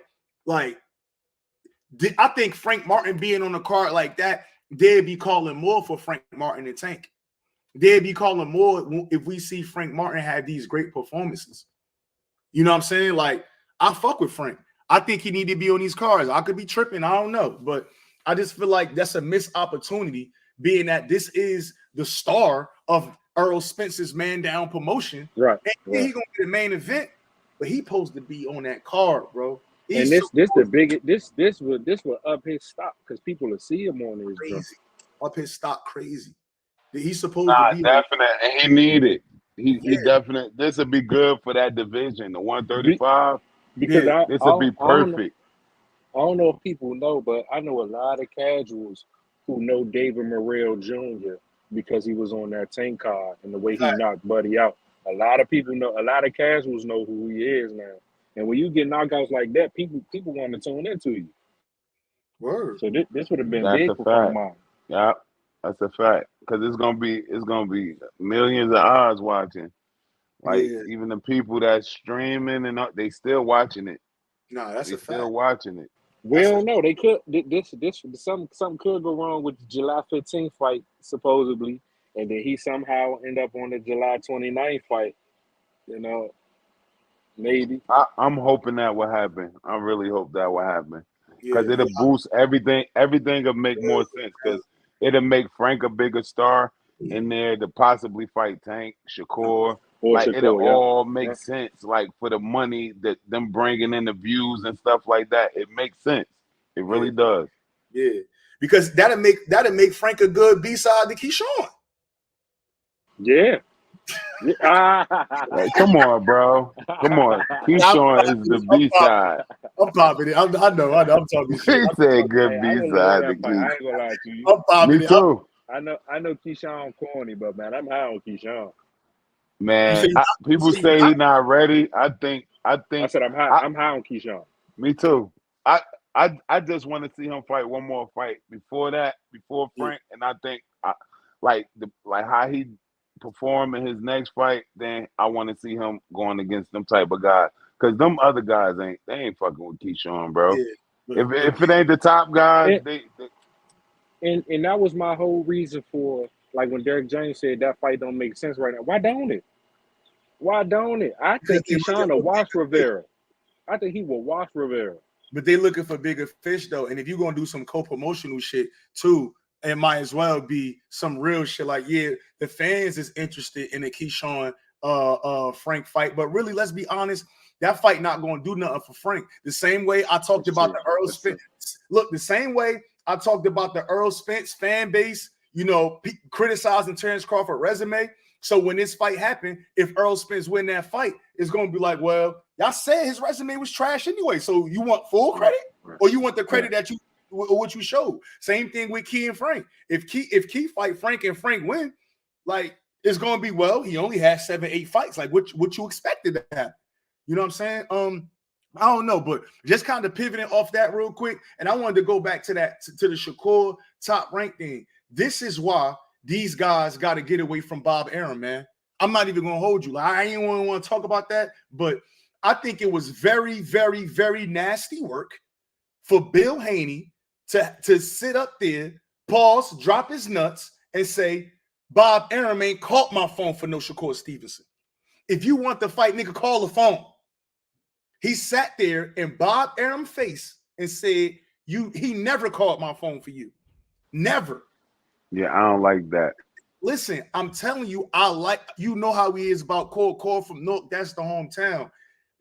think Frank Martin being on the card like that, they'd be calling more for Frank Martin and Tank. They'd be calling more if we see Frank Martin have these great performances. You know what I'm saying? Like, I fuck with Frank. I think he need to be on these cards. I could be tripping. I don't know. But I just feel like that's a missed opportunity, being that this is the star of Earl Spence's Man Down promotion. Right. And he going to be the main event, but he supposed to be on that card, bro. And this will up his stock because people will see him on his crazy. Up his stock crazy. He's supposed to be definite, and he needed. He definitely. This would be good for that division, the 135. Because this would be perfect. I don't know if people know, but I know a lot of casuals who know David Morrell Jr. because he was on that Tank card and the way he knocked Buddy out. A lot of people know. A lot of casuals know who he is now. And when you get knockouts like that, people want to tune into you. Word. So this would have been That's big a for fact. Martin. Yeah, that's a fact. Because it's gonna be millions of eyes watching. Like even the people that's streaming and they still watching it. No, that's a fact. Still watching it. We don't know. They could something could go wrong with the July 15th fight supposedly, and then he somehow end up on the July 29th fight. You know, maybe. I'm hoping that will happen. I really hope that will happen because it'll boost everything. Everything will make more sense because it'll make Frank a bigger star in there to possibly fight Tank, Shakur. It'll all make sense. Like for the money that them bringing in the views and stuff like that, it makes sense. It really does. Yeah, because that'll make Frank a good B-side to Keyshawn. Yeah. Like, come on, bro. Come on. Keyshawn is the B-side. I'm popping it. I know. I'm talking shit. He said good B-side to Keyshawn. I ain't gonna lie to you. I'm popping Me too. I know Keyshawn corny, but man, I'm high on Keyshawn. Man, people say he's not ready. I said I'm high. I'm high on Keyshawn. Me too. I just want to see him fight one more fight before Frank, and I think like how he perform in his next fight. Then I want to see him going against them type of guys because them other guys ain't fucking with Keyshawn, bro. Yeah. If it ain't the top guys, and that was my whole reason for. Like when Derek James said that fight don't make sense right now. Why don't it? I think Keyshawn will wash Rivera. I think he will wash Rivera. But they looking for bigger fish though. And if you're gonna do some co-promotional shit too, it might as well be some real shit. Like, the fans is interested in the Keyshawn Frank fight. But really, let's be honest, that fight not gonna do nothing for Frank. The same way I talked about the Earl Spence. Look, the same way I talked about the Earl Spence fan base. Criticizing Terrence Crawford resume. So when this fight happened, if Earl Spence win that fight, it's going to be like, well, y'all said his resume was trash anyway. So you want full credit or you want the credit that what you showed? Same thing with Key and Frank. If Key fight Frank and Frank win, like it's going to be, well, he only had 7-8 fights. Like what you expected to happen. You know what I'm saying? I don't know, but just kind of pivoting off that real quick. And I wanted to go back to that, to the Shakur top rank thing. This is why these guys got to get away from Bob Arum, man. I'm not even going to hold you. Like, I ain't want to talk about that, but I think it was very, very, very nasty work for Bill Haney to sit up there, pause, drop his nuts, and say, Bob Arum ain't caught my phone for no Shakur Stevenson. If you want the fight, nigga, call the phone. He sat there in Bob Arum's face and said, he never called my phone for you. Never. Yeah, I don't like that. Listen, I'm telling you, how he is about Cole from North. That's the hometown.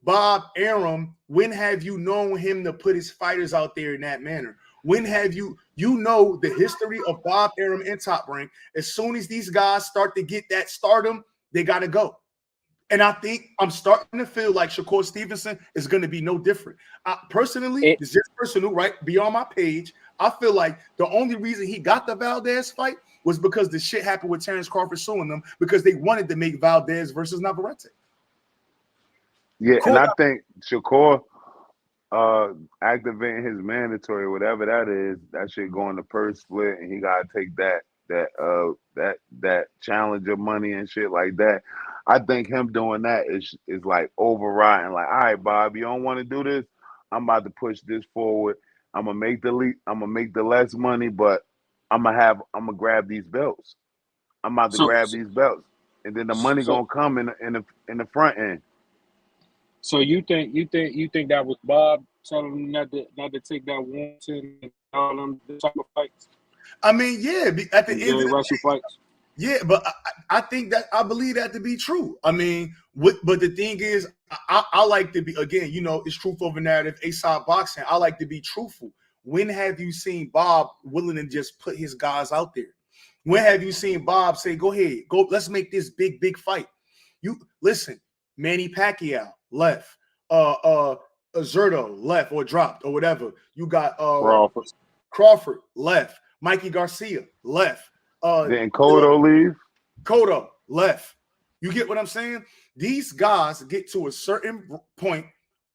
Bob Arum, when have you known him to put his fighters out there in that manner? When have you know the history of Bob Arum in Top Rank? As soon as these guys start to get that stardom, they got to go. And I think I'm starting to feel like Shakur Stevenson is going to be no different. Personally, it's just personal, right? Be on my page. I feel like the only reason he got the Valdez fight was because the shit happened with Terrence Crawford suing them because they wanted to make Valdez versus Navarrete. Yeah, cool. And I think Shakur activating his mandatory, whatever that is, that shit going to purse split, and he gotta take that challenger money and shit like that. I think him doing that is like overriding. Like, all right, Bob, you don't want to do this. I'm about to push this forward. I'm gonna make the less money, but I'm gonna grab these belts. I'm about to grab these belts, and then the money gonna come in the front end. So you think that was Bob telling him not to take that Warrington and all them type of fights? I mean, yeah, at the end of the Russell fights. Yeah, but I think that I believe that to be true. I mean, but the thing is, I like to be, again, you know, it's truth over narrative, A-side boxing. I like to be truthful. When have you seen Bob willing to just put his guys out there? When have you seen Bob say, go ahead, go, let's make this big fight? You listen, Manny Pacquiao left, Zerto left or dropped or whatever. You got Crawford left, Mikey Garcia left. Then Cotto leave. Cotto left. You get what I'm saying? These guys get to a certain point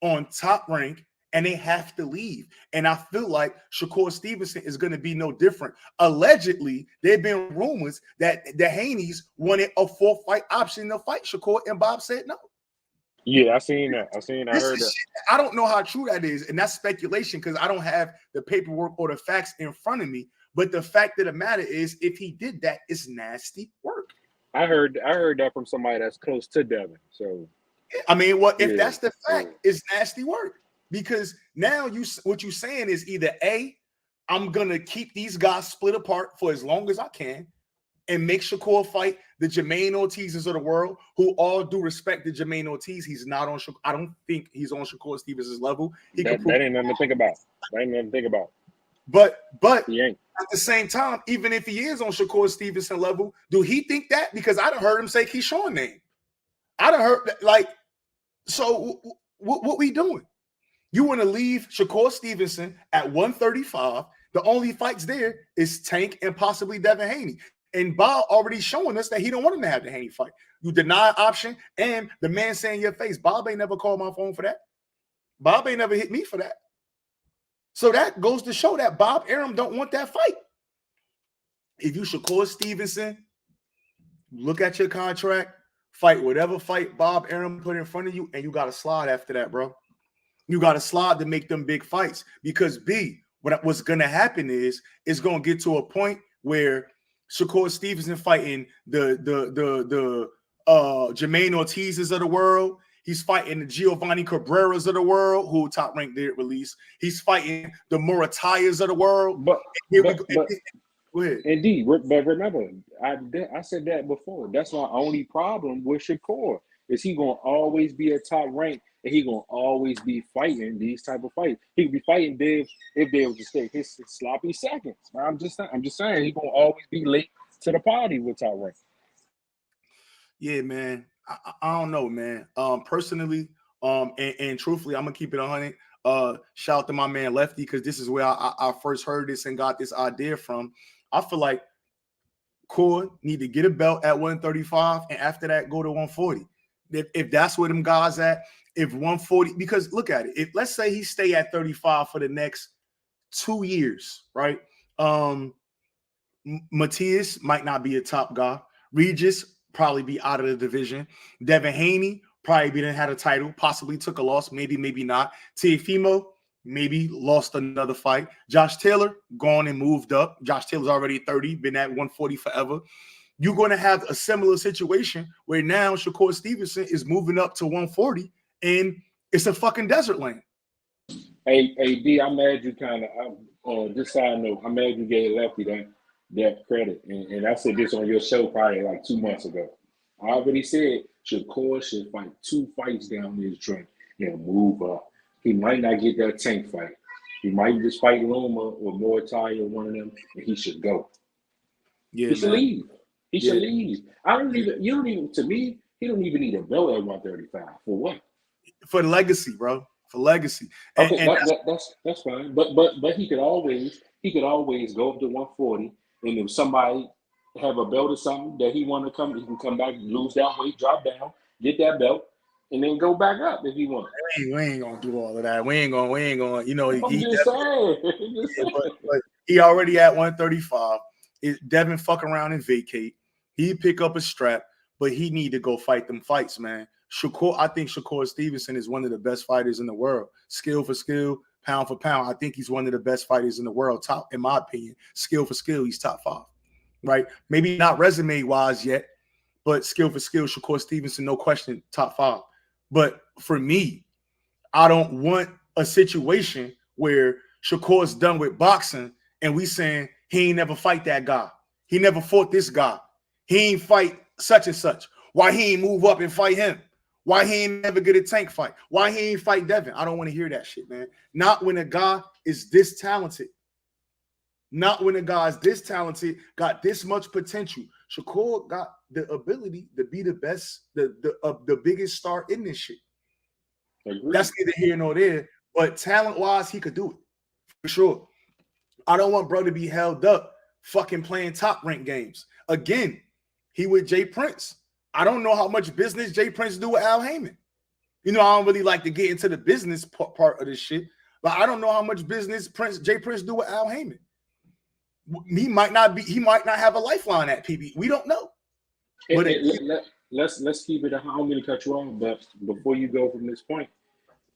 on Top Rank and they have to leave. And I feel like Shakur Stevenson is going to be no different. Allegedly, there have been rumors that the Haney's wanted a 4-fight option to fight Shakur, and Bob said no. Yeah, I seen that. I heard that. I don't know how true that is, and that's speculation because I don't have the paperwork or the facts in front of me. But the fact of the matter is, if he did that, it's nasty work. I heard that from somebody that's close to Devin. So, I mean, well, if that's the fact, it's nasty work. Because now what you're saying is either A, I'm gonna keep these guys split apart for as long as I can, and make Shakur fight the Jermaine Ortizes of the world, who all due respect to Jermaine Ortiz. He's not on. I don't think he's on Shakur Stevens' level. That ain't nothing to think about. But he ain't. At the same time, even if he is on Shakur Stevenson level, do he think that? Because I done heard him say Keyshawn name. I done heard that, like, so what we doing? You want to leave Shakur Stevenson at 135. The only fights there is Tank and possibly Devin Haney. And Bob already showing us that he don't want him to have the Haney fight. You deny option, and the man saying in your face, Bob ain't never called my phone for that. Bob ain't never hit me for that. So that goes to show that Bob Arum don't want that fight. If you Shakur Stevenson, look at your contract, fight whatever fight Bob Arum put in front of you, and you got to slide after that, bro. You got to slide to make them big fights. Because B, what's going to happen is it's going to get to a point where Shakur Stevenson fighting the Jermaine Ortizes of the world. He's fighting the Giovanni Cabreras of the world, who Top Rank did release. He's fighting the Muratayas of the world. But go ahead. Indeed, but remember, I said that before. That's my only problem with Shakur. Is he gonna always be a Top Rank, and he gonna always be fighting these type of fights? He could be fighting Dave if Dave was just take his sloppy seconds. I'm just saying he gonna always be late to the party with Top Rank. Yeah, man. I don't know, man. Personally, and truthfully, I'm gonna keep it 100. Shout out to my man Lefty, because this is where I first heard this and got this idea from. I feel like Core need to get a belt at 135, and after that, go to 140. If that's where them guys at, if 140, because look at it. If let's say he stay at 35 for the next 2 years, right? Matias might not be a top guy. Regis probably be out of the division. Devin Haney probably didn't have a title, possibly took a loss, maybe not. Teofimo maybe lost another fight. Josh Taylor gone and moved up. Josh Taylor's already 30, been at 140 forever. You're going to have a similar situation where now Shakur Stevenson is moving up to 140, and it's a fucking desert land. Hey, D, I'm mad you kind of, this side note, I'm mad you gave Lefty that credit. And I said this on your show probably like 2 months ago. I already said Shakur should fight 2 fights down this joint and move up. He might not get that Tank fight. He might just fight Loma or Muay or one of them, and he should go. Yeah, he should leave. He should leave. To me, he don't even need a belt at 135. For what? For legacy, bro. For legacy. Okay, that's fine. But he could always go up to 140, and if somebody have a belt or something that he want to come, he can come back, lose that weight, drop down, get that belt, and then go back up if he wants. We ain't gonna do all of that. We ain't gonna. You know, I'm just saying. But he already at 135. Devin fuck around and vacate. He pick up a strap, but he need to go fight them fights, man. I think Shakur Stevenson is one of the best fighters in the world. Skill for skill, pound for pound. I think he's one of the best fighters in the world. Top, in my opinion. Skill for skill, he's top 5. Right? Maybe not resume-wise yet, but skill for skill, Shakur Stevenson, no question, top 5. But for me, I don't want a situation where Shakur's done with boxing and we saying he ain't never fight that guy. He never fought this guy. He ain't fight such and such. Why he ain't move up and fight him? Why he ain't never get a tank fight? Why he ain't fight Devin? I don't want to hear that shit, man. Not when a guy is this talented. Not when a guy is this talented, got this much potential. Shakur got the ability to be the best, the biggest star in this shit. Agreed. That's neither here nor there, but talent-wise, he could do it for sure. I don't want bro to be held up fucking playing top rank games. Again, he with Jay Prince. I don't know how much business Jay Prince do with Al Heyman. You know, I don't really like to get into the business part of this shit, but I don't know how much business Jay Prince do with Al Heyman. He might not have a lifeline at PB. We don't know. But let's keep it. I don't mean to cut you off, but before you go from this point,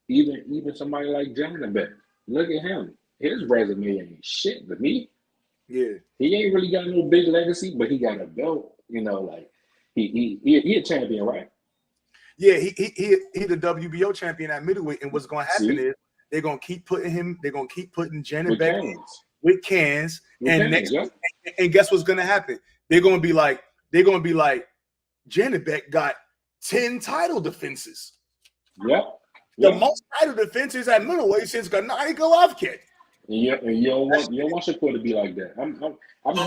even somebody like Janabek, look at him. His resume ain't shit to me. Yeah, he ain't really got no big legacy, but he got a belt. You know, like he a champion, right? Yeah, he the WBO champion at middleweight, and what's going to happen is they're going to keep putting him. They're going to keep putting Janabek with cans, and guess what's going to happen? They're going to be like Janabek got 10 title defenses. Yep. The most title defenses at middleweight since Gennady Golovkin. Yeah, and you don't want Shakur to be like that. I'm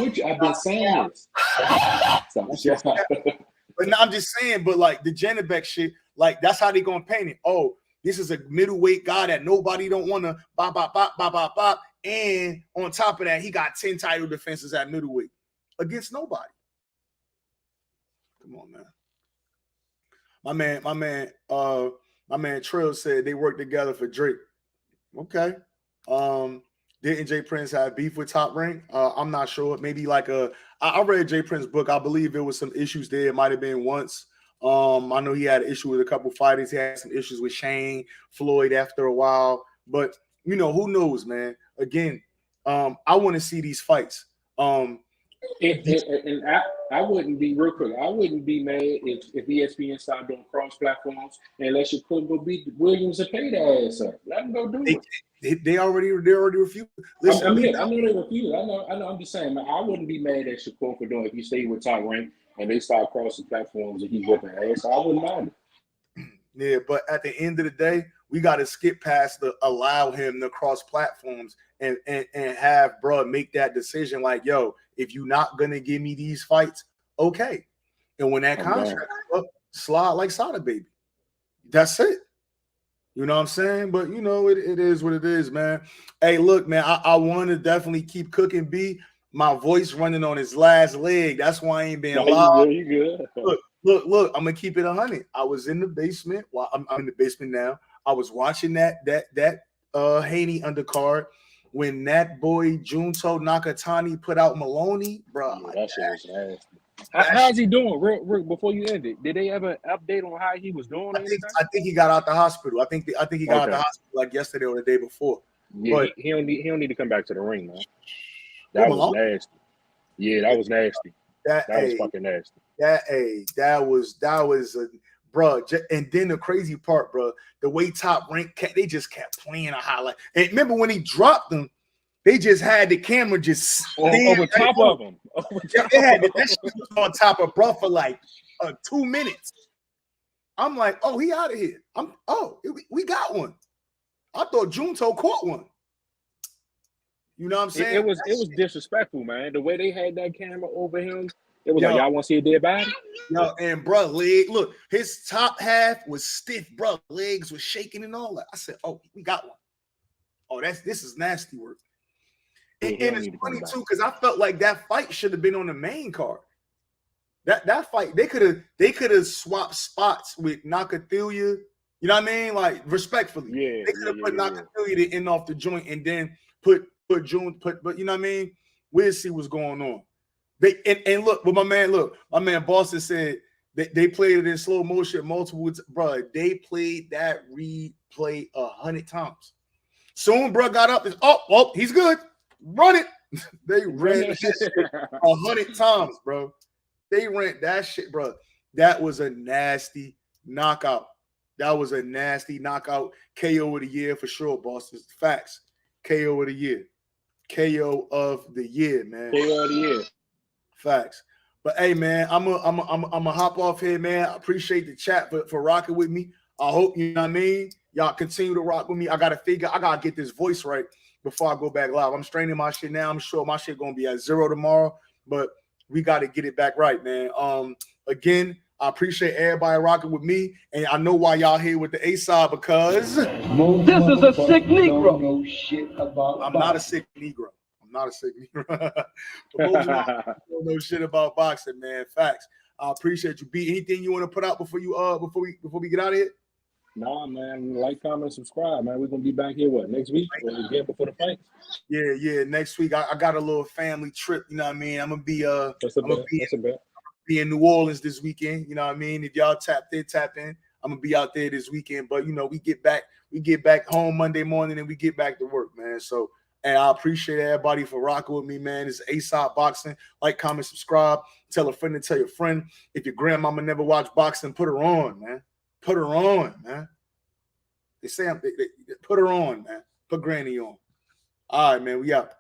with you. I've been saying this. But no, I'm just saying, but like the Janabek shit, like that's how they gonna paint it. Oh, this is a middleweight guy that nobody don't want to bop. And on top of that, he got 10 title defenses at middleweight against nobody. Come on, man. My man Trill said they worked together for Drake. Okay. Didn't Jay Prince have beef with Top Rank? I'm not sure. Maybe like I read Jay Prince's book. I believe there was some issues there. It might have been once. I know he had an issue with a couple fighters. He had some issues with Shane Floyd after a while. But you know, who knows, man? Again, I want to see these fights. And I wouldn't be real quick. I wouldn't be mad if ESPN started doing cross platforms and let Shakur go beat Williams and pay their ass up. Let them go do it. They already refused. Listen, I know they refused. I know. I'm just saying, man. I wouldn't be mad at Shakur for doing it if he stayed with Top Rank and they start crossing platforms and he whipping ass. I wouldn't mind it. Yeah, but at the end of the day, we got to skip past the allow him to cross platforms and have bro make that decision. Like, yo, if you're not gonna give me these fights, okay. And when that contract up, slide like Sada Baby. That's it. You know what I'm saying? But you know, it is what it is, man. Hey, look, man, I want to definitely keep cooking B. My voice running on his last leg. That's why I ain't been live. You good. Look, I'm gonna keep it 100. I was in the basement. Well, I'm in the basement now. I was watching that Haney undercard when that boy Junto Nakatani put out Maloney, bro. Yeah, that shit was nasty. How's he doing? Real, before you end it, did they ever update on how he was doing? I think he got out the hospital. I think he got out the hospital like yesterday or the day before. Yeah, but he don't need to come back to the ring, man. That was nasty. Yeah, that was nasty. That was fucking nasty. That was a bro. And then the crazy part, bro, the way Top Rank they just kept playing a highlight. And remember when he dropped them, they just had the camera just over top of him. They had that shit was on top of bro for like 2 minutes. I'm like, oh, he out of here. We got one. I thought Junto caught one. You know what I'm saying? It was disrespectful, man. The way they had that camera over him, it was like, y'all want to see a dead body? No, and bro, look, his top half was stiff, bro. Legs were shaking and all that. I said, oh, we got one. Oh, this is nasty work. And it's funny too, because I felt like that fight should have been on the main card. That fight, they could have swapped spots with Nakathilia. You know what I mean? Like respectfully. Yeah. They could have put Nakathilia to end off the joint and then put but you know what I mean? We'll see what's going on. And look, my man Boston said They played it in slow motion multiple times. Bro, they played that replay 100 times. Soon, bro, got up. Oh, he's good. Run it. They ran that shit 100 times, bro. They ran that shit, bro. That was a nasty knockout. That was a nasty knockout. KO of the year for sure, Boston. Facts. KO of the year. KO of the year, man. KO of the year. Facts. But hey, man, I'm a hop off here, man. I appreciate the chat for rocking with me. I hope, you know what I mean, y'all continue to rock with me. I gotta get this voice right before I go back live. I'm straining my shit now. I'm sure my shit gonna be at 0 tomorrow, but we got to get it back right, man. Again, I appreciate everybody rocking with me, and I know why y'all here with the A-side because this is a sick Negro. Know shit about I'm not a sick Negro. I'm not a sick Negro. But most don't know shit about boxing, man. Facts. I appreciate you. B, anything you want to put out before we get out of here? Nah, man. Like, comment, subscribe, man. We're gonna be back here next week or again before the fight. Yeah. Next week I got a little family trip. You know what I mean? I'm gonna be be in New Orleans this weekend. You know what I mean? If y'all tap in. I'm gonna be out there this weekend. But you know, we get back home Monday morning and we get back to work, man. So, and I appreciate everybody for rocking with me, man. It's A-Side Boxing. Like, comment, subscribe. Tell a friend to tell your friend. If your grandmama never watched boxing, put her on, man. Put her on, man. They say they put her on, man. Put Granny on. All right, man. We out.